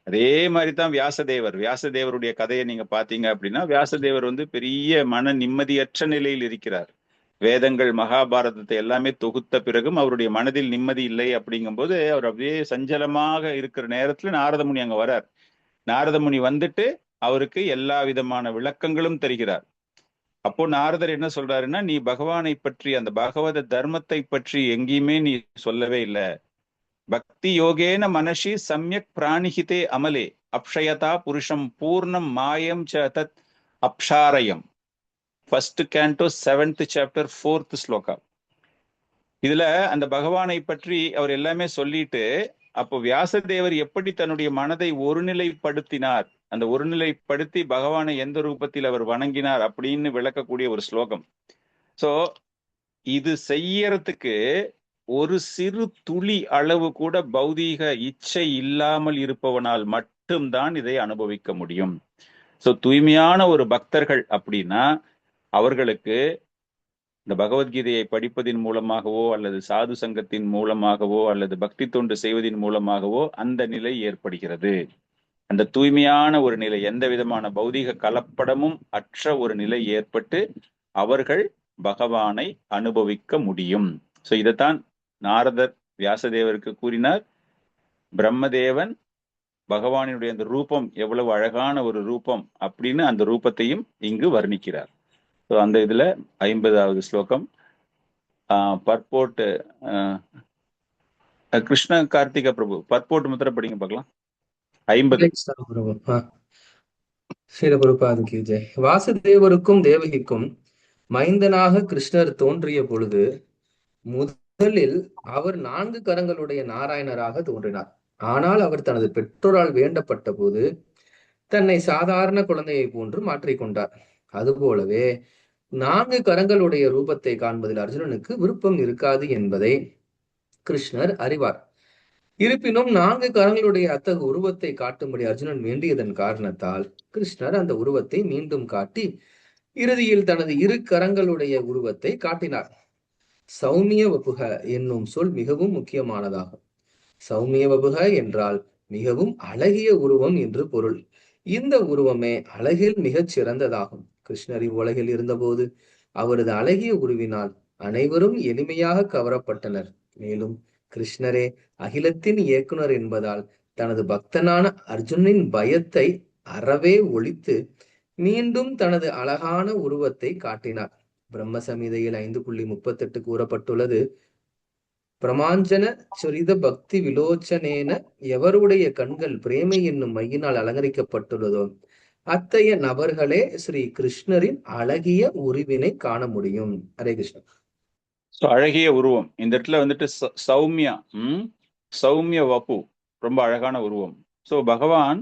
அதே மாதிரி தான் வியாசதேவருடைய கதையை நீங்க பாத்தீங்க அப்படின்னா, வியாசதேவர் பெரிய மன நிம்மதியற்ற நிலையில் இருக்கிறார். வேதங்கள் மகாபாரதத்தை எல்லாமே தொகுத்த பிறகும் அவருடைய மனதில் நிம்மதி இல்லை. அப்படிங்கும் போது அவர் அப்படியே சஞ்சலமாக இருக்கிற நேரத்துல நாரதமுனி அங்க வரார். நாரதமுனி வந்துட்டு அவருக்கு எல்லா விதமான விளக்கங்களும் தருகிறார். அப்போ நாரதர் என்ன சொல்றாருன்னா, நீ பகவானை பற்றி, அந்த பகவத தர்மத்தை பற்றி எங்கேயுமே நீ சொல்லவே இல்லை. பக்தி யோகேன மனசி சம்யக் பிராணிஹிதே அமலே அப்ஷயதா புருஷம் பூர்ணம் மாயம் ச தத் அப்ஷாரயம். 1st Canto 7th Chapter 4th shloka. இதுல அந்த பகவானை பற்றி அவர் எல்லாமே சொல்லிட்டு, அப்போ வியாசதேவர் எப்படி தன்னுடைய மனதை ஒருநிலைப்படுத்தினார், அந்த ஒருநிலைப்படுத்தி பகவானை எந்த ரூபத்தில் அவர் வணங்கினார் அப்படின்னு விளக்கக்கூடிய ஒரு ஸ்லோகம். சோ இது செய்யறதுக்கு ஒரு சிறு துளி அளவு கூட பௌதீக இச்சை இல்லாமல் இருப்பவனால் மட்டும்தான் இதை அனுபவிக்க முடியும். சோ தூய்மையான ஒரு பக்தர்கள் அப்படின்னா அவர்களுக்கு இந்த பகவத்கீதையை படிப்பதின் மூலமாகவோ அல்லது சாது சங்கத்தின் மூலமாகவோ அல்லது பக்தி தொண்டு செய்வதின் மூலமாகவோ அந்த நிலை ஏற்படுகிறது. அந்த தூய்மையான ஒரு நிலை, எந்த விதமான பௌதீக கலப்படமும் அற்ற ஒரு நிலை ஏற்பட்டு அவர்கள் பகவானை அனுபவிக்க முடியும். சோ இதைத்தான் நாரதர் வியாசதேவருக்கு கூறினார். பிரம்மதேவன் பகவானுடைய அந்த ரூபம் எவ்வளவு அழகான ஒரு ரூபம் அப்படின்னு அந்த ரூபத்தையும் இங்கு வர்ணிக்கிறார். ஸோ அந்த இதுல 50வது ஸ்லோகம் பர்போர்ட். கிருஷ்ண கார்த்திகா பிரபு பர்போர்ட் மாத்திரம் படிங்க பார்க்கலாம். 50. ஸ்ரீலபிரபாதுக்கு ஜெய். வாசுதேவருக்கும் தேவகிக்கும் மைந்தனாக கிருஷ்ணர் தோன்றிய பொழுது முதலில் அவர் 4 கரங்களுடைய நாராயணராக தோன்றினார். ஆனால் அவர் தனது பெற்றோரால் வேண்டப்பட்ட போது தன்னை சாதாரண குழந்தையை போன்று மாற்றிக்கொண்டார். அதுபோலவே 4 கரங்களுடைய ரூபத்தை காண்பதில் அர்ஜுனனுக்கு விருப்பம் இருக்காது என்பதை கிருஷ்ணர் அறிவார். இருப்பினும் 4 கரங்களுடைய அத்தகு உருவத்தை காட்டும்படி அர்ஜுனன் வேண்டியதன் காரணத்தால் கிருஷ்ணர் அந்த உருவத்தை மீண்டும் காட்டி இறுதியில் தனது 2 கரங்களுடைய உருவத்தை காட்டினார். சௌமிய வபுக என்னும் சொல் மிகவும் முக்கியமானதாகும். சௌமிய வபுக என்றால் மிகவும் அழகிய உருவம் என்று பொருள். இந்த உருவமே அழகில் மிகச் சிறந்ததாகும். கிருஷ்ணர் இவ்வுலகில் இருந்தபோது அவரது அழகிய உருவினால் அனைவரும் எளிமையாக கவரப்பட்டனர். மேலும் கிருஷ்ணரே அகிலத்தின் இயக்குனர் என்பதால் தனது பக்தனான அர்ஜுனனின் பயத்தை அறவே ஒழித்து மீண்டும் தனது அழகான உருவத்தை காட்டினார். பிரம்ம சமீதையில் 5.38 கூறப்பட்டுள்ளது, பிரமாஞ்சன சொரித பக்தி விலோச்சனேன, எவருடைய கண்கள் பிரேமை என்னும் மையினால் அலங்கரிக்கப்பட்டுள்ளதோ அத்தகைய நபர்களே ஸ்ரீ கிருஷ்ணரின் அழகிய உருவினை காண முடியும். ஹரே கிருஷ்ணா. ஸோ அழகிய உருவம் இந்த இடத்துல வந்துட்டு சௌமியா சௌமிய வப்பு, ரொம்ப அழகான உருவம். ஸோ பகவான்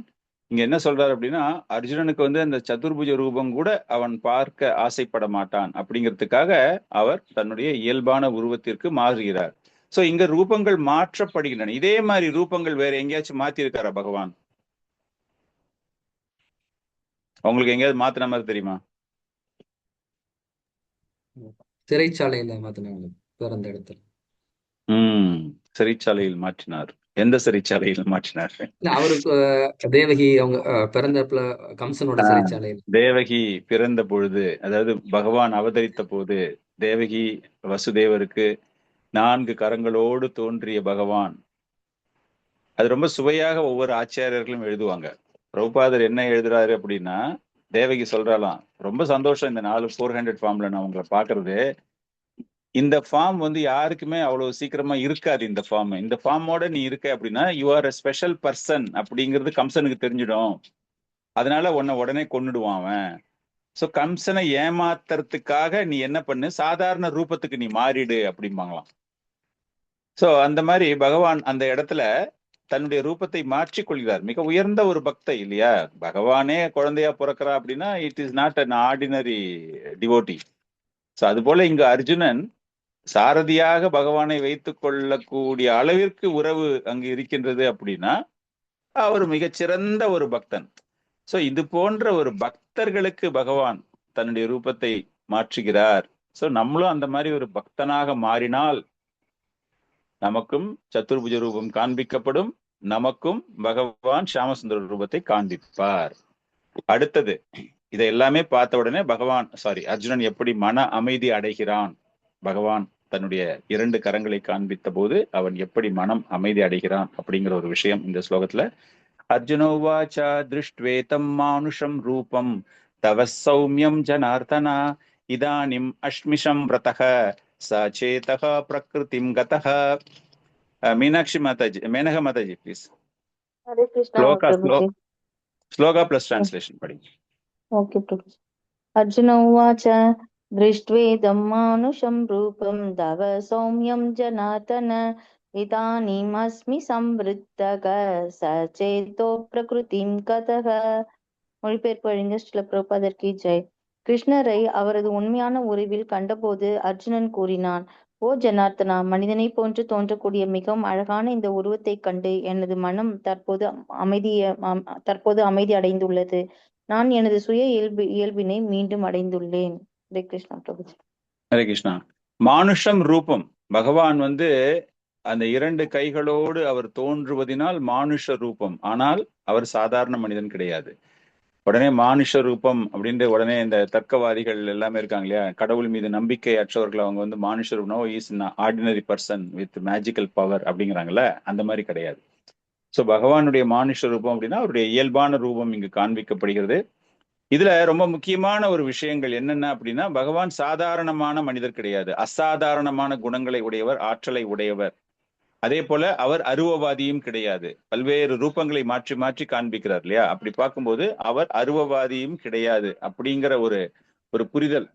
இங்க என்ன சொல்றாரு அப்படின்னா, அர்ஜுனனுக்கு வந்து அந்த சதுர்புஜ ரூபம் கூட அவன் பார்க்க ஆசைப்பட மாட்டான் அப்படிங்கிறதுக்காக அவர் தன்னுடைய இயல்பான உருவத்திற்கு மாறுகிறார். சோ இங்க ரூபங்கள் மாற்றப்படுகின்றன. இதே மாதிரி ரூபங்கள் வேற எங்கேயாச்சும் மாத்தி இருக்காரா பகவான்? உங்களுக்கு எங்கேயாவது மாத்தின மாதிரி தெரியுமா? சிறைச்சாலையில மாத்தினாங்க பிறந்த இடத்துல. சிறைச்சாலையில் மாற்றினார். எந்த சிறைச்சாலையில் மாற்றினார்? அவருக்கு தேவகி அவங்க பிறந்தப்பல கம்சனோட சிறைச்சாலையில். தேவகி பிறந்த பொழுது, அதாவது பகவான் அவதரித்த போது தேவகி வசுதேவருக்கு 4 கரங்களோடு தோன்றிய பகவான். அது ரொம்ப சுவையாக ஒவ்வொரு ஆச்சாரியர்களும் எழுதுவாங்க. பிரபுபாதர் என்ன எழுதுறாரு அப்படின்னா, தேவகி சொல்றாலாம், ரொம்ப சந்தோஷம் இந்த 400 ஃபார்ம்ல நான் உங்களை பாக்குறது. இந்த ஃபார்ம் வந்து யாருக்குமே அவ்வளவு சீக்கிரமா இருக்காது. இந்த ஃபார்மோட நீ இருக்க அப்படின்னா you are a special person அப்படிங்கிறது கம்சனுக்கு தெரிஞ்சிடும். அதனால உன்னை உடனே கொன்னுடுவான் அவன். சோ கம்சனை ஏமாத்துறதுக்காக நீ என்ன பண்ணு, சாதாரண ரூபத்துக்கு நீ மாறிடு அப்படிம்பாங்களாம். சோ அந்த மாதிரி பகவான் அந்த இடத்துல தன்னுடைய ரூபத்தை மாற்றிக் கொள்கிறார். மிக உயர்ந்த ஒரு பக்தை இல்லையா? பகவானே குழந்தையா பிறக்கிறா அப்படின்னா it is not an ordinary devotee. So அது போல இங்கு அர்ஜுனன் சாரதியாக பகவானை வைத்துக் கொள்ளக்கூடிய அளவிற்கு உறவு அங்கு இருக்கின்றது அப்படின்னா அவர் மிகச்சிறந்த ஒரு பக்தன். சோ இது போன்ற ஒரு பக்தர்களுக்கு பகவான் தன்னுடைய ரூபத்தை மாற்றுகிறார். சோ நம்மளும் அந்த மாதிரி ஒரு பக்தனாக மாறினால் நமக்கும் சதுர்புஜ ரூபம் காண்பிக்கப்படும், நமக்கும் பகவான் ஷியாமசுந்தர ரூபத்தை காண்பிப்பார். அடுத்தது இதை எல்லாமே பார்த்த உடனே அர்ஜுனன் எப்படி மன அமைதி அடைகிறான், பகவான் தன்னுடைய 2 கரங்களை காண்பித்த போது அவன் எப்படி மனம் அமைதி அடைகிறான் அப்படிங்கிற ஒரு விஷயம் இந்த ஸ்லோகத்துல. அர்ஜுனோவாச்ச திருஷ்ட்வேதம் மானுஷம் ரூபம் தவ சௌமியம் ஜனார்தனா இதானிம் அஷ்மிஷம் ரதஹ சச்சேதஹ பிரகிருதிம் கதஹ. Meenakshi Mataji, Menaka Mataji please. Hare Krishna. Shloka plus translation படிங்க. ஓகே பிரபு. அர்ஜுன உவாச்ச திருஷ்ட்வேதம் மானுஷம் ரூபம் தவ சௌமியம் ஜனார்தன இதானீம் அஸ்மி சம்வருத்தக சச்சேதோ பிரகிருதிம் கதஹ. மொழிபெயர்ப்பு அறிஞர் ஸ்ரீல பிரபுபாதர் கி ஜெய். கிருஷ்ணரை அவரது உண்மையான உருவில் கண்டபோது அர்ஜுனன் கூறினான், ஓ ஜனார்த்தனா, மனிதனை போன்று தோன்றக்கூடிய மிகவும் அழகான இந்த உருவத்தை கண்டு எனது மனம் தற்போது அமைதி அடைந்துள்ளது. நான் எனது சுய இயல்பினை மீண்டும் அடைந்துள்ளேன். ஹரே கிருஷ்ணா பிரபுஜி. ஹரே கிருஷ்ணா. மானுஷம் ரூபம், பகவான் வந்து அந்த 2 கைகளோடு அவர் தோன்றுவதனால் மானுஷ ரூபம். ஆனால் அவர் சாதாரண மனிதன் கிடையாது. உடனே மானுஷ ரூபம் அப்படின்ற உடனே இந்த தர்க்கவாதிகள் எல்லாமே இருக்காங்க இல்லையா, கடவுள் மீது நம்பிக்கை அற்றவர்கள், அவங்க வந்து மானுஷ ரூபம் is ordinary person with magical power அப்படிங்கிறாங்கல்ல, அந்த மாதிரி கிடையாது. சோ பகவானுடைய மானுஷ ரூபம் அப்படின்னா அவருடைய இயல்பான ரூபம் இங்கு காண்பிக்கப்படுகிறது. இதுல ரொம்ப முக்கியமான ஒரு விஷயங்கள் என்னென்ன அப்படின்னா, பகவான் சாதாரணமான மனிதர் கிடையாது, அசாதாரணமான குணங்களை உடையவர், ஆற்றலை உடையவர். அதே போல அவர் அருவவாதியும் கிடையாது. பல்வேறு ரூபங்களை மாற்றி மாற்றி காண்பிக்கிறார் இல்லையா, அப்படி பார்க்கும்போது அவர் அருவவாதியும் கிடையாது அப்படிங்கிற ஒரு புரிதல்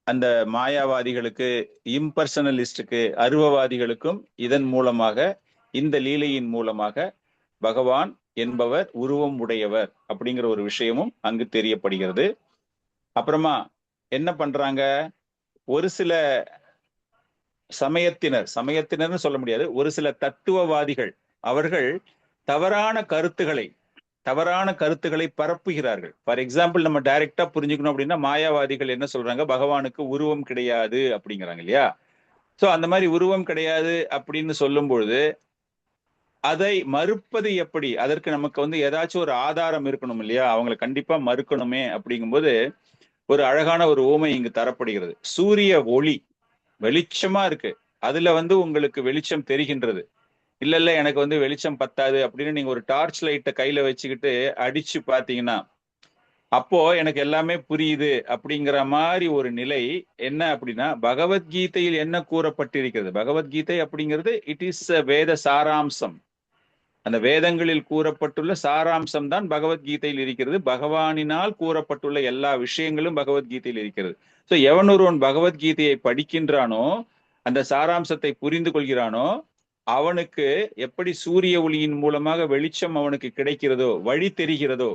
அந்த மாயாவாதிகளுக்கு, இம்பர்சனலிஸ்டுக்கு, அருவவாதிகளுக்கும் இதன் மூலமாக, இந்த லீலையின் மூலமாக பகவான் என்பவர் உருவம் உடையவர் அப்படிங்கிற ஒரு விஷயமும் அங்கு தெரியப்படுகிறது. அப்புறமா என்ன பண்றாங்க, ஒரு சில சமயத்தினர்னு சொல்ல முடியாது, ஒரு சில தத்துவவாதிகள் அவர்கள் தவறான கருத்துக்களை பரப்புகிறார்கள். ஃபார் எக்ஸாம்பிள் நம்ம டைரக்டா புரிஞ்சுக்கணும் அப்படின்னா, மாயாவாதிகள் என்ன சொல்றாங்க, பகவானுக்கு உருவம் கிடையாது அப்படிங்கிறாங்க இல்லையா. சோ அந்த மாதிரி உருவம் கிடையாது அப்படின்னு சொல்லும் பொழுது அதை மறுப்பது எப்படி? அதற்கு நமக்கு வந்து ஏதாச்சும் ஒரு ஆதாரம் இருக்கணும் இல்லையா? அவங்களை கண்டிப்பா மறுக்கணுமே. அப்படிங்கும்போது ஒரு அழகான ஒரு ஊமை இங்கு தரப்படுகிறது. சூரிய ஒளி வெளிச்சமா இருக்கு, அதுல வந்து உங்களுக்கு வெளிச்சம் தெரிகின்றது. இல்ல எனக்கு வந்து வெளிச்சம் பத்தாது அப்படின்னு நீங்க ஒரு டார்ச் லைட்டை கையில வச்சுக்கிட்டு அடிச்சு பாத்தீங்கன்னா அப்போ எனக்கு எல்லாமே புரியுது அப்படிங்கிற மாதிரி ஒரு நிலை. என்ன அப்படின்னா, பகவத்கீதையில் என்ன கூறப்பட்டிருக்கிறது? பகவத்கீதை அப்படிங்கிறது இட் இஸ் வேத சாராம்சம். அந்த வேதங்களில் கூறப்பட்டுள்ள சாராம்சம் தான் பகவத்கீதையில் இருக்கிறது. பகவானினால் கூறப்பட்டுள்ள எல்லா விஷயங்களும் பகவத்கீதையில் இருக்கிறது. ஸோ எவன் ஒருவன் பகவத்கீதையை படிக்கின்றானோ, அந்த சாராம்சத்தை புரிந்து கொள்கிறானோ, அவனுக்கு எப்படி சூரிய ஒளியின் மூலமாக வெளிச்சம் அவனுக்கு கிடைக்கிறதோ, வழி தெரிகிறதோ,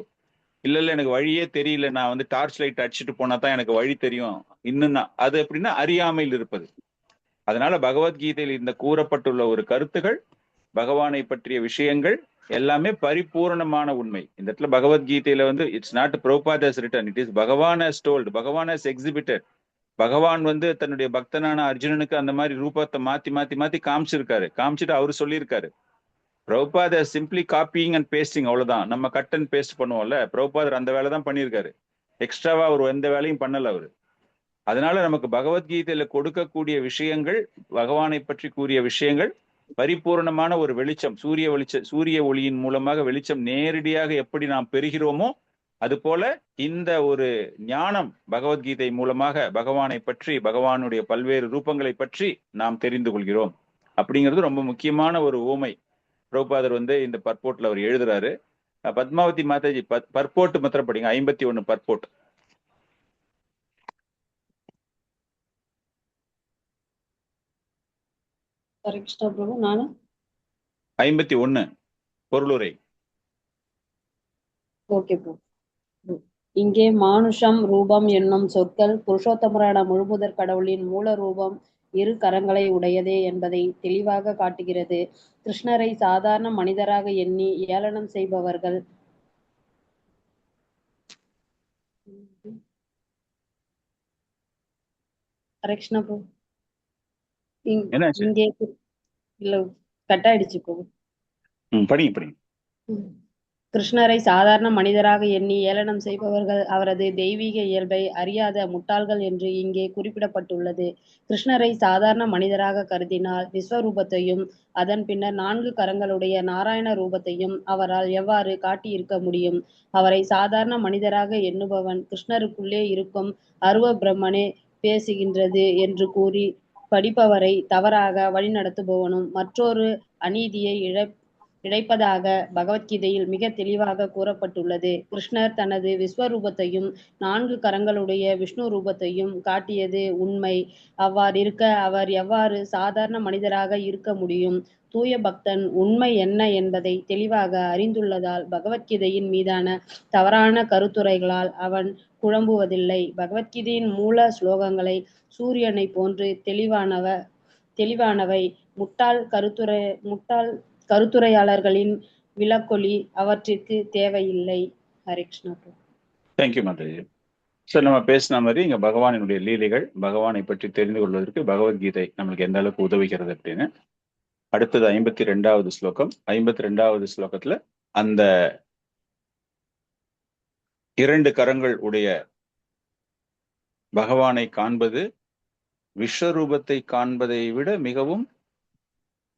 இல்ல எனக்கு வழியே தெரியல, நான் வந்து டார்ச் லைட் அடிச்சுட்டு போனா தான் எனக்கு வழி தெரியும், இன்னும் அது எப்படின்னா அறியாமையில் இருப்பது. அதனால பகவத்கீதையில் இந்த கூறப்பட்டுள்ள ஒரு கருத்துகள், பகவானை பற்றிய விஷயங்கள் எல்லாமே பரிபூர்ணமான உண்மை. இந்த இடத்துல பகவத்கீதையில வந்து it's not Prabhupad has return, it is பகவான் ஹஸ் டோல்ட், பகவான் ஹஸ் எக்ஸிபிட்டட். பகவான் வந்து தன்னுடைய பக்தனான அர்ஜுனனுக்கு அந்த மாதிரி ரூபத்தை மாத்தி மாத்தி மாத்தி காமிச்சிருக்காரு, காமிச்சிட்டு அவரு சொல்லியிருக்காரு. Prabhupada simply copying and pasting, அவ்வளவுதான். நம்ம கட் அண்ட் பேஸ்ட் பண்ணுவோம்ல, பிரபுபாதர் அந்த வேலை தான் பண்ணியிருக்காரு. எக்ஸ்ட்ராவா அவர் எந்த வேலையும் பண்ணல அவரு. அதனால நமக்கு பகவத்கீதையில கொடுக்கக்கூடிய விஷயங்கள், பகவானை பற்றி கூறிய விஷயங்கள் பரிபூர்ணமான ஒரு வெளிச்சம், சூரிய ஒளியின் மூலமாக வெளிச்சம் நேரடியாக எப்படி நாம் பெறுகிறோமோ, அது போல இந்த ஒரு ஞானம் பகவத்கீதை மூலமாக பகவானை பற்றி, பகவானுடைய பல்வேறு ரூபங்களை பற்றி நாம் தெரிந்து கொள்கிறோம். அப்படிங்கிறது ரொம்ப முக்கியமான ஒரு ஊமை பிரபுபாதர் வந்து இந்த பர்போட்ல அவர் எழுதுறாரு. பத்மாவதி மாதாஜி பர்போட் மாத்திரம் படிங்க, 51 பர்போட். பிரபு நானு 51 பொருளுரை. Okay bro. இங்கே மானுஷம் ரூபம் என்னும் சொற்கள் புருஷோத்தமரான முழுமுதற் கடவுளின் மூல ரூபம் இரு கரங்களை உடையதே என்பதை தெளிவாக காட்டுகிறது. கிருஷ்ணரை சாதாரண மனிதராக எண்ணி ஏளனம் செய்பவர்கள் இங்கே இல்ல கட் ஆயிடுச்சு ப்ரோ. படிங்க படிங்க. கிருஷ்ணரை சாதாரண மனிதராக எண்ணி ஏளனம் செய்பவர்கள் அவரது தெய்வீக இயல்பை அறியாத முட்டாள்கள் என்று இங்கே குறிப்பிடப்பட்டுள்ளது. கிருஷ்ணரை சாதாரண மனிதராக கருதினால் விஸ்வரூபத்தையும் அதன் பின்னர் 4 கரங்களுடைய நாராயண ரூபத்தையும் அவரால் எவ்வாறு காட்டியிருக்க முடியும்? அவரை சாதாரண மனிதராக எண்ணுபவன் கிருஷ்ணருக்குள்ளே இருக்கும் அருவ பிரம்மனே பேசுகின்றது என்று கூறி படிப்பவரை தவறாக வழிநடத்துபவனும் மற்றொரு அநீதியை இழைப்பதாக பகவத்கீதையில் மிக தெளிவாக கூறப்பட்டுள்ளது. கிருஷ்ணர் தனது விஸ்வரூபத்தையும் 4 கரங்களுடைய விஷ்ணு ரூபத்தையும் காட்டியது உண்மை. அவ்வாறிருக்க அவர் எவ்வாறு சாதாரண மனிதராக இருக்க முடியும்? தூய பக்தன் உண்மை என்ன என்பதை தெளிவாக அறிந்துள்ளதால் பகவத்கீதையின் மீதான தவறான கருத்துரைகளால் அவன் குழம்புவதில்லை. பகவத்கீதையின் மூல ஸ்லோகங்களை சூரியனை போன்று தெளிவானவை. முட்டாள் கருத்துரையாளர்களின் விளக்கொலி அவற்றிற்கு தேவையில்லை. ஹரே கிருஷ்ணா. தேங்க்யூ மாதாஜி. சார், நம்ம பேசின மாதிரி இங்க பகவானினுடைய லீலைகள், பகவானை பற்றி தெரிந்து கொள்வதற்கு பகவத்கீதை நம்மளுக்கு எந்த அளவுக்கு உதவுகிறது அப்படின்னு. அடுத்தது 52வது ஸ்லோகம். 52வது ஸ்லோகத்துல அந்த 2 கரங்கள் உடைய பகவானை காண்பது விஸ்வரூபத்தை காண்பதை விட மிகவும்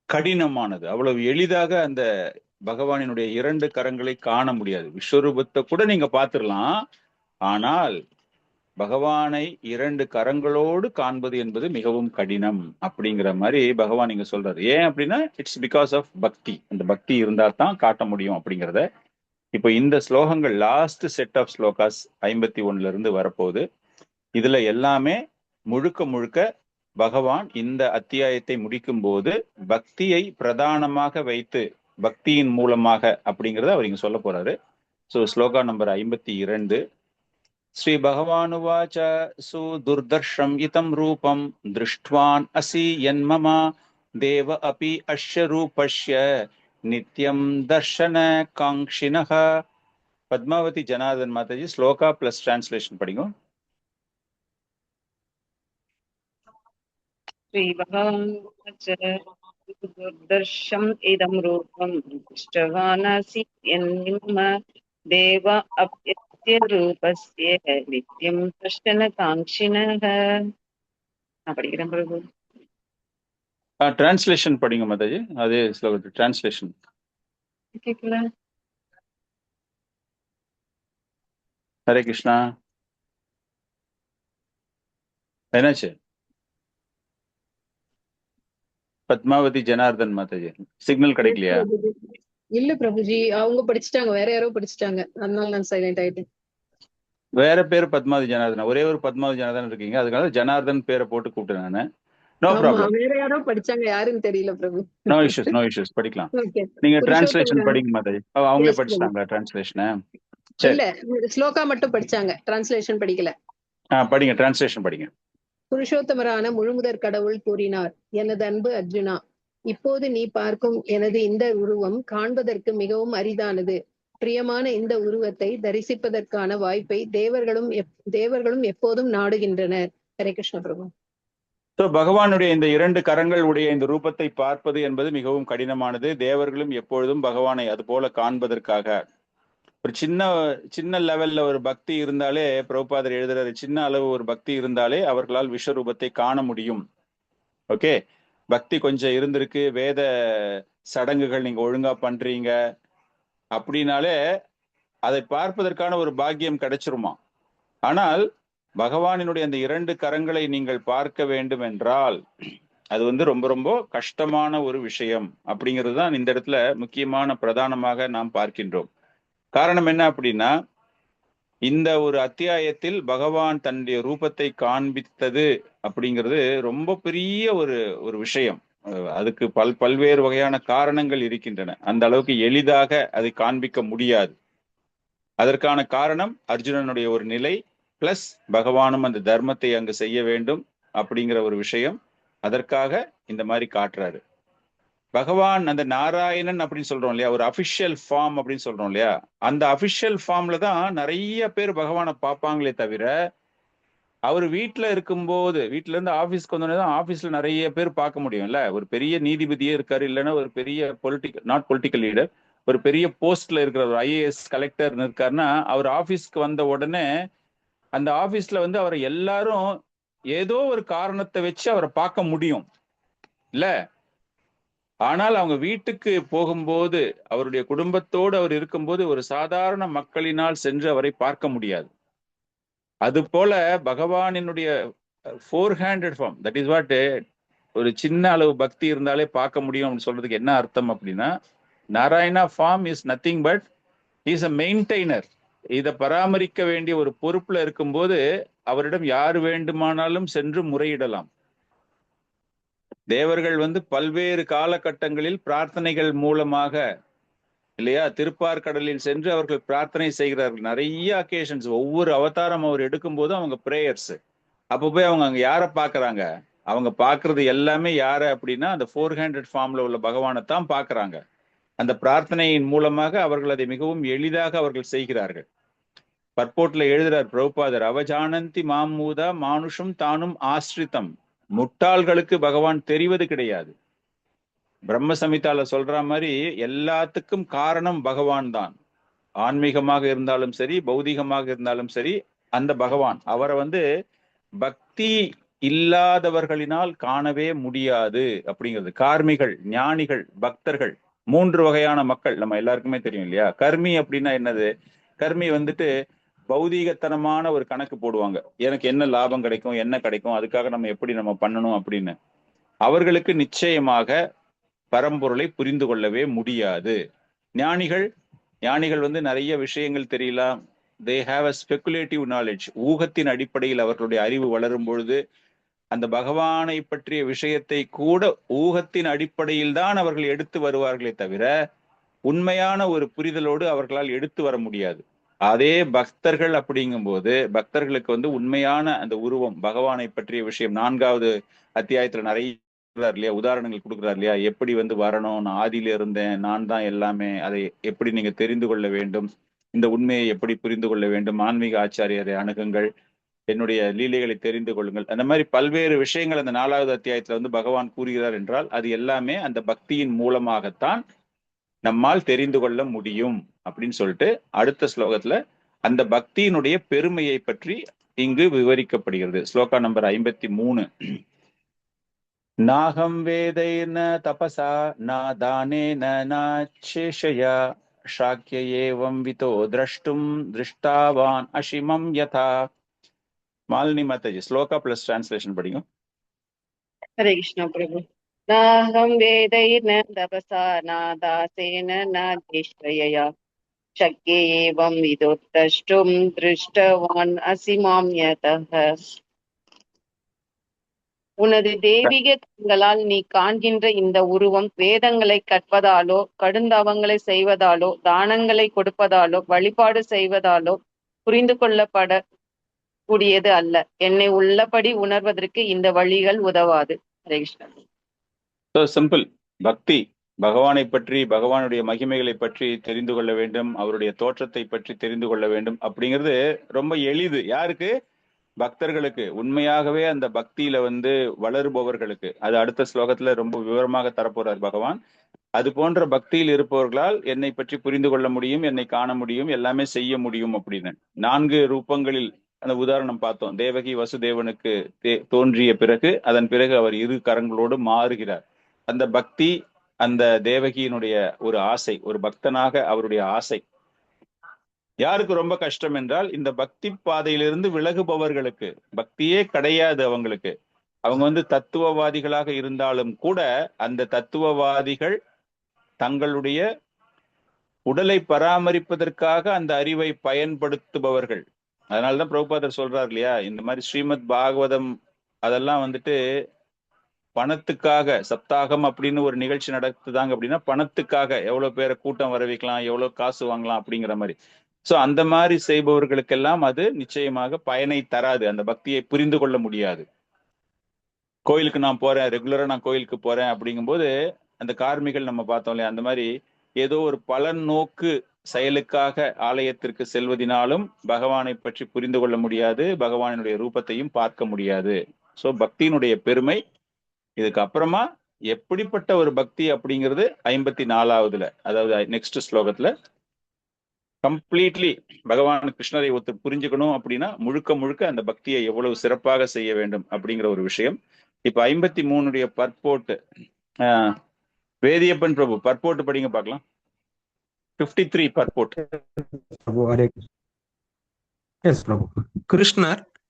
கடினமானது. அவ்வளவு எளிதாக அந்த பகவானினுடைய 2 கரங்களை காண முடியாது. விஸ்வரூபத்தை கூட நீங்க பார்த்திடலாம், ஆனால் பகவானை 2 கரங்களோடு காண்பது என்பது மிகவும் கடினம் அப்படிங்கிற மாதிரி பகவான் இங்க சொல்றாரு. ஏன் அப்படின்னா, இட்ஸ் பிகாஸ் ஆஃப் பக்தி. அந்த பக்தி இருந்தா தான் காட்ட முடியும் அப்படிங்கிறத இப்போ இந்த ஸ்லோகங்கள் லாஸ்ட் செட் ஆஃப் ஸ்லோகாஸ் 51ல இருந்து வரப்போகுது. இதுல எல்லாமே முழுக்க முழுக்க பகவான் இந்த அத்தியாயத்தை முடிக்கும் போது பக்தியை பிரதானமாக வைத்து, பக்தியின் மூலமாக அப்படிங்கிறத அவர் இங்க சொல்ல போறாரு. So shloka number 52. ஸ்ரீ பகவானுவாச்ச சுதுர்தர்ஷம் இதம் ரூபம் திருஷ்ட்வான் அசி யன்மமா தேவ அபி அஷ்ய ரூபஷ்ய நித்யம் தர்ஷன காங்க்ஷினஹ. பத்மாவதி ஜனார்தன் மாதாஜி ஸ்லோகா பிளஸ் டிரான்ஸ்லேஷன் படிங்க. ஸ்ரீ பகவான் दुर्दर्शम् इदं रूपं दृष्टवानसि यन्मम देव अप्यस्य रूपस्य नित्यं कश्चन काङ्क्षिणः. நான் படிக்கிறேன் பிரபு. டிரான்ஸ்லேஷன் படிங்க மாதாஜி, அதே ஸ்லோகத்து டிரான்ஸ்லேஷன். கேட்கல. ஹரே கிருஷ்ணா. என்னாச்சு? பத்மாவதி ஜனார்தன் மாதாஜி, சிக்னல் கிடைக்கலையா? இல்ல பிரபுஜி, அவங்க படிச்சுட்டாங்க, வேற யாரோ படிச்சுட்டாங்க, அதனால நான் சைலண்ட் ஆயிட்டேன். வேற பேர் பத்மாவதி ஜனார்தன், ஒரே ஒரு பத்மாவதி ஜனார்தன் இருக்கீங்க, அதுக்காக ஜனார்தன் பேரை போட்டு கூப்பிட்டேன் நானு. No problem. வேற யாரோ படிச்சாங்க, யாருன்னு தெரியல பிரபு. நோ இஷ்யூஸ், படிக்கலாம். நீங்க டிரான்ஸ்லேஷன் படிங்க மாதாஜி. அவங்களே படிச்சிட்டாங்களா டிரான்ஸ்லேஷனை? இல்ல, ஸ்லோகா மட்டும் படிச்சாங்க, டிரான்ஸ்லேஷன் படிக்கல. படிங்க, டிரான்ஸ்லேஷன் படிங்க. புருஷோத்தமரான முழுமுதற் கடவுள் கூறினார், எனது அன்பு அர்ஜுனா, இப்போது நீ பார்க்கும் எனது இந்த உருவம் காண்பதற்கு மிகவும் அரிதானது. பிரியமான இந்த உருவத்தை தரிசிப்பதற்கான வாய்ப்பை தேவர்களும் எப்போதும் நாடுகின்றனர். ஹரே கிருஷ்ண பிரபு. பகவானுடைய இந்த 2 கரங்கள் உடைய இந்த ரூபத்தை பார்ப்பது என்பது மிகவும் கடினமானது. தேவர்களும் எப்பொழுதும் பகவானை அது போல காண்பதற்காக ஒரு சின்ன லெவல்ல ஒரு பக்தி இருந்தாலே, பிரபுபாதர் எழுதுறாரு, சின்ன அளவு ஒரு பக்தி இருந்தாலே அவர்களால் விஸ்வரூபத்தை காண முடியும். ஓகே, பக்தி கொஞ்சம் இருந்திருக்கு, வேத சடங்குகள் நீங்க ஒழுங்கா பண்றீங்க அப்படின்னாலே அதை பார்ப்பதற்கான ஒரு பாக்கியம் கிடைச்சிருமா. ஆனால் பகவானினுடைய அந்த 2 கரங்களை நீங்கள் பார்க்க வேண்டும் என்றால் அது ரொம்ப ரொம்ப கஷ்டமான ஒரு விஷயம் அப்படிங்கிறது தான் இந்த இடத்துல முக்கியமான பிரதானமாக நாம் பார்க்கின்றோம். காரணம் என்ன அப்படின்னா, இந்த ஒரு அத்தியாயத்தில் பகவான் தன்னுடைய ரூபத்தை காண்பித்தது அப்படிங்கிறது ரொம்ப பெரிய ஒரு விஷயம். அதுக்கு பல்வேறு வகையான காரணங்கள் இருக்கின்றன. அந்த அளவுக்கு எளிதாக அதை காண்பிக்க முடியாது. அதற்கான காரணம் அர்ஜுனனுடைய ஒரு நிலை, பிளஸ் பகவானும் அந்த தர்மத்தை அங்கு செய்ய வேண்டும் அப்படிங்கிற ஒரு விஷயம். அதற்காக இந்த மாதிரி காட்டுறாரு. பகவான் அந்த நாராயணன் அப்படின்னு சொல்றோம் இல்லையா, ஒரு அபிஷியல் ஃபார்ம் அப்படின்னு சொல்றோம் இல்லையா, அந்த அபிஷியல் ஃபார்ம்ல தான் நிறைய பேர் பகவானை பார்ப்பாங்களே தவிர, அவர் வீட்டுல இருக்கும்போது, வீட்டுல இருந்து ஆபீஸ்க்கு வந்தோடனே தான் ஆபீஸ்ல நிறைய பேர் பார்க்க முடியும்ல. ஒரு பெரிய நீதிபதியே இருக்காரு, இல்லைன்னா ஒரு பெரிய நாட் பொலிட்டிக்கல் லீடர், ஒரு பெரிய போஸ்ட்ல இருக்கிற ஒரு IAS கலெக்டர் இருக்காருன்னா, அவர் ஆபீஸ்க்கு வந்த உடனே அந்த ஆபீஸ்ல அவரை எல்லாரும் ஏதோ ஒரு காரணத்தை வச்சு அவரை பார்க்க முடியும் இல்ல. ஆனால் அவங்க வீட்டுக்கு போகும்போது, அவருடைய குடும்பத்தோடு அவர் இருக்கும்போது ஒரு சாதாரண மக்களினால் சென்று அவரை பார்க்க முடியாது. அது போல பகவானினுடைய 4-handed form, that is what, ஒரு சின்ன அளவு பக்தி இருந்தாலே பார்க்க முடியும் அப்படின்னு சொல்றதுக்கு என்ன அர்த்தம் அப்படின்னா, Narayana form is nothing but is a maintainer. இதை பராமரிக்க வேண்டிய ஒரு பொறுப்புல இருக்கும்போது அவரிடம் யார் வேண்டுமானாலும் சென்று முறையிடலாம். தேவர்கள் பல்வேறு காலகட்டங்களில் பிரார்த்தனைகள் மூலமாக இல்லையா, திருப்பார்கடலில் சென்று அவர்கள் பிரார்த்தனை செய்கிறார்கள். நிறைய அக்கேஷன்ஸ், ஒவ்வொரு அவதாரம் அவர் எடுக்கும் போதும் அவங்க பிரேயர்ஸ். அப்போ போய் அவங்க அங்க யாரை பாக்குறாங்க? அவங்க பாக்குறது எல்லாமே யார அப்படின்னா, அந்த 4-handed ஃபார்ம்ல உள்ள பகவானை தான் பாக்குறாங்க. அந்த பிரார்த்தனையின் மூலமாக அவர்கள் அதை மிகவும் எளிதாக அவர்கள் செய்கிறார்கள். பர்போட்ல எழுதுறார் பிரபுபாதர், அவஜானந்தி மாமூதா மானுஷம் தானும் ஆஸ்ரிதம். முட்டாள்களுக்கு பகவான் தெரிவது கிடையாது. பிரம்ம சமிதால சொல்ற மாதிரி எல்லாத்துக்கும் காரணம் பகவான் தான். ஆன்மீகமாக இருந்தாலும் சரி, பௌதிகமாக இருந்தாலும் சரி, அந்த பகவான் அவரை பக்தி இல்லாதவர்களினால் காணவே முடியாது அப்படிங்கிறது. கார்மிகள், ஞானிகள், பக்தர்கள், 3 வகையான மக்கள் நம்ம எல்லாருக்குமே தெரியும் இல்லையா. கர்மி அப்படின்னா என்னது? கர்மி பௌதீகத்தனமான ஒரு கணக்கு போடுவாங்க, எனக்கு என்ன லாபம் கிடைக்கும், என்ன கிடைக்கும், அதுக்காக நம்ம எப்படி நம்ம பண்ணணும் அப்படின்னு. அவர்களுக்கு நிச்சயமாக பரம்பொருளை புரிந்து கொள்ளவே முடியாது. ஞானிகள் நிறைய விஷயங்கள் தெரியலாம். They have a speculative knowledge. ஊகத்தின் அடிப்படையில் அவர்களுடைய அறிவு வளரும் பொழுது அந்த பகவானை பற்றிய விஷயத்தை கூட ஊகத்தின் அடிப்படையில் தான் அவர்கள் எடுத்து வருவார்களே தவிர உண்மையான ஒரு புரிதலோடு அவர்களால் எடுத்து வர முடியாது. அதே பக்தர்கள் அப்படிங்கும்போது பக்தர்களுக்கு உண்மையான அந்த உருவம், பகவானை பற்றிய விஷயம் 4வது அத்தியாயத்துல நிறைய இல்லையா, உதாரணங்கள் கொடுக்குறாரு இல்லையா. எப்படி வரணும், நான் ஆதியில இருந்தேன், நான் தான் எல்லாமே, அதை எப்படி நீங்க தெரிந்து கொள்ள வேண்டும், இந்த உண்மையை எப்படி புரிந்து கொள்ள வேண்டும், ஆன்மீக ஆச்சாரியரை அணுகுங்கள், என்னுடைய லீலைகளை தெரிந்து கொள்ளுங்கள். அந்த மாதிரி பல்வேறு விஷயங்கள் அந்த 4வது அத்தியாயத்துல வந்து பகவான் கூறுகிறார் என்றால் அது எல்லாமே அந்த பக்தியின் மூலமாகத்தான் நம்மால் தெரிந்து கொள்ள முடியும் அப்படின்னு சொல்லிட்டு அடுத்த ஸ்லோகத்துல அந்த பக்தியினுடைய பெருமையை பற்றி இங்கு விவரிக்கப்படுகிறது. ஸ்லோகா நம்பர் 53. நாகம் வேதைர்ன தபசா நா தானேன நாசேஷயா ஷாக்ய ஏவம் விதோ திரஷ்டும் திருஷ்டாவான் அஷிமம் யதா. மாலினி மாதாஜி ஸ்லோகா பிளஸ் டிரான்ஸ்லேஷன் படிங்க. ஹரே கிருஷ்ணா பிரபு. நாஹம் வேதைர்ன தபசா நாதாசேன நாதேஷ்டயயா சக்யே ஏவம் விதோத்ரஷ்டும் திருஷ்டவான் அசிமாம் யதஹ. உனது தெய்வீக கண்களால் நீ காண்கின்ற இந்த உருவம் வேதங்களை கற்பதாலோ கடுந்தவங்களை செய்வதாலோ தானங்களை கொடுப்பதாலோ வழிபாடு செய்வதாலோ புரிந்து கொள்ளப்பட கூடியது அல்ல. என்னை உள்ளபடி உணர்வதற்கு இந்த வழிகள் உதவாது. ஹரே கிருஷ்ணா. சிம்பிள். பக்தி பகவானை பற்றி, பகவானுடைய மகிமைகளை பற்றி தெரிந்து கொள்ள வேண்டும், அவருடைய தோற்றத்தை பற்றி தெரிந்து கொள்ள வேண்டும் அப்படிங்கிறது ரொம்ப எளிது. யாருக்கு? பக்தர்களுக்கு, உண்மையாகவே அந்த பக்தியில வந்து வளருபவர்களுக்கு. அது அடுத்த ஸ்லோகத்துல ரொம்ப விவரமாக தரப்போறார் பகவான். அது போன்ற பக்தியில் இருப்பவர்களால் என்னை பற்றி புரிந்து கொள்ள முடியும், என்னை காண முடியும், எல்லாமே செய்ய முடியும் அப்படின்னு 4 ரூபங்களில் அந்த உதாரணம் பார்த்தோம். தேவகி வசுதேவனுக்கு தோன்றிய பிறகு அதன் பிறகு அவர் 2 கரங்களோடு மாறுகிறார். அந்த பக்தி அந்த தேவகியினுடைய ஒரு ஆசை, ஒரு பக்தனாக அவருடைய ஆசை. யாருக்கு ரொம்ப கஷ்டம் என்றால் இந்த பக்தி பாதையிலிருந்து விலகுபவர்களுக்கு. பக்தியே கிடையாது அவங்களுக்கு. அவங்க வந்து தத்துவவாதிகளாக இருந்தாலும் கூட அந்த தத்துவவாதிகள் தங்களுடைய உடலை பராமரிப்பதற்காக அந்த அறிவை பயன்படுத்துபவர்கள். அதனாலதான் பிரபுபாதர் சொல்றார் இல்லையா, இந்த மாதிரி ஸ்ரீமத் பாகவதம் அதெல்லாம் வந்துட்டு பணத்துக்காக, சப்தாகம் அப்படின்னு ஒரு நிகழ்ச்சி நடத்துதாங்க அப்படின்னா பணத்துக்காக எவ்வளவு பேரை கூட்டம் வர வைக்கலாம், எவ்வளவு காசு வாங்கலாம் அப்படிங்கிற மாதிரி. சோ அந்த மாதிரி செய்பவர்களுக்கெல்லாம் அது நிச்சயமாக பயனை தராது. அந்த பக்தியை புரிந்து கொள்ள முடியாது. கோயிலுக்கு நான் போறேன், ரெகுலரா நான் கோயிலுக்கு போறேன் அப்படிங்கும்போது அந்த கார்மிகள் நம்ம பார்த்தோம் இல்லையா, அந்த மாதிரி ஏதோ ஒரு பலன் நோக்கு செயலுக்காக ஆலயத்திற்கு செல்வதினாலும் பகவானை பற்றி புரிந்து கொள்ள முடியாது, பகவானுடைய ரூபத்தையும் பார்க்க முடியாது. சோ பக்தியினுடைய பெருமை. இதுக்கு அப்புறமா எப்படிப்பட்ட ஒரு பக்தி அப்படிங்கிறது 54வதுல, அதாவது நெக்ஸ்ட் ஸ்லோகத்துல கம்ப்ளீட்லி பகவான் கிருஷ்ணரை ஒருத்தர் புரிஞ்சுக்கணும் அப்படின்னா முழுக்க முழுக்க அந்த பக்தியை எவ்வளவு சிறப்பாக செய்ய வேண்டும் அப்படிங்கிற ஒரு விஷயம். இப்ப 53 பர்போட்டு வேதியப்பன் பிரபு பர்போட்டு படிங்க பார்க்கலாம். 53 பர்போட்.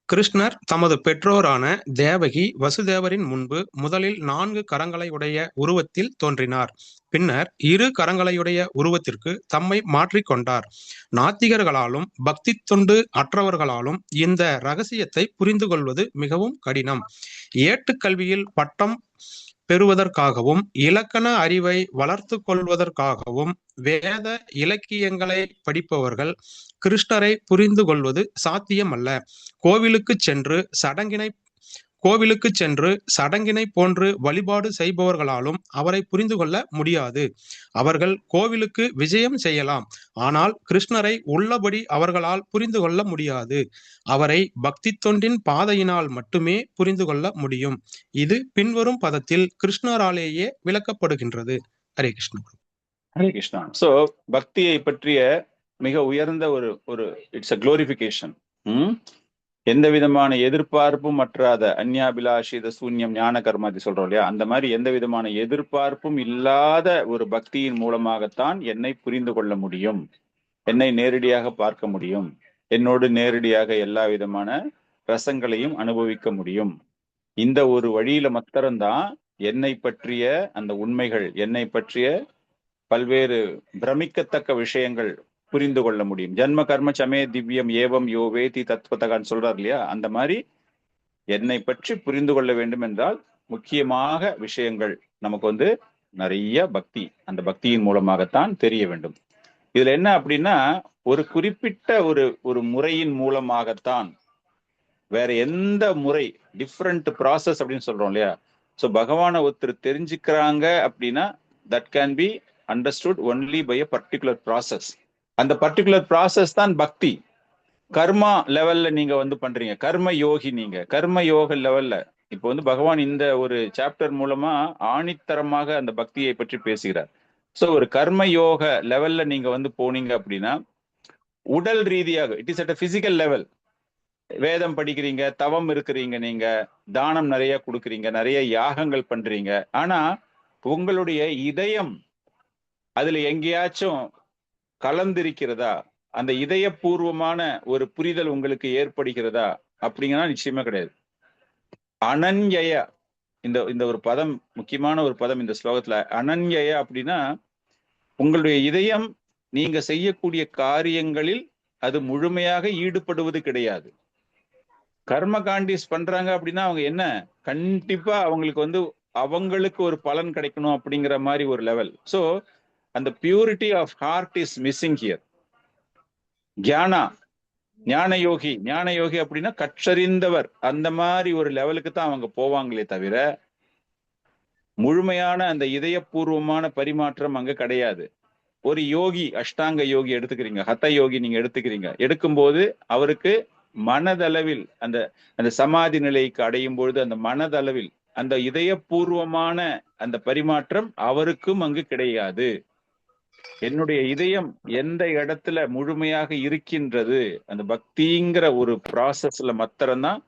கிருஷ்ணர் தமது பெற்றோரான தேவகி வசுதேவரின் முன்பு முதலில் 4 கரங்களை உடைய உருவத்தில் தோன்றினார். பின்னர் 2 கரங்களையுடைய உருவத்திற்கு தம்மை மாற்றிக்கொண்டார். நாத்திகர்களாலும் பக்தி தொண்டு அற்றவர்களாலும் இந்த ரகசியத்தை புரிந்து கொள்வது மிகவும் கடினம். ஏட்டுக்கல்வியில் பட்டம் பெறுவதற்காகவும் இலக்கண அறிவை வளர்த்து கொள்வதற்காகவும் வேத இலக்கியங்களை படிப்பவர்கள் கிருஷ்ணரை புரிந்து கொள்வது சாத்தியமல்ல. கோவிலுக்கு சென்று சடங்கினை போன்று வழிபாடு செய்பவர்களாலும் அவரை புரிந்து கொள்ள முடியாது. அவர்கள் கோவிலுக்கு விஜயம் செய்யலாம், ஆனால் கிருஷ்ணரை உள்ளபடி அவர்களால் புரிந்து கொள்ள முடியாது. அவரை பக்தி தொண்டின் பாதையினால் மட்டுமே புரிந்து கொள்ள முடியும். இது பின்வரும் பதத்தில் கிருஷ்ணராலேயே விளக்கப்படுகின்றது. ஹரே கிருஷ்ணா. ஹரே கிருஷ்ணா. சோ பக்தியை பற்றிய மிக உயர்ந்த ஒரு இட்ஸ் அ குளோரிபிகேஷன். எந்த விதமான எதிர்பார்ப்பும் அற்றாத அந்யாபிலாஷித சூன்யம் ஞான கர்மாதி சொல்றோம் இல்லையா, அந்த மாதிரி எந்த விதமான எதிர்பார்ப்பும் இல்லாத ஒரு பக்தியின் மூலமாகத்தான் என்னை புரிந்து கொள்ள முடியும், என்னை நேரடியாக பார்க்க முடியும், என்னோடு நேரடியாக எல்லா விதமான ரசங்களையும் அனுபவிக்க முடியும். இந்த ஒரு வழியில மாத்திரம்தான் என்னை பற்றிய அந்த உண்மைகள், என்னை பற்றிய பல்வேறு பிரமிக்கத்தக்க விஷயங்கள் புரிந்து கொள்ள முடியும். ஜன்ம கர்ம சமே திவ்யம் ஏவம் யோ வேதி தத்வதகான்னு சொல்றாரு இல்லையா, அந்த மாதிரி என்னை பற்றி புரிந்து கொள்ள வேண்டும் என்றால் முக்கியமாக விஷயங்கள் நமக்கு வந்து நிறைய பக்தி, அந்த பக்தியின் மூலமாகத்தான் தெரிய வேண்டும். இதுல என்ன அப்படின்னா ஒரு குறிப்பிட்ட ஒரு முறையின் மூலமாகத்தான், வேற எந்த முறை, டிஃப்ரெண்ட் ப்ராசஸ் அப்படின்னு சொல்றோம் இல்லையா. ஸோ பகவானை ஒருத்தர் தெரிஞ்சுக்கிறாங்க அப்படின்னா that can be understood only by a particular process. அந்த பர்டிகுலர் ப்ராசஸ் தான் பக்தி. கர்மா லெவல்ல நீங்க வந்து பண்றீங்க, கர்ம யோகி நீங்க, கர்ம யோக லெவல்ல. இப்போ வந்து பகவான் இந்த ஒரு சாப்டர் மூலமா ஆணித்தரமாக அந்த பக்தியை பற்றி பேசுகிறார். ஸோ ஒரு கர்ம யோக லெவல்ல நீங்க வந்து போனீங்க அப்படின்னா உடல் ரீதியாக it is at a physical level. வேதம் படிக்கிறீங்க, தவம் இருக்கிறீங்க, நீங்க தானம் நிறைய கொடுக்குறீங்க, நிறைய யாகங்கள் பண்றீங்க. ஆனா உங்களுடைய இதயம் அதுல எங்கேயாச்சும் கலந்திருக்கிறதா, அந்த இதயபூர்வமான ஒரு புரிதல் உங்களுக்கு ஏற்படுகிறதா அப்படிங்கன்னா நிச்சயமா கிடையாது. அனன்யய இந்த இந்த ஒரு பதம், முக்கியமான ஒரு பதம் இந்த ஸ்லோகத்துல. அனன்யய அப்படின்னா உங்களுடைய இதயம் நீங்க செய்யக்கூடிய காரியங்களில் அது முழுமையாக ஈடுபடுவது கிடையாது. கர்மகாண்டிஸ் பண்றாங்க அப்படின்னா அவங்க என்ன, கண்டிப்பா அவங்களுக்கு வந்து அவங்களுக்கு ஒரு பலன் கிடைக்கணும் அப்படிங்கிற மாதிரி ஒரு லெவல். ஸோ அந்த purity of heart is missing here. ஞான யோகி அப்படின்னா கற்றறிந்தவர், அந்த மாதிரி ஒரு லெவலுக்கு தான் அவங்க போவாங்களே தவிர முழுமையான அந்த இதயபூர்வமான பரிமாற்றம் அங்க கிடையாது. ஒரு யோகி, அஷ்டாங்க யோகி எடுத்துக்கிறீங்க, ஹத யோகி நீங்க எடுக்கும்போது அவருக்கு மனதளவில் அந்த அந்த சமாதி நிலைக்கு அடையும் பொழுது அந்த மனதளவில் அந்த இதயபூர்வமான அந்த பரிமாற்றம் அவருக்கும் அங்கு கிடையாது. என்னுடைய இதயம் எந்த இடத்துல முழுமையாக இருக்கின்றது, அந்த பக்திங்கிற ஒரு ப்ராசஸ்ல மாத்திரம்தான்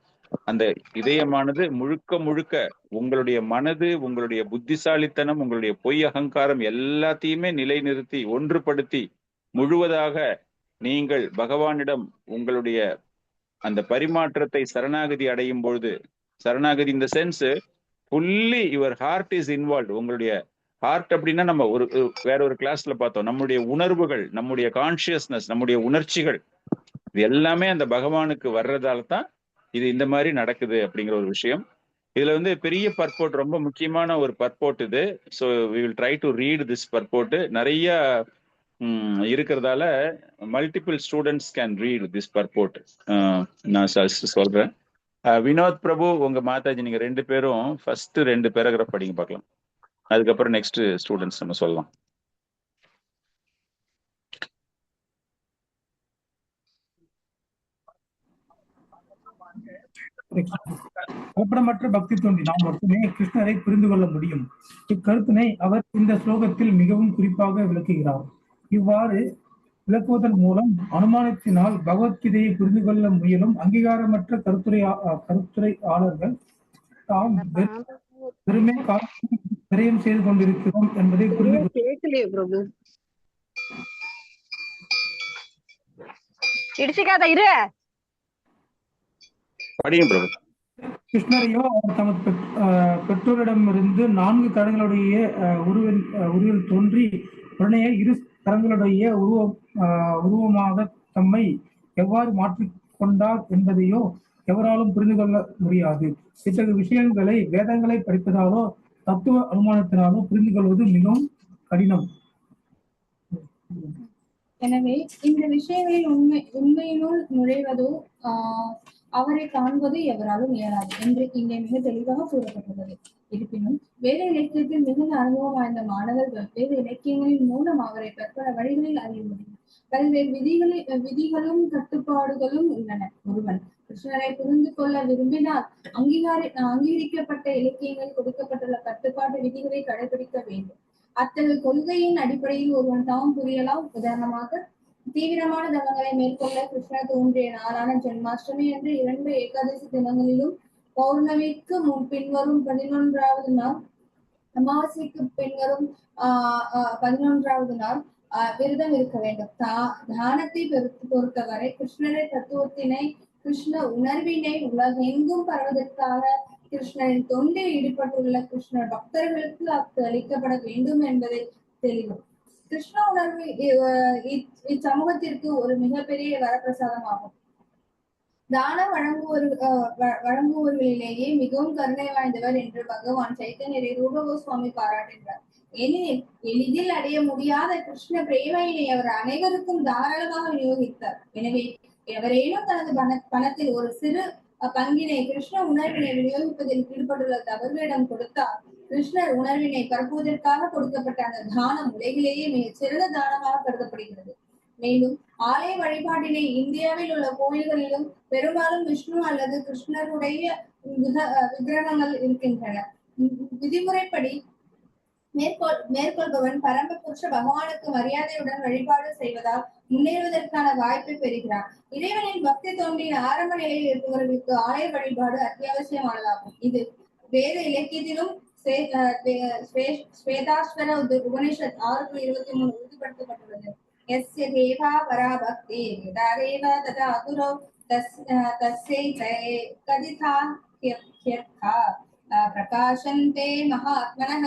அந்த இதயமானது முழுக்க முழுக்க உங்களுடைய மனது, உங்களுடைய புத்திசாலித்தனம், உங்களுடைய பொய் அகங்காரம் எல்லாத்தையுமே நிலைநிறுத்தி ஒன்றுபடுத்தி முழுவதாக நீங்கள் பகவானிடம் உங்களுடைய அந்த பரிமாற்றத்தை சரணாகதி அடையும் பொழுது, சரணாகதி இந்த sense fully your heart is involve. உங்களுடைய ஹார்ட் அப்படின்னா நம்ம வேற ஒரு கிளாஸ்ல பார்த்தோம், நம்முடைய உணர்வுகள், நம்முடைய கான்சியஸ்னஸ், நம்முடைய உணர்ச்சிகள், இது எல்லாமே அந்த பகவானுக்கு வர்றதால தான் இது இந்த மாதிரி நடக்குது அப்படிங்கிற ஒரு விஷயம். இதுல வந்து பெரிய பர்போட், ரொம்ப முக்கியமான ஒரு பர்போட் இது. So we will try to read this purport. நிறைய இருக்கிறதால multiple students can read this purport. நான் சொல்றேன். வினோத் பிரபு, உங்க மாதாஜி, நீங்க 2 பேரும் ஃபர்ஸ்ட் 2 பேராகிராஃப் படிங்க பார்க்கலாம். அதுக்கப்புறம் நெக்ஸ்ட் ஸ்டூடெண்ட்ஸ் நம்ம சொல்லலாம். கலப்படமற்ற பக்தி தோன்றினால் மட்டுமே கிருஷ்ணரை புரிந்து கொள்ள முடியும். இக்கருத்தினை அவர் இந்த ஸ்லோகத்தில் மிகவும் குறிப்பாக விளக்குகிறார். இவ்வாறு விளக்குவதன் மூலம் அனுமானத்தினால் பகவத்கீதையை புரிந்து கொள்ள முயலும் அங்கீகாரமற்ற கருத்துரையாளர்கள் தாம் வெறுமே விரயம் செய்து கொண்டிருக்கிறோம் என்பதை புரிந்து கிருஷ்ணரையோ அவர் தமது பெற்றோரிடமிருந்து 4 கரங்களுடைய உருவில் தோன்றி உடனே 2 கரங்களுடைய உருவமாக தம்மை எவ்வாறு மாற்றிக்கொண்டார் என்பதையோ எவராலும் புரிந்து கொள்ள முடியாது. இத்தகைய விஷயங்களை வேதங்களை படிப்பதாலோ தத்துவ அனுமானத்தினாலோ புரிந்து கொள்வது மிகவும் கடினம். எனவே இந்த விஷயங்களில் உண்மையினுள் நுழைவதோ அவரை காண்பது எவராலும் இயலாது என்று இங்கே மிக தெளிவாக கூறப்பட்டுள்ளது. இருப்பினும் வேத இலக்கியத்தில் மிகுந்த அனுபவம் வாய்ந்த மாணவர்கள் வேத இலக்கியங்களின் மூலம் அவரை பற்பல வழிகளில் அறிய முடியும். பல்வேறு விதிகளும் கட்டுப்பாடுகளும் உள்ளன. ஒருவன் கிருஷ்ணரை புரிந்து கொள்ள விரும்பினால் அங்கீகரிக்கப்பட்ட இலக்கியங்களில் கொடுக்கப்பட்டுள்ள கட்டுப்பாட்டு விதிகளை கடைபிடிக்க வேண்டும். அத்தகைய கொள்கையின் அடிப்படையில் ஒருவன் தாம் புரியலாம். உதாரணமாக, தீவிரமான தவங்களை மேற்கொள்ள கிருஷ்ணர் தோன்றிய நாளான ஜென்மாஷ்டமி என்று 2 ஏகாதசி தினங்களிலும், பௌர்ணமிக்கு பின்வரும் 11வது நாள், அமாவாசைக்கு பின்வரும் 11வது நாள் விரதம் இருக்க வேண்டும். தானத்தை பொறுத்தவரை கிருஷ்ணரை தத்துவத்தினை, கிருஷ்ண உணர்வினை உலகெங்கும் பரவதற்காக கிருஷ்ணரின் தொண்டில் ஈடுபட்டுள்ள கிருஷ்ணர் பக்தர்களுக்கு அளிக்கப்பட வேண்டும் என்பதை தெளிவு. கிருஷ்ண உணர்வு இச்சமூகத்திற்கு ஒரு மிகப்பெரிய வரப்பிரசாதம் ஆகும். தானம் வழங்குவர்களிலேயே மிகவும் கருணை வாய்ந்தவர் என்று பகவான் சைத்தன்யரை ரூப கோஸ்வாமி பாராட்டுகிறார். ஏனெனில் எளிதில் அடைய முடியாத கிருஷ்ண பிரேமையினை அவர் அனைவருக்கும் தாராளமாக விநியோகித்தார். எனவே எவரேனும் தனது பணத்தில் ஒரு சிறு பங்கினை கிருஷ்ண உணர்வினை விநியோகிப்பதில் ஈடுபட்டுள்ள தவறுகளிடம் கொடுத்தால் கிருஷ்ணர் உணர்வினை பரப்புவதற்காக கொடுக்கப்பட்ட அந்த தானம் உலகிலேயே மிகச் சிறந்த தானமாக கருதப்படுகிறது. மேலும் ஆலய வழிபாட்டினை இந்தியாவில் உள்ள கோயில்களிலும் பெரும்பாலும் விஷ்ணு அல்லது கிருஷ்ணருடைய விக்கிரகங்கள் இருக்கின்றன. விதிமுறைப்படி மேற்கொள்பவன் பரம புருஷ பகவானுக்கு மரியாதையுடன் வழிபாடு செய்வதால் முன்னேறுவதற்கான வாய்ப்பை பெறுகிறார். இறைவனின் பக்தி தோன்றின் ஆரம்ப நிலையில் இருப்பவர்களுக்கு ஆலய வழிபாடு அத்தியாவசியமானதாகும். இது வேத இலக்கியத்திலும் ஸ்வேதாஸ்வர உபனிஷத் 6:23 உறுதிப்படுத்தப்பட்டுள்ளது. எஸ்ய தேவா பராபக்தி யதாதேவ ததா அகுரோ தஸ்யை கதிதா பிரகாசந்தே மகாத்மனஹ.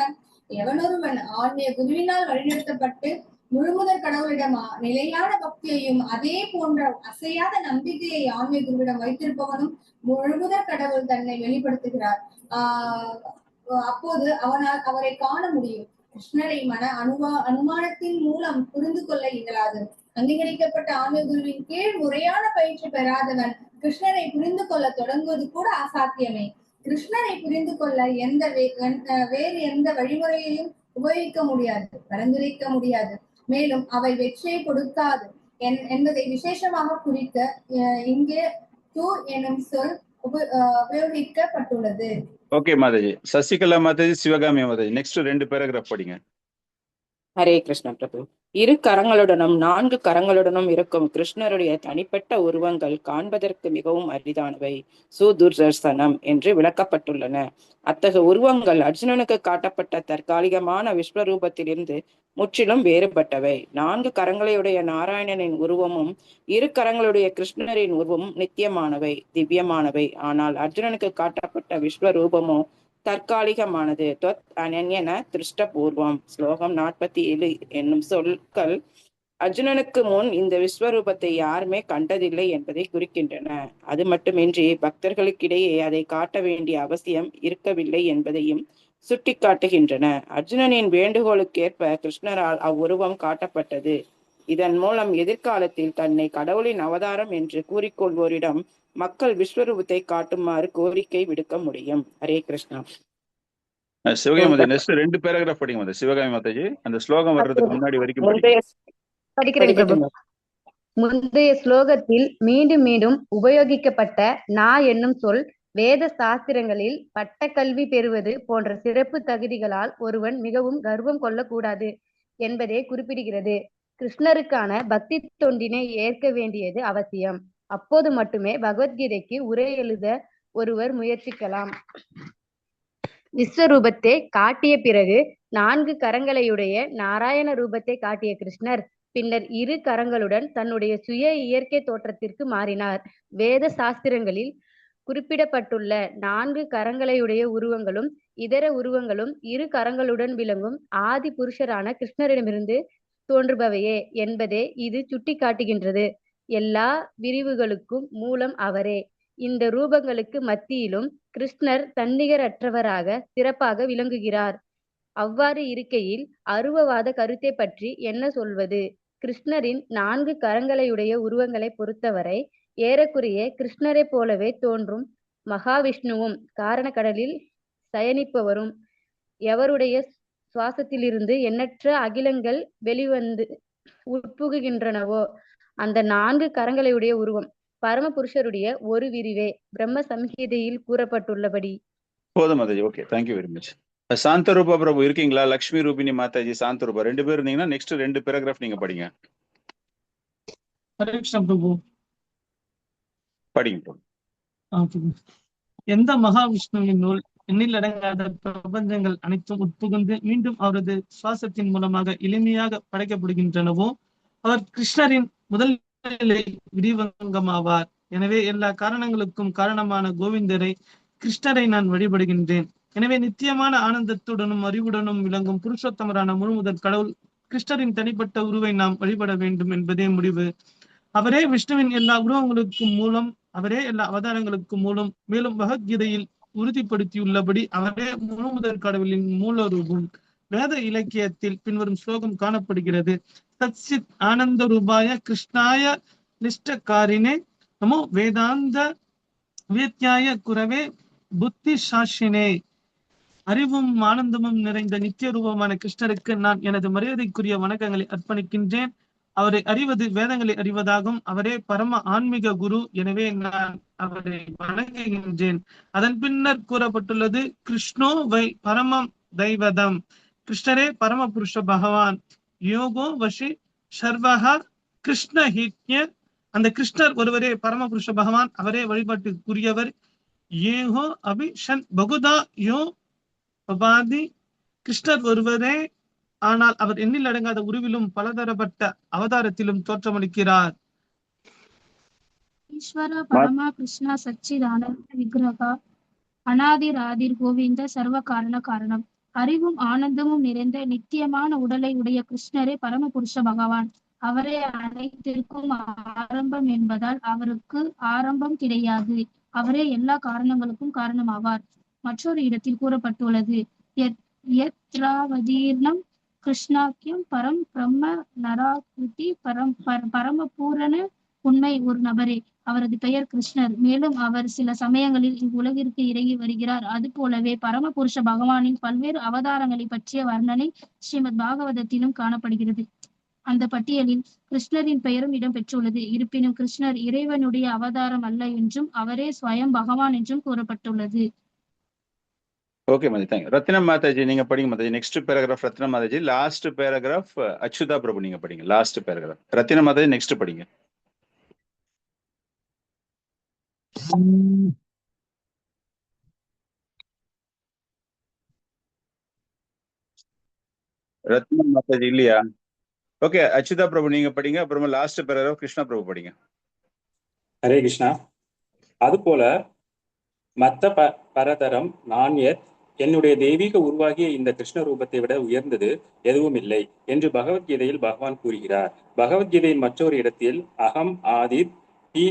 எவனொருவன் ஆன்மீக குருவினால் வழிநடத்தப்பட்டு முழுமுதற் கடவுளிடம் நிலையான பக்தியையும் அதே போன்ற அசையாத நம்பிக்கையை ஆன்மீக குருவிடம் வைத்திருப்பவனும் முழுமுதற் கடவுள் தன்னை வெளிப்படுத்துகிறார். அப்போது அவனால் அவரை காண முடியும். கிருஷ்ணரை அனுமானத்தின் மூலம் புரிந்து கொள்ள இயலாது. அங்கீகரிக்கப்பட்ட ஆன்மீக குருவின் கீழ் முறையான பயிற்சி பெறாதவன் கிருஷ்ணரை புரிந்து கொள்ள தொடங்குவது கூட அசாத்தியமே. கிருஷ்ணரை புரிந்து கொள்ள வேறு எந்த வழிமுறையையும் உபயோகிக்க முடியாது, பரிந்துரைக்க முடியாது. மேலும் அவை வெற்றியை கொடுக்காது என்பதை விசேஷமாக குறிக்க இங்கே து எனும் சொல் உபயோகிக்கப்பட்டுள்ளது. Okay Mataji. Sasikala Mataji, Sivakami Mataji, next 2 paragraph படிங்க. ஹரே கிருஷ்ண பிரபு. 2 கரங்களுடனும் 4 கரங்களுடனும் இருக்கும் கிருஷ்ணருடைய தனிப்பட்ட உருவங்கள் காண்பதற்கு மிகவும் அரிதானவை, சுதுர்சனம் என்று விளக்கப்பட்டுள்ளன. அத்தகைய உருவங்கள் அர்ஜுனனுக்கு காட்டப்பட்ட தற்காலிகமான விஸ்வரூபத்திலிருந்து முற்றிலும் வேறுபட்டவை. 4 கரங்களையுடைய நாராயணனின் உருவமும் 2 கரங்களுடைய கிருஷ்ணரின் உருவமும் நித்தியமானவை, திவ்யமானவை. ஆனால் அர்ஜுனனுக்கு காட்டப்பட்ட விஸ்வரூபமோ தற்காலிகமானது. தொத் அனன்யன திருஷ்டபூர்வம். ஸ்லோகம் 47 என்னும் சொற்கள் அர்ஜுனனுக்கு முன் இந்த விஸ்வரூபத்தை யாருமே கண்டதில்லை என்பதை குறிக்கின்றன. அது மட்டுமின்றி பக்தர்களுக்கிடையே அதை காட்ட வேண்டிய அவசியம் இருக்கவில்லை என்பதையும் சுட்டி காட்டுகின்றன. அர்ஜுனனின் வேண்டுகோளுக்கேற்ப கிருஷ்ணரால் அவ்வுருவம் காட்டப்பட்டது. இதன் மூலம் எதிர்காலத்தில் தன்னை கடவுளின் அவதாரம் என்று கூறிக்கொள்வோரிடம் மக்கள் விஸ்வரூபத்தை காட்டுமாறு கோரிக்கை விடுக்க முடியும். ஹரே கிருஷ்ணா. சிவகாமி மாதாஜி, நெக்ஸ்ட் 2 பேராகிராஃப் படிங்க மாதாஜி. சிவகாமி மாதாஜி, அந்த ஸ்லோகம் வர்றதுக்கு முன்னாடி வரைக்கும் படிக்கிறேன். முந்தைய ஸ்லோகத்தில் மீண்டும் மீண்டும் உபயோகிக்கப்பட்ட நா என்னும் சொல் வேத சாஸ்திரங்களில் பட்ட கல்வி பெறுவது போன்ற சிறப்பு தகுதிகளால் ஒருவன் மிகவும் கர்வம் கொள்ளக்கூடாது என்பதை குறிப்பிடுகிறது. கிருஷ்ணருக்கான பக்தி தொண்டினை ஏற்க வேண்டியது அவசியம். அப்போது மட்டுமே பகவத்கீதைக்கு உரை எழுத ஒருவர் முயற்சிக்கலாம். விஸ்வரூபத்தை காட்டிய பிறகு 4 கரங்களையுடைய நாராயண ரூபத்தை காட்டிய கிருஷ்ணர் பின்னர் 2 கரங்களுடன் தன்னுடைய சுய இயற்கை தோற்றத்திற்கு மாறினார். வேத சாஸ்திரங்களில் குறிப்பிடப்பட்டுள்ள 4 கரங்களையுடைய உருவங்களும் இதர உருவங்களும் 2 கரங்களுடன் விளங்கும் ஆதி புருஷரான கிருஷ்ணரிடமிருந்து தோன்றுபவையே என்பதை இது சுட்டி காட்டுகின்றது. எல்லா விரிவுகளுக்கும் மூலம் அவரே. இந்த ரூபங்களுக்கு மத்தியிலும் கிருஷ்ணர் தன்னிகரற்றவராக சிறப்பாக விளங்குகிறார். அவ்வாறு இருக்கையில் அருவவாத கருத்தை பற்றி என்ன சொல்வது? கிருஷ்ணரின் 4 கரங்களையுடைய உருவங்களை பொறுத்தவரை ஏறக்குறைய கிருஷ்ணரை போலவே தோன்றும் மகாவிஷ்ணுவும் காரணக்கடலில் சயனிப்பவரும் எவருடைய சுவாசத்திலிருந்து எண்ணற்ற அகிலங்கள் வெளிவந்து உட்புகுகின்றனவோ அந்த 4 கரங்களையுடைய உருவம் பரமபுருஷருடைய ஒரு விரிவே பிரம்ம சம்ஹிதையில் கூறப்பட்டுள்ளபடி. போதும் Mataji. Okay, thank you very much. சாந்த ரூபா பிரபு இருக்கீங்களா? லக்ஷ்மி ரூபினி மாதாஜி, சாந்த ரூபா 2 பேர் இருந்தீங்கன்னா நெக்ஸ்ட் 2 பேராகிராஃப் நீங்க படிங்க. ஹரே கிருஷ்ண பிரபு. படிங்க. எந்த மகாவிஷ்ணுவின் நூல் எண்ணிலடங்காத பிரபஞ்சங்கள் அனைத்தும் உட்புகுந்து மீண்டும் அவரது சுவாசத்தின் மூலமாக எளிமையாக படைக்கப்படுகின்றனவோ அவர் கிருஷ்ணரின் முதல் நிலை விரிவங்கமாவார். எனவே எல்லா காரணங்களுக்கும் காரணமான கோவிந்தரை கிருஷ்ணரை நான் வழிபடுகின்றேன். எனவே நித்தியமான ஆனந்தத்துடனும் அறிவுடனும் விளங்கும் புருஷோத்தமரான முழுமுதற் கடவுள் கிருஷ்ணரின் தனிப்பட்ட உருவை நாம் வழிபட வேண்டும் என்பதே முடிவு. அவரே விஷ்ணுவின் எல்லா உருவங்களுக்கும் மூலம், அவரே எல்லா அவதாரங்களுக்கும் மூலம். மேலும் பகவத்கீதையில் உறுதிப்படுத்தியுள்ளபடி அவரே முழுமுதற் கடவுளின் மூல ரூபம். வேத இலக்கியத்தில் பின்வரும் ஸ்லோகம் காணப்படுகிறது. சச்சித் ஆனந்த ரூபாய கிருஷ்ணாய நிஷ்டகாரினே நமோ வேதாந்த வேத்யாய குரவே புத்தி சாஷினே. அறிவும் ஆனந்தமும் நிறைந்த நித்திய ரூபமான கிருஷ்ணருக்கு நான் எனது மரியாதைக்குரிய வணக்கங்களை அர்ப்பணிக்கின்றேன். அவரை அறிவது வேதங்களை அறிவதாகும். அவரே பரம ஆன்மீக குரு. எனவே நான் அவரை வணங்குகின்றேன். அதன் பின்னர் கூறப்பட்டுள்ளது கிருஷ்ணோ வை பரமம் தெய்வதம். கிருஷ்ணரே பரம புருஷ பகவான். யோகோ வஷி சர்வஹா கிருஷ்ண ஹிட்யர். அந்த கிருஷ்ணர் ஒருவரே பரம புருஷ பகவான். அவரே வழிபாட்டுக்குரியவர். ஏஹோ அபிஷன் பகுதா யோ பபாதி. கிருஷ்ணர் ஒருவரே, ஆனால் அவர் எண்ணில் அடங்காத உருவிலும் பலதரப்பட்ட அவதாரத்திலும் தோற்றமளிக்கிறார். ஈஸ்வர பரமா கிருஷ்ணா சச்சிதானந்த விக்கிரகா அநாதிர் ஆதிர் கோவிந்த சர்வ காரண காரணம். அறிவும் ஆனந்தமும் நிறைந்த நித்தியமான உடலை உடைய கிருஷ்ணரே பரமபுருஷ பகவான். அவரே அனைத்திற்கும் ஆரம்பம் என்பதால் அவருக்கு ஆரம்பம் கிடையாது. அவரே எல்லா காரணங்களுக்கும் காரணமாவார். மற்றொரு இடத்தில் கூறப்பட்டுள்ளது, யத்ராவதீர்ணம் கிருஷ்ணாக்கியம் பரம் பிரம்ம நராகிருதி பரம பூரண உண்மை ஒரு நபரே. அவரது பெயர் கிருஷ்ணர். மேலும் அவர் சில சமயங்களில் இவ்வுலகிற்கு இறங்கி வருகிறார். அது போலவே பரம புருஷ பகவானின் பல்வேறு அவதாரங்களை பற்றிய வர்ணனை ஸ்ரீமத் பாகவதத்திலும் காணப்படுகிறது. அந்த பட்டியலில் கிருஷ்ணரின் பெயரும் இடம் பெற்றுள்ளது. இருப்பினும் கிருஷ்ணர் இறைவனுடைய அவதாரம் அல்ல என்றும் அவரே ஸ்வயம் பகவான் என்றும் கூறப்பட்டுள்ளது. Okay Mataji, thank you. ரத்னம் மாதாஜி நீங்க படிங்க Mataji. Next paragraph Ratnam Mataji. Last paragraph Achyuta Prabhu நீங்க படிங்க. Last paragraph Ratnam Mataji next படிங்க. ரத்னம் மாதாஜி இல்லையா? ஓகே, அச்சுதா பிரபு நீங்க படிங்க. அப்புறமா லாஸ்ட் பேராகிராஃப் கிருஷ்ணா பிரபு படிங்க. ஹரே கிருஷ்ணா. அதுபோல மத்த பரதரம் நான்யத், என்னுடைய தெய்வீக உருவாகிய இந்த கிருஷ்ண ரூபத்தை விட உயர்ந்தது எதுவும் இல்லை என்று பகவத்கீதையில் பகவான் கூறுகிறார். பகவத்கீதையின் மற்றொரு இடத்தில் அகம் ஆதித் ஹி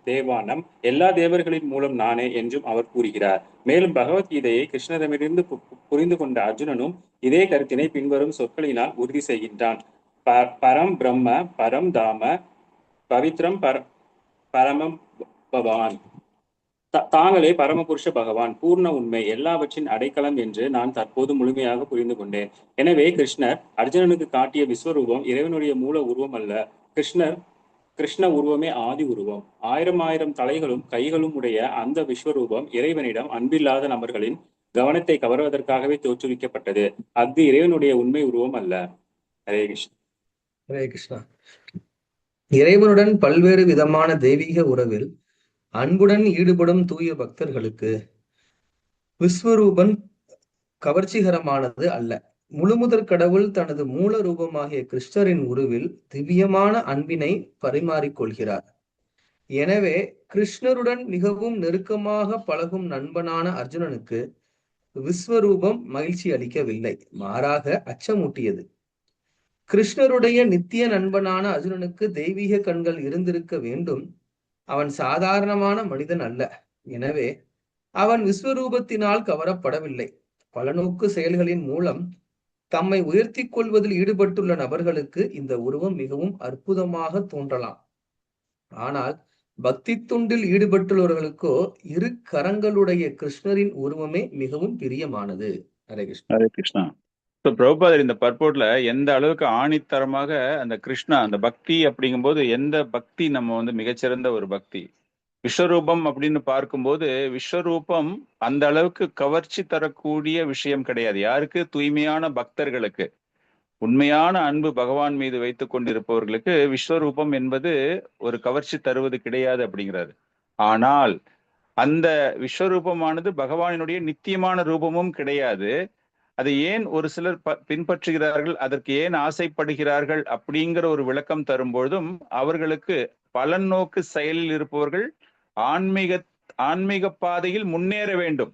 தேவானம், எல்லா தேவர்களின் மூலம் நானே என்றும் அவர் கூறுகிறார். மேலும் பகவத்கீதையை கிருஷ்ணரிடமிருந்து புரிந்து கொண்ட அர்ஜுனனும் இதே கருத்தினை பின்வரும் சொற்களினால் உறுதி செய்கின்றான். பரம் பிரம்ம பரம் தாம பவித்ரம் பரமம் பவான். தாங்களே பரமபுருஷ பகவான், பூர்ண உண்மை, எல்லாவற்றின் அடைக்கலம் என்று நான் தற்போது முழுமையாக புரிந்து கொண்டேன். எனவே கிருஷ்ணர் அர்ஜுனனுக்கு காட்டிய விஸ்வரூபம் இறைவனுடைய மூல உருவம் அல்ல. கிருஷ்ண உருவமே ஆதி உருவம். 1000 தலைகளும் கைகளும் உடைய அந்த விஸ்வரூபம் இறைவனிடம் அன்பில்லாத நபர்களின் கவனத்தை கவர்வதற்காகவே தோற்றுவிக்கப்பட்டது. அது இறைவனுடைய உண்மை உருவம் அல்ல. ஹரே கிருஷ்ணா. ஹரே கிருஷ்ணா. இறைவனுடன் பல்வேறு விதமான தெய்வீக உறவில் அன்புடன் ஈடுபடும் தூய பக்தர்களுக்கு விஸ்வரூபன் கவர்ச்சிகரமானது அல்ல. முழுமுதற் கடவுள் தனது மூல ரூபமாகிய கிருஷ்ணரின் உருவில் திவ்யமான அன்பினை பரிமாறிக்கொள்கிறார். எனவே கிருஷ்ணருடன் மிகவும் நெருக்கமாக பழகும் நண்பனான அர்ஜுனனுக்கு விஸ்வரூபம் மகிழ்ச்சி அளிக்கவில்லை, மாறாக அச்சமூட்டியது. கிருஷ்ணருடைய நித்திய நண்பனான அர்ஜுனனுக்கு தெய்வீக கண்கள் இருந்திருக்க வேண்டும். அவன் சாதாரணமான மனிதன் அல்ல. எனவே அவன் விஸ்வரூபத்தினால் கவரப்படவில்லை. பலநோக்கு செயல்களின் மூலம் தம்மை உயர்த்தி கொள்வதில் ஈடுபட்டுள்ள நபர்களுக்கு இந்த உருவம் மிகவும் அற்புதமாக தோன்றலாம். ஆனால் பக்தி தொண்டில் ஈடுபட்டுள்ளவர்களுக்கோ இரு கரங்களுடைய கிருஷ்ணரின் உருவமே மிகவும் பிரியமானது. ஹரே கிருஷ்ணா. ஹரே கிருஷ்ணா. ஸோ பிரபுபாதர் இந்த பர்போர்ட்ல எந்த அளவுக்கு ஆணித்தரமாக அந்த கிருஷ்ணா, அந்த பக்தி அப்படிங்கும்போது எந்த பக்தி நம்ம மிகச்சிறந்த ஒரு பக்தி. விஸ்வரூபம் அப்படின்னு பார்க்கும்போது விஸ்வரூபம் அந்த அளவுக்கு கவர்ச்சி தரக்கூடிய விஷயம் கிடையாது. யாருக்கு? தூய்மையான பக்தர்களுக்கு, உண்மையான அன்பு பகவான் மீது வைத்துக் கொண்டிருப்பவர்களுக்கு விஸ்வரூபம் என்பது ஒரு கவர்ச்சி தருவது கிடையாது அப்படிங்கிறாரு. ஆனால் அந்த விஸ்வரூபமானது பகவானினுடைய நித்தியமான ரூபமும் கிடையாது. அதை ஏன் ஒரு சிலர் பின்பற்றுகிறார்கள், அதற்கு ஏன் ஆசைப்படுகிறார்கள் அப்படிங்கிற ஒரு விளக்கம் தரும்பொழுதும் அவர்களுக்கு பலன் நோக்கு செயலில் இருப்பவர்கள் ஆன்மீக பாதையில் முன்னேற வேண்டும்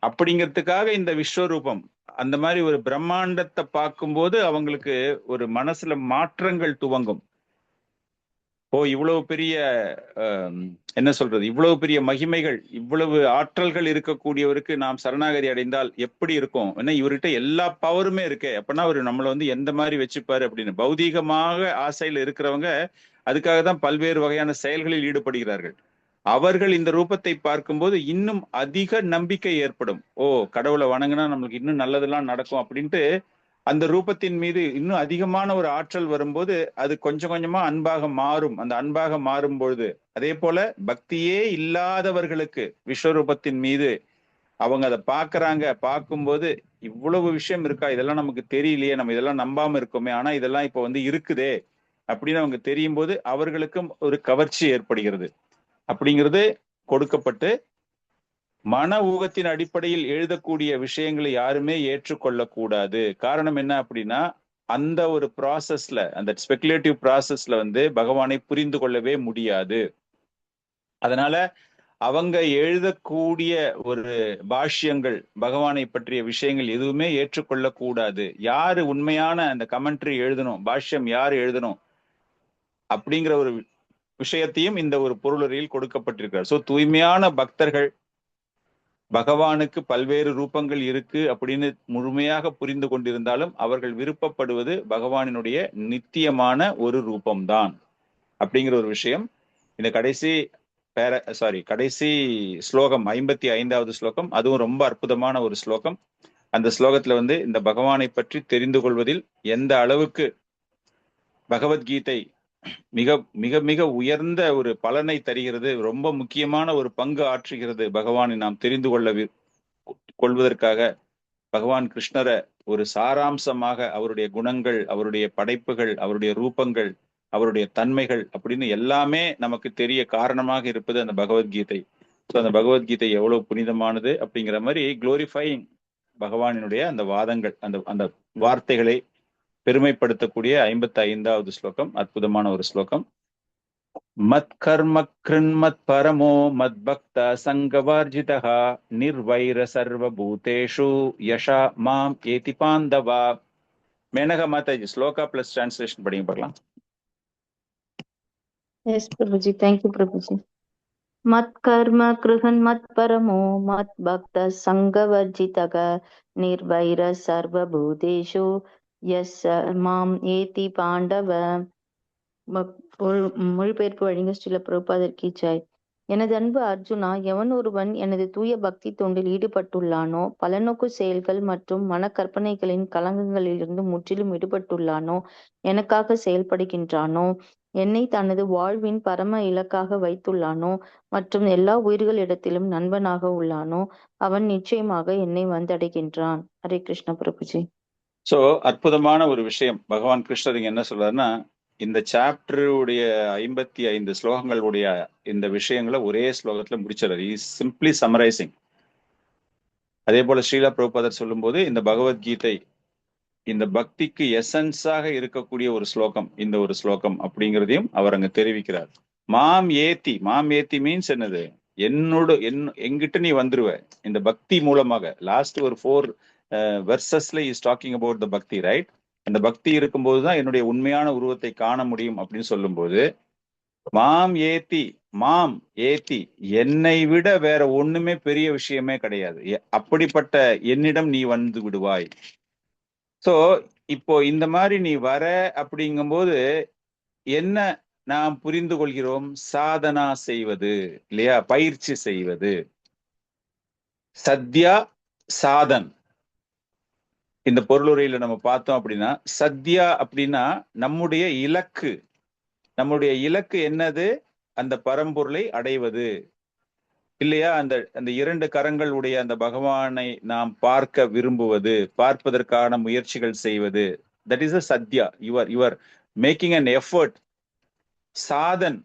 அப்படிங்கிறதுக்காக இந்த விஸ்வரூபம், அந்த மாதிரி ஒரு பிரம்மாண்டத்தை பார்க்கும்போது அவங்களுக்கு ஒரு மனசுல மாற்றங்கள் துவங்கும். இவ்வளவு பெரிய என்ன சொல்றது, இவ்வளவு பெரிய மகிமைகள், இவ்வளவு ஆற்றல்கள் இருக்கக்கூடியவருக்கு நாம் சரணாகதி அடைந்தால் எப்படி இருக்கும்? ஏன்னா இவர்கிட்ட எல்லா பவருமே இருக்கு. அப்படின்னா அவர் நம்மளை எந்த மாதிரி வச்சுப்பாரு அப்படின்னு பௌதீகமாக ஆசையில் இருக்கிறவங்க அதுக்காக தான் பல்வேறு வகையான செயல்களில் ஈடுபடுகிறார்கள். அவர்கள் இந்த ரூபத்தை பார்க்கும்போது இன்னும் அதிக நம்பிக்கை ஏற்படும். கடவுளை வணங்கினா நம்மளுக்கு இன்னும் நல்லதெல்லாம் நடக்கும் அப்படின்ட்டு அந்த ரூபத்தின் மீது இன்னும் அதிகமான ஒரு ஆற்றல் வரும்போது அது கொஞ்சம் கொஞ்சமா அன்பாக மாறும். அந்த அன்பாக மாறும் பொழுது அதே போல பக்தியே இல்லாதவர்களுக்கு விஸ்வரூபத்தின் மீது அவங்க அதை பார்க்கறாங்க, பார்க்கும்போது இவ்வளவு விஷயம் இருக்கா, இதெல்லாம் நமக்கு தெரியலையே, நம்ம இதெல்லாம் நம்பாம இருக்கோமே, ஆனா இதெல்லாம் இப்போ இருக்குதே அப்படின்னு அவங்க தெரியும் போது அவர்களுக்கும் ஒரு கவர்ச்சி ஏற்படுகிறது. அப்படிங்கிறது கொடுக்கப்பட்டு மன ஊகத்தின் அடிப்படையில் எழுதக்கூடிய விஷயங்களை யாருமே ஏற்றுக்கொள்ளக்கூடாது. காரணம் என்ன அப்படின்னா, அந்த ஒரு ப்ராசஸ்ல, அந்த ஸ்பெகுலேட்டிவ் ப்ராசஸ்ல பகவானை புரிந்து கொள்ளவே முடியாது. அதனால அவங்க எழுதக்கூடிய ஒரு பாஷ்யங்கள், பகவானை பற்றிய விஷயங்கள் எதுவுமே ஏற்றுக்கொள்ளக்கூடாது. யாரு உண்மையான அந்த கமெண்ட்ரி எழுதணும், பாஷ்யம் யாரு எழுதணும் அப்படிங்கிற ஒரு விஷயத்தையும் இந்த ஒரு பொருளுரையில் கொடுக்கப்பட்டிருக்கிறார். சோ தூய்மையான பக்தர்கள் பகவானுக்கு பல்வேறு ரூபங்கள் இருக்கு அப்படின்னு முழுமையாக புரிந்து கொண்டிருந்தாலும் அவர்கள் விருப்பப்படுவது பகவானினுடைய நித்தியமான ஒரு ரூபம்தான் அப்படிங்கிற ஒரு விஷயம் இந்த கடைசி ஸ்லோகம் 55வது ஸ்லோகம், அதுவும் ரொம்ப அற்புதமான ஒரு ஸ்லோகம். அந்த ஸ்லோகத்துல இந்த பகவானை பற்றி தெரிந்து கொள்வதில் எந்த அளவுக்கு பகவத்கீதை மிக மிக மிக உயர்ந்த ஒரு பலனை தருகிறது, ரொம்ப முக்கியமான ஒரு பங்கு ஆற்றுகிறது. பகவானை நாம் தெரிந்து கொள்வதற்காக பகவான் கிருஷ்ணரை ஒரு சாராம்சமாக அவருடைய குணங்கள், அவருடைய படைப்புகள், அவருடைய ரூபங்கள், அவருடைய தன்மைகள் அப்படின்னு எல்லாமே நமக்கு தெரிய காரணமாக இருப்பது அந்த பகவத்கீதை. ஸோ அந்த பகவத்கீதை எவ்வளவு புனிதமானது அப்படிங்கிற மாதிரி குளோரிஃபைங் பகவானினுடைய அந்த வாதங்கள், அந்த வார்த்தைகளை பெருமைப்படுத்தக்கூடிய 55வது ஸ்லோகம் அற்புதமான ஒரு ஸ்லோகம். மத் கர்ம கிருண்மத் பரமோ மத் பக்த சங்கவார்ஜிதா நிர்வைர சர்வபூதேஷு யஷா மாம் ஏதி பாந்தவா. மேனகா மாதாஜி ஸ்லோகா பிளஸ் டிரான்ஸ்லேஷன் படிங்க பார்க்கலாம். Yes, Prabhuji. Thank you, Prabhuji. Mat karma krihan mat paramo mat bhakta sangavarjitaga nirvaira sarva bhuteshu yes mam eti Pandava. மொழிபெயர்ப்பு வழங்க ஸ்ரீல பிரபுபாதர் கி ஜெய். எனது அன்பு அர்ஜுனா, எவன் ஒருவன் எனது தூய பக்தி தொண்டில் ஈடுபட்டுள்ளானோ, பலநோக்கு செயல்கள் மற்றும் மனக்கற்பனைகளின் கலங்கங்களிலிருந்து முற்றிலும் விடுபட்டுள்ளானோ, எனக்காக செயல்படுகின்றானோ, என்னை தனது வாழ்வின் பரம இலக்காக வைத்துள்ளானோ மற்றும் எல்லா உயிர்களிடத்திலும் நண்பனாக உள்ளானோ, அவன் நிச்சயமாக என்னை வந்தடைகின்றான். ஹரே கிருஷ்ண பிரபுஜி. சோ அற்புதமான ஒரு விஷயம் பகவான் கிருஷ்ணர் இங்க என்ன சொல்றாருன்னா, இந்த சாப்டருடைய 55 ஸ்லோகங்களுடைய இந்த விஷயங்களை ஒரே ஸ்லோகத்துல முடிச்சிடறாரு. Is simply summarising. அதே போல ஸ்ரீலா பிரபுபாதர் சொல்லும் போது இந்த பகவத்கீதை இந்த பக்திக்கு எசன்ஸாக இருக்கக்கூடிய ஒரு ஸ்லோகம் இந்த ஒரு ஸ்லோகம் அப்படிங்கிறதையும் அவர் அங்க தெரிவிக்கிறார். மாம் ஏத்தி மீன்ஸ் என்னது, எங்கிட்ட நீ வந்துருவ இந்த பக்தி மூலமாக. லாஸ்ட் ஒரு 4 வெர்சஸ்ல இஸ் டாக்கிங் அபவுட் த பக்தி, ரைட்? அந்த பக்தி இருக்கும்போதுதான் என்னுடைய உண்மையான உருவத்தை காண முடியும் அப்படின்னு சொல்லும் போது மாம் ஏத்தி என்னை விட வேற ஒண்ணுமே பெரிய விஷயமே கிடையாது, அப்படிப்பட்ட என்னிடம் நீ வந்து விடுவாய். சோ இப்போ இந்த மாதிரி நீ வர அப்படிங்கும்போது என்ன நாம் புரிந்து கொள்கிறோம்? சாதனா செய்வது இல்லையா, பயிற்சி செய்வது. சத்யா சாதன் இந்த பொருளுரையில நம்ம பார்த்தோம் அப்படின்னா, சத்யா அப்படின்னா நம்முடைய இலக்கு என்னது? அந்த பரம்பொருளை அடைவது இல்லையா? அந்த 2 கரங்களுடைய அந்த பகவானை நாம் பார்க்க விரும்புவது, பார்ப்பதற்கான முயற்சிகள் செய்வது. That is a sadhya. Your making an effort. சாதன்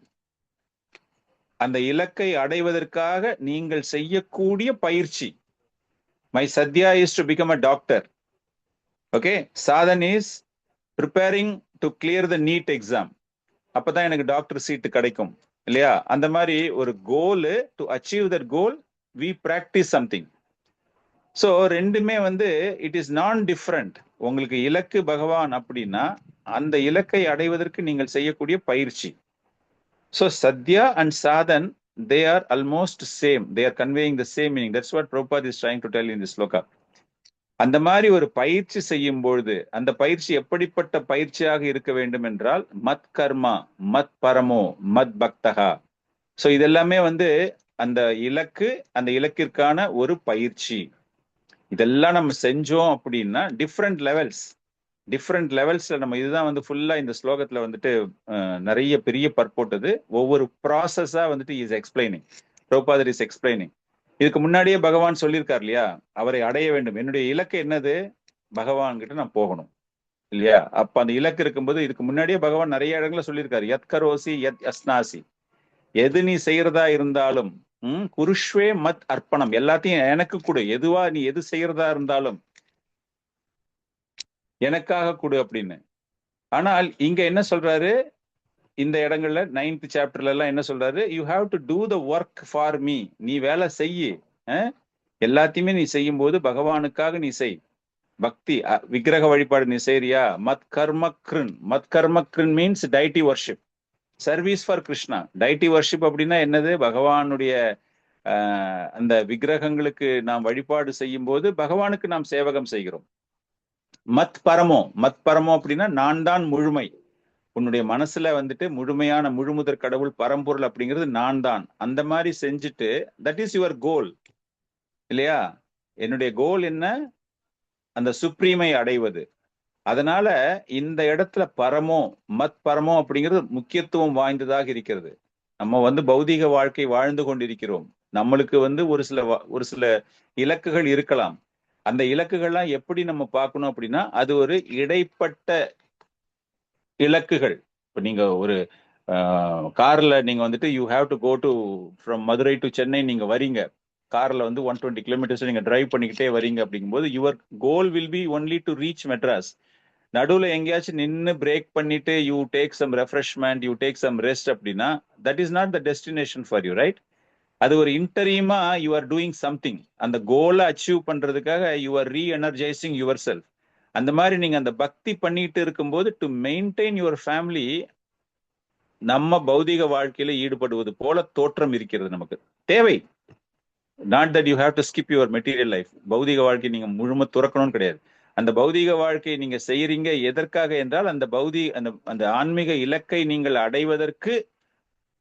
அந்த இலக்கை அடைவதற்காக நீங்கள் செய்யக்கூடிய பயிற்சி. My sadhya is to become a doctor. Okay, sadhan is preparing to clear the NEET exam. அப்பதான் எனக்கு டாக்டர் சீட்டு கிடைக்கும் இல்லையா? அந்த மாதிரி ஒரு goal. To achieve that goal we practice something. So ரெண்டுமே இட் இஸ் நான் டிஃப்ரெண்ட். உங்களுக்கு இலக்கு பகவான் அப்படின்னா அந்த இலக்கை அடைவதற்கு நீங்கள் செய்யக்கூடிய பயிற்சி. So sadhya and sadhan, they are almost same. They are conveying the same meaning. That's what Prabhupada is trying to tell in this sloka. அந்த மாதிரி ஒரு பயிற்சி செய்யும் பொழுது அந்த பயிற்சி எப்படிப்பட்ட பயிற்சியாக இருக்க வேண்டும் என்றால், மத் கர்மா மத் பரமோ மத் பக்தகா. ஸோ இதெல்லாமே அந்த இலக்கிற்கான ஒரு பயிற்சி. இதெல்லாம் நம்ம செஞ்சோம் அப்படின்னா டிஃப்ரெண்ட் லெவல்ஸ். டிஃப்ரெண்ட் லெவல்ஸ்ல நம்ம இதுதான் வந்து ஃபுல்லா இந்த ஸ்லோகத்துல வந்துட்டு நிறைய பெரிய பர்போட்டது. ஒவ்வொரு ப்ராசஸா வந்துட்டு இஸ் எக்ஸ்பிளைனிங், பிரபுபாதர் இஸ் எக்ஸ்பிளைனிங். இதுக்கு முன்னாடியே பகவான் சொல்லியிருக்கார் இல்லையா, அவரை அடைய வேண்டும், என்னுடைய இலக்கு என்னது, பகவான் கிட்ட நான் போகணும் இல்லையா. அப்ப அந்த இலக்கு இருக்கும்போது இதுக்கு முன்னாடியே பகவான் நிறைய இடங்கள்ல சொல்லியிருக்காரு, யத் கரோசி யத் அஸ்னாசி, எது நீ செய்யறதா இருந்தாலும் குருஷ்வே மத் அர்ப்பணம், எல்லாத்தையும் எனக்கு கொடு, எதுவா நீ எது செய்யறதா இருந்தாலும் எனக்காக கொடு அப்படின்னு. ஆனால் இங்க என்ன சொல்றாரு, இந்த இடங்கள்ல 9th சாப்டர்ல எல்லாம் என்ன சொல்றாரு, you have to do the work for me, நீ வேலை செய்யு, எல்லாத்தையுமே நீ செய்யும் போது பகவானுக்காக நீ செய். பக்தி விக்கிரக வழிபாடு நீ செய்றியா, மத் கர்மக்ரின், மத் கர்மக்ரின் means deity worship, service for Krishna. Deity worship அப்படின்னா என்னது, பகவானுடைய அந்த விக்கிரகங்களுக்கு நாம் வழிபாடு செய்யும் போது பகவானுக்கு நாம் சேவகம் செய்கிறோம். மத் பரமோ, மத் பரமோ அப்படின்னா நான் தான் முழுமை, உன்னுடைய மனசுல வந்துட்டு முழுமையான முழுமுதற் கடவுள் பரம்பொருள் அப்படிங்கிறது நான் தான். அந்த மாதிரி செஞ்சுட்டு தட் இஸ் யுவர் கோல் இல்லையா. என்னுடைய கோல் என்ன, அந்த சுப்ரீமை அடைவது. அதனால இந்த இடத்துல பரமோ மத் பரமோ அப்படிங்கிறது முக்கியத்துவம் வாய்ந்ததாக இருக்கிறது. நம்ம வந்து பௌதீக வாழ்க்கை வாழ்ந்து கொண்டிருக்கிறோம், நம்மளுக்கு வந்து ஒரு சில இலக்குகள் இருக்கலாம். அந்த இலக்குகள்லாம் எப்படி நம்ம பார்க்கணும் அப்படின்னா, அது ஒரு இடைப்பட்ட இலக்குகள். இப்போ நீங்க ஒரு கார்ல நீங்க வந்துட்டு you have to go to from Madurai to Chennai, நீங்க வரீங்க கார்ல வந்து 120 கிலோமீட்டர்ஸ் நீங்க டிரைவ் பண்ணிக்கிட்டே வரீங்க. அப்படிங்கும்போது your goal will be only to reach Madras. நடுவில் எங்கேயாச்சும் நின்று பிரேக் பண்ணிட்டு you take some refreshment, you take some rest அப்படின்னா that is not the destination for you, right. அது ஒரு இன்டரீமா யூ ஆர் டூயிங் சம்திங், அந்த கோலை அச்சீவ் பண்றதுக்காக you are reenergizing yourself. அந்த மாதிரி நீங்க அந்த பக்தி பண்ணிட்டு இருக்கும்போது டு மெயின்டைன் யுவர் ஃபேமிலி, நம்ம பௌதிக வாழ்க்கையில ஈடுபடுவது போல தோற்றம் இருக்கிறது நமக்கு தேவை. Not that you have to skip your material life. பௌதிக வாழ்க்கை நீங்க முழுமை துறக்கணும்னு கிடையாது. அந்த பௌதிக வாழ்க்கையை நீங்க செய்யறீங்க எதற்காக என்றால், அந்த ஆன்மீக இலக்கை நீங்கள் அடைவதற்கு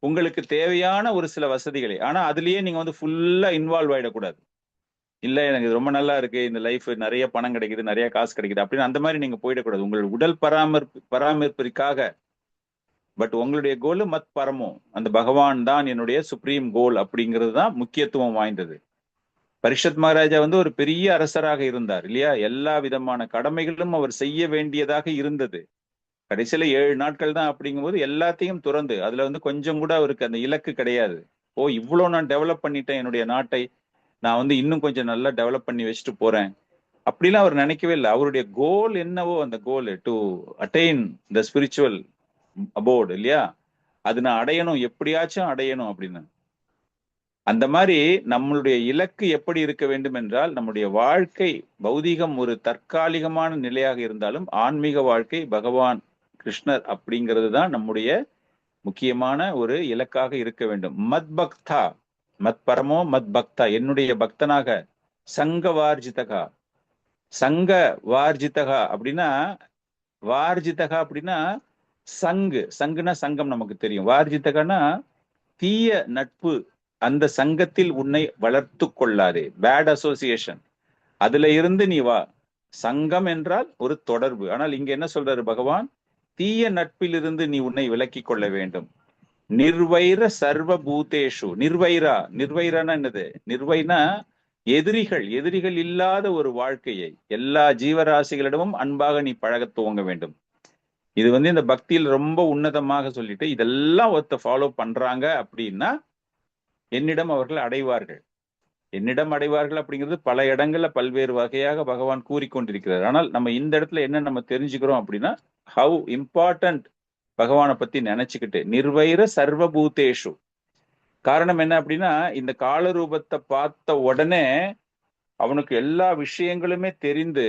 உங்களுக்கு தேவையான ஒரு சில வசதிகளை, ஆனா அதுலயே நீங்க வந்து ஃபுல்லா இன்வால்வ் ஆயிடக்கூடாது. இல்ல எனக்கு இது ரொம்ப நல்லா இருக்கு, இந்த லைஃப் நிறைய பணம் கிடைக்குது, நிறைய காசு கிடைக்குது அப்படின்னு அந்த மாதிரி நீங்க போயிடக்கூடாது. உங்கள் உடல் பராமரிப்பிற்காக. பட் உங்களுடைய கோல் மத் பரமோ, அந்த பகவான் தான் என்னுடைய சுப்ரீம் கோல் அப்படிங்கிறது தான் முக்கியத்துவம் வாய்ந்தது. பரிஷத் மகாராஜா வந்து ஒரு பெரிய அரசராக இருந்தார் இல்லையா. எல்லா விதமான கடமைகளும் அவர் செய்ய வேண்டியதாக இருந்தது. கடைசியில 7 நாட்கள் தான் அப்படிங்கும்போது எல்லாத்தையும் துறந்து, அதுல வந்து கொஞ்சம் கூட அவருக்கு அந்த இலக்கு கிடையாது. இவ்வளவு நான் டெவலப் பண்ணிட்டேன் என்னுடைய நாட்டை, நான் வந்து இன்னும் கொஞ்சம் நல்லா டெவலப் பண்ணி வச்சுட்டு போறேன் அப்படிலாம் அவர் நினைக்கவே இல்லை. அவருடைய கோல் என்னவோ அந்த கோல் டு அட்டைன் த ஸ்பிரிச்சுவல் அபோர்டு இல்லையா, அது நான் அடையணும், எப்படியாச்சும் அடையணும் அப்படின்னு. அந்த மாதிரி நம்மளுடைய இலக்கு எப்படி இருக்க வேண்டும் என்றால், நம்முடைய வாழ்க்கை பௌதீகம் ஒரு தற்காலிகமான நிலையாக இருந்தாலும் ஆன்மீக வாழ்க்கை பகவான் கிருஷ்ணர் அப்படிங்கிறது தான் நம்முடைய முக்கியமான ஒரு இலக்காக இருக்க வேண்டும். மத் பக்தா, மத் பரமோ மத் பக்தா, என்னுடைய பக்தனாக. சங்க வார்ஜிதகா, சங்க வார்ஜிதகா அப்படின்னா, வார்ஜிதகா அப்படின்னா சங்குனா சங்கம் நமக்கு தெரியும். வார்ஜிதகனா தீய நட்பு, அந்த சங்கத்தில் உன்னை வளர்த்து கொள்ளாதே, பேட் அசோசியேஷன், அதுல இருந்து நீ வா. சங்கம் என்றால் ஒரு தொடர்பு. ஆனால் இங்க என்ன சொல்றாரு பகவான், தீய நட்பிலிருந்து நீ உன்னை விலக்கி கொள்ள வேண்டும். நிர்வைர சர்வ பூதேஷு, நிர்வைரானா என்னது, நிர்வைனா எதிரிகள் இல்லாத ஒரு வாழ்க்கையை, எல்லா ஜீவராசிகளிடமும் அன்பாக நீ பழக துவங்க வேண்டும். இது வந்து இந்த பக்தியில் ரொம்ப உன்னதமாக சொல்லிட்டு, இதெல்லாம் ஃபாலோ பண்றாங்க அப்படின்னா என்னிடம் அவர்கள் அடைவார்கள். என்னிடம் அடைவார்கள் அப்படிங்கிறது பல இடங்கள்ல பல்வேறு வகையாக பகவான் கூறிக்கொண்டிருக்கிறார். ஆனால் நம்ம இந்த இடத்துல என்ன நம்ம தெரிஞ்சுக்கிறோம் அப்படின்னா, ஹவு இம்பார்ட்டன்ட் பகவானை பத்தி நினைச்சுக்கிட்டு, நிர்வைர சர்வபூதேஷு. காரணம் என்ன அப்படின்னா, இந்த காலரூபத்தை பார்த்த உடனே அவனுக்கு எல்லா விஷயங்களுமே தெரிந்து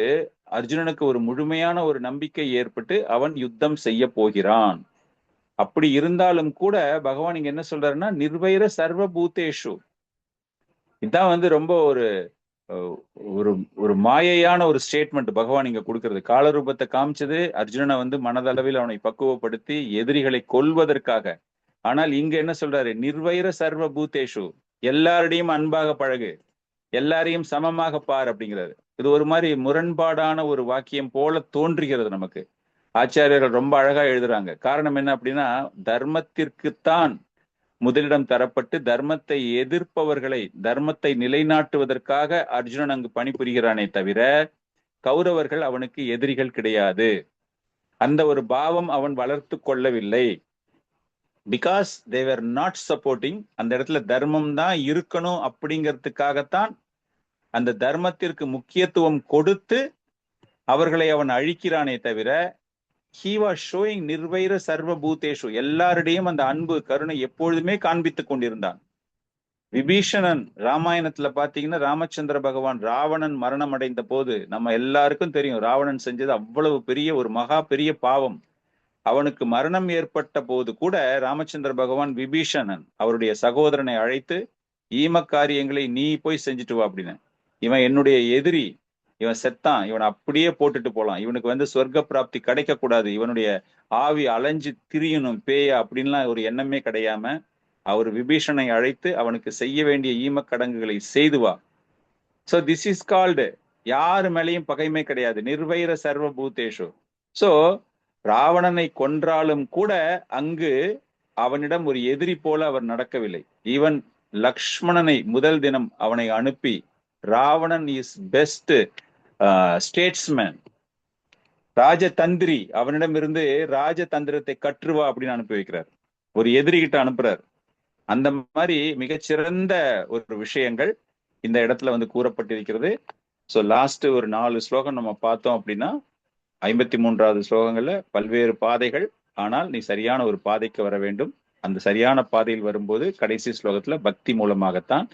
அர்ஜுனனுக்கு ஒரு முழுமையான ஒரு நம்பிக்கை ஏற்பட்டு அவன் யுத்தம் செய்ய போகிறான். அப்படி இருந்தாலும் கூட பகவான் இங்க என்ன சொல்றாருன்னா, நிர்வைர சர்வபூதேஷு. இதுதான் வந்து ரொம்ப ஒரு மாயையான ஒரு ஸ்டேட்மெண்ட் பகவான் இங்க கொடுக்கிறது. காலரூபத்தை காமிச்சது அர்ஜுனனை வந்து மனதளவில் அவனை பக்குவப்படுத்தி எதிரிகளை கொல்வதற்காக. ஆனால் இங்க என்ன சொல்றாரு, நிர்வைர சர்வபூதேஷு, எல்லாரிடையும் அன்பாக பழகு, எல்லாரையும் சமமாக பார் அப்படிங்கிறாரு. இது ஒரு மாதிரி முரண்பாடான ஒரு வாக்கியம் போல தோன்றுகிறது நமக்கு. ஆச்சாரியர்கள் ரொம்ப அழகா எழுதுறாங்க. காரணம் என்ன அப்படின்னா, தர்மத்திற்குத்தான் முதலிடம் தரப்பட்டு தர்மத்தை எதிர்ப்பவர்களை, தர்மத்தை நிலைநாட்டுவதற்காக அர்ஜுனன் அங்கு பணிபுரிகிறானே தவிர கௌரவர்கள் அவனுக்கு எதிரிகள் கிடையாது. அந்த ஒரு பாவம் அவன் வளர்த்து கொள்ளவில்லை. Because they where not supporting. அந்த இடத்துல தர்மம் தான் இருக்கணும் அப்படிங்கிறதுக்காகத்தான் அந்த தர்மத்திற்கு முக்கியத்துவம் கொடுத்து அவர்களை அவன் அழிக்கிறானே தவிர he was showing நிர்வைர சர்வ பூதேஷு, எல்லாரிடையும் அந்த அன்பு கருணை எப்பொழுதுமே காண்பித்துக் கொண்டிருந்தான். விபீஷணன் ராமாயணத்துல பாத்தீங்கன்னா, ராமச்சந்திர பகவான் ராவணன் மரணம் அடைந்த போது நம்ம எல்லாருக்கும் தெரியும் ராவணன் செஞ்சது அவ்வளவு பெரிய ஒரு மகா பெரிய பாவம். அவனுக்கு மரணம் ஏற்பட்ட போது கூட ராமச்சந்திர பகவான் விபீஷணன் அவருடைய சகோதரனை அழைத்து, ஈம காரியங்களை நீ போய் செஞ்சுட்டு வா அப்படின்னு. இவன் என்னுடைய எதிரி, இவன் செத்தான், இவனை அப்படியே போட்டுட்டு போலாம், இவனுக்கு சொர்க்க பிராப்தி கிடைக்க கூடாது, இவனுடைய ஆவி அலைஞ்சு திரியணும் பேயா அப்படின்லாம் ஒரு எண்ணமே கிடையாம அவர் விபீஷணனை அழைத்து அவனுக்கு செய்ய வேண்டிய ஈம கடங்குகளை செய்து வா. சோ திஸ் இஸ் கால்டு, யாரு மேலேயும் பகைமை கிடையாது, நிர்வைர சர்வ பூதேஷு. சோ ராவணனை கொன்றாலும் கூட அங்கு அவனிடம் ஒரு எதிரி போல அவர் நடக்கவில்லை. ஈவன் லக்ஷ்மணனை முதல் தினம் அவனை அனுப்பி, ராவணன் இஸ் பெஸ்ட் ஸ்டேட்ஸ்மேன், ராஜதந்திரி, அவனிடம் இருந்து ராஜதந்திரத்தை கற்றுவா அப்படின்னு அனுப்பி வைக்கிறார், ஒரு எதிரி கிட்ட அனுப்புறார். அந்த மாதிரி மிகச்சிறந்த ஒரு விஷயங்கள் இந்த இடத்துல கூறப்பட்டிருக்கிறது. ஸோ லாஸ்ட் ஒரு 4 ஸ்லோகம் நம்ம பார்த்தோம் அப்படின்னா, 53வது ஸ்லோகங்கள்ல பல்வேறு பாதைகள், ஆனால் நீ சரியான ஒரு பாதைக்கு வர வேண்டும். அந்த சரியான பாதையில் வரும்போது கடைசி ஸ்லோகத்துல பக்தி மூலமாகத்தான்.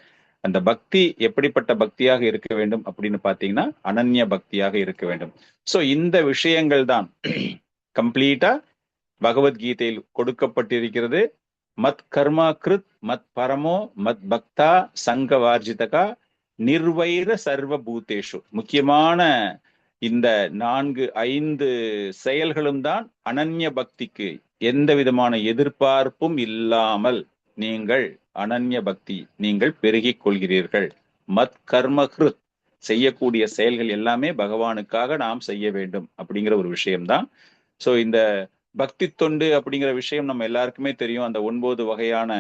அந்த பக்தி எப்படிப்பட்ட பக்தியாக இருக்க வேண்டும் அப்படின்னு பாத்தீங்கன்னா, அனன்ய பக்தியாக இருக்க வேண்டும். சோ இந்த விஷயங்கள் தான் கம்ப்ளீட்டா பகவத்கீதையில் கொடுக்கப்பட்டிருக்கிறது. மத் கர்மா கிருத் மத் பரமோ மத் பக்தா சங்க வார்ஜிதகா நிர்வைர சர்வ பூதேஷு. முக்கியமான இந்த 4-5 செயல்களும் தான் அனன்ய பக்திக்கு எந்த விதமான எதிர்பார்ப்பும் இல்லாமல் நீங்கள் அனன்ய பக்தி நீங்கள் பெருகிக் கொள்கிறீர்கள். மத் கர்மகிருத், செய்யக்கூடிய செயல்கள் எல்லாமே பகவானுக்காக நாம் செய்ய வேண்டும் அப்படிங்கிற ஒரு விஷயம்தான். சோ இந்த பக்தி தொண்டு அப்படிங்கிற விஷயம் நம்ம எல்லாருக்குமே தெரியும். அந்த 9 வகையான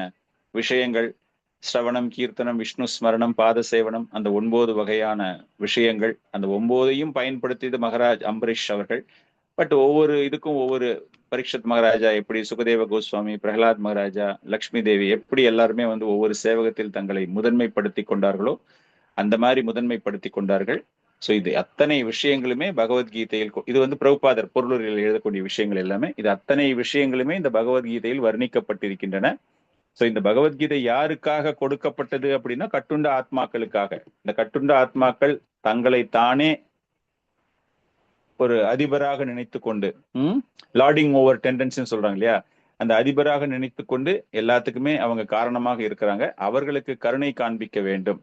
விஷயங்கள், ஸ்ரவணம், கீர்த்தனம், விஷ்ணு ஸ்மரணம், பாத சேவனம், அந்த 9 வகையான விஷயங்கள், அந்த 9ஐயும் பயன்படுத்தியது மகாராஜ் அம்பரீஷ் அவர்கள். பட் ஒவ்வொரு இதுக்கும் ஒவ்வொரு, பரீட்சத் மகாராஜா எப்படி, சுகதேவ கோஸ்வாமி, பிரகலாத் மகாராஜா, லக்ஷ்மி தேவி எப்படி எல்லாருமே ஒவ்வொரு சேவகத்தில் தங்களை முதன்மைப்படுத்தி கொண்டார்களோ அந்த மாதிரி முதன்மைப்படுத்தி கொண்டார்கள். ஸோ இது அத்தனை விஷயங்களுமே பகவத்கீதையில், இது பிரபுபாதர் பொருளுரையில் எழுதக்கூடிய விஷயங்கள் எல்லாமே, இது அத்தனை விஷயங்களுமே இந்த பகவத்கீதையில் வர்ணிக்கப்பட்டிருக்கின்றன. ஸோ இந்த பகவத்கீதை யாருக்காக கொடுக்கப்பட்டது அப்படின்னா, கட்டுண்ட ஆத்மாக்களுக்காக. இந்த கட்டுண்ட ஆத்மாக்கள் தங்களை தானே ஒரு அதிபராக நினைத்து கொண்டு, லார்டிங் ஓவர் டெண்டன்சின்னு சொல்றாங்க இல்லையா, அந்த அதிபராக நினைத்து கொண்டு எல்லாத்துக்குமே அவங்க காரணமாக இருக்கிறாங்க. அவர்களுக்கு கருணை காண்பிக்க வேண்டும்.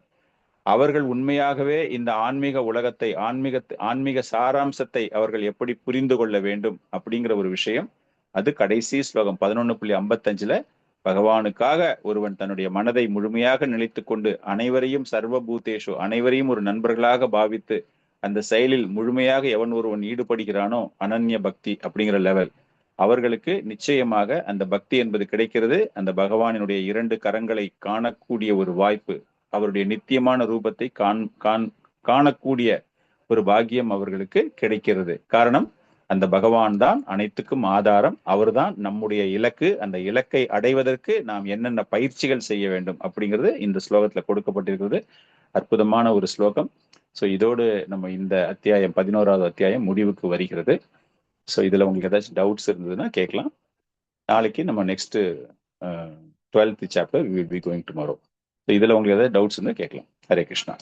அவர்கள் உண்மையாகவே இந்த ஆன்மீக உலகத்தை, ஆன்மீக சாராம்சத்தை அவர்கள் எப்படி புரிந்து கொள்ள வேண்டும் அப்படிங்கிற ஒரு விஷயம், அது கடைசி ஸ்லோகம் 11.55 பகவானுக்காக ஒருவன் தன்னுடைய மனதை முழுமையாக நிலைத்து கொண்டு அனைவரையும் சர்வபூதேஷு, அனைவரையும் ஒரு நண்பர்களாக பாவித்து அந்த செயலில் முழுமையாக எவன் ஒருவன் ஈடுபடுகிறானோ, அனன்ய பக்தி அப்படிங்கிற லெவல், அவர்களுக்கு நிச்சயமாக அந்த பக்தி என்பது கிடைக்கிறது. அந்த பகவானினுடைய 2 கரங்களை காணக்கூடிய ஒரு வாய்ப்பு, அவருடைய நித்தியமான ரூபத்தை காணக்கூடிய ஒரு பாக்கியம் அவர்களுக்கு கிடைக்கிறது. காரணம், அந்த பகவான் தான் அனைத்துக்கும் ஆதாரம், அவர்தான் நம்முடைய இலக்கு. அந்த இலக்கை அடைவதற்கு நாம் என்னென்ன பயிற்சிகள் செய்ய வேண்டும் அப்படிங்கிறது இந்த ஸ்லோகத்துல கொடுக்கப்பட்டிருக்கிறது. அற்புதமான ஒரு ஸ்லோகம். ஸோ இதோடு நம்ம இந்த அத்தியாயம் 11வது அத்தியாயம் முடிவுக்கு வருகிறது. ஸோ இதுல உங்களுக்கு ஏதாச்சும் டவுட்ஸ் இருந்ததுன்னா கேட்கலாம். நாளைக்கு நம்ம next 12th chapter we will be going tomorrow. So இதுல உங்களுக்கு ஏதாவது டவுட்ஸ் இருந்தால் கேட்கலாம். ஹரே கிருஷ்ணா.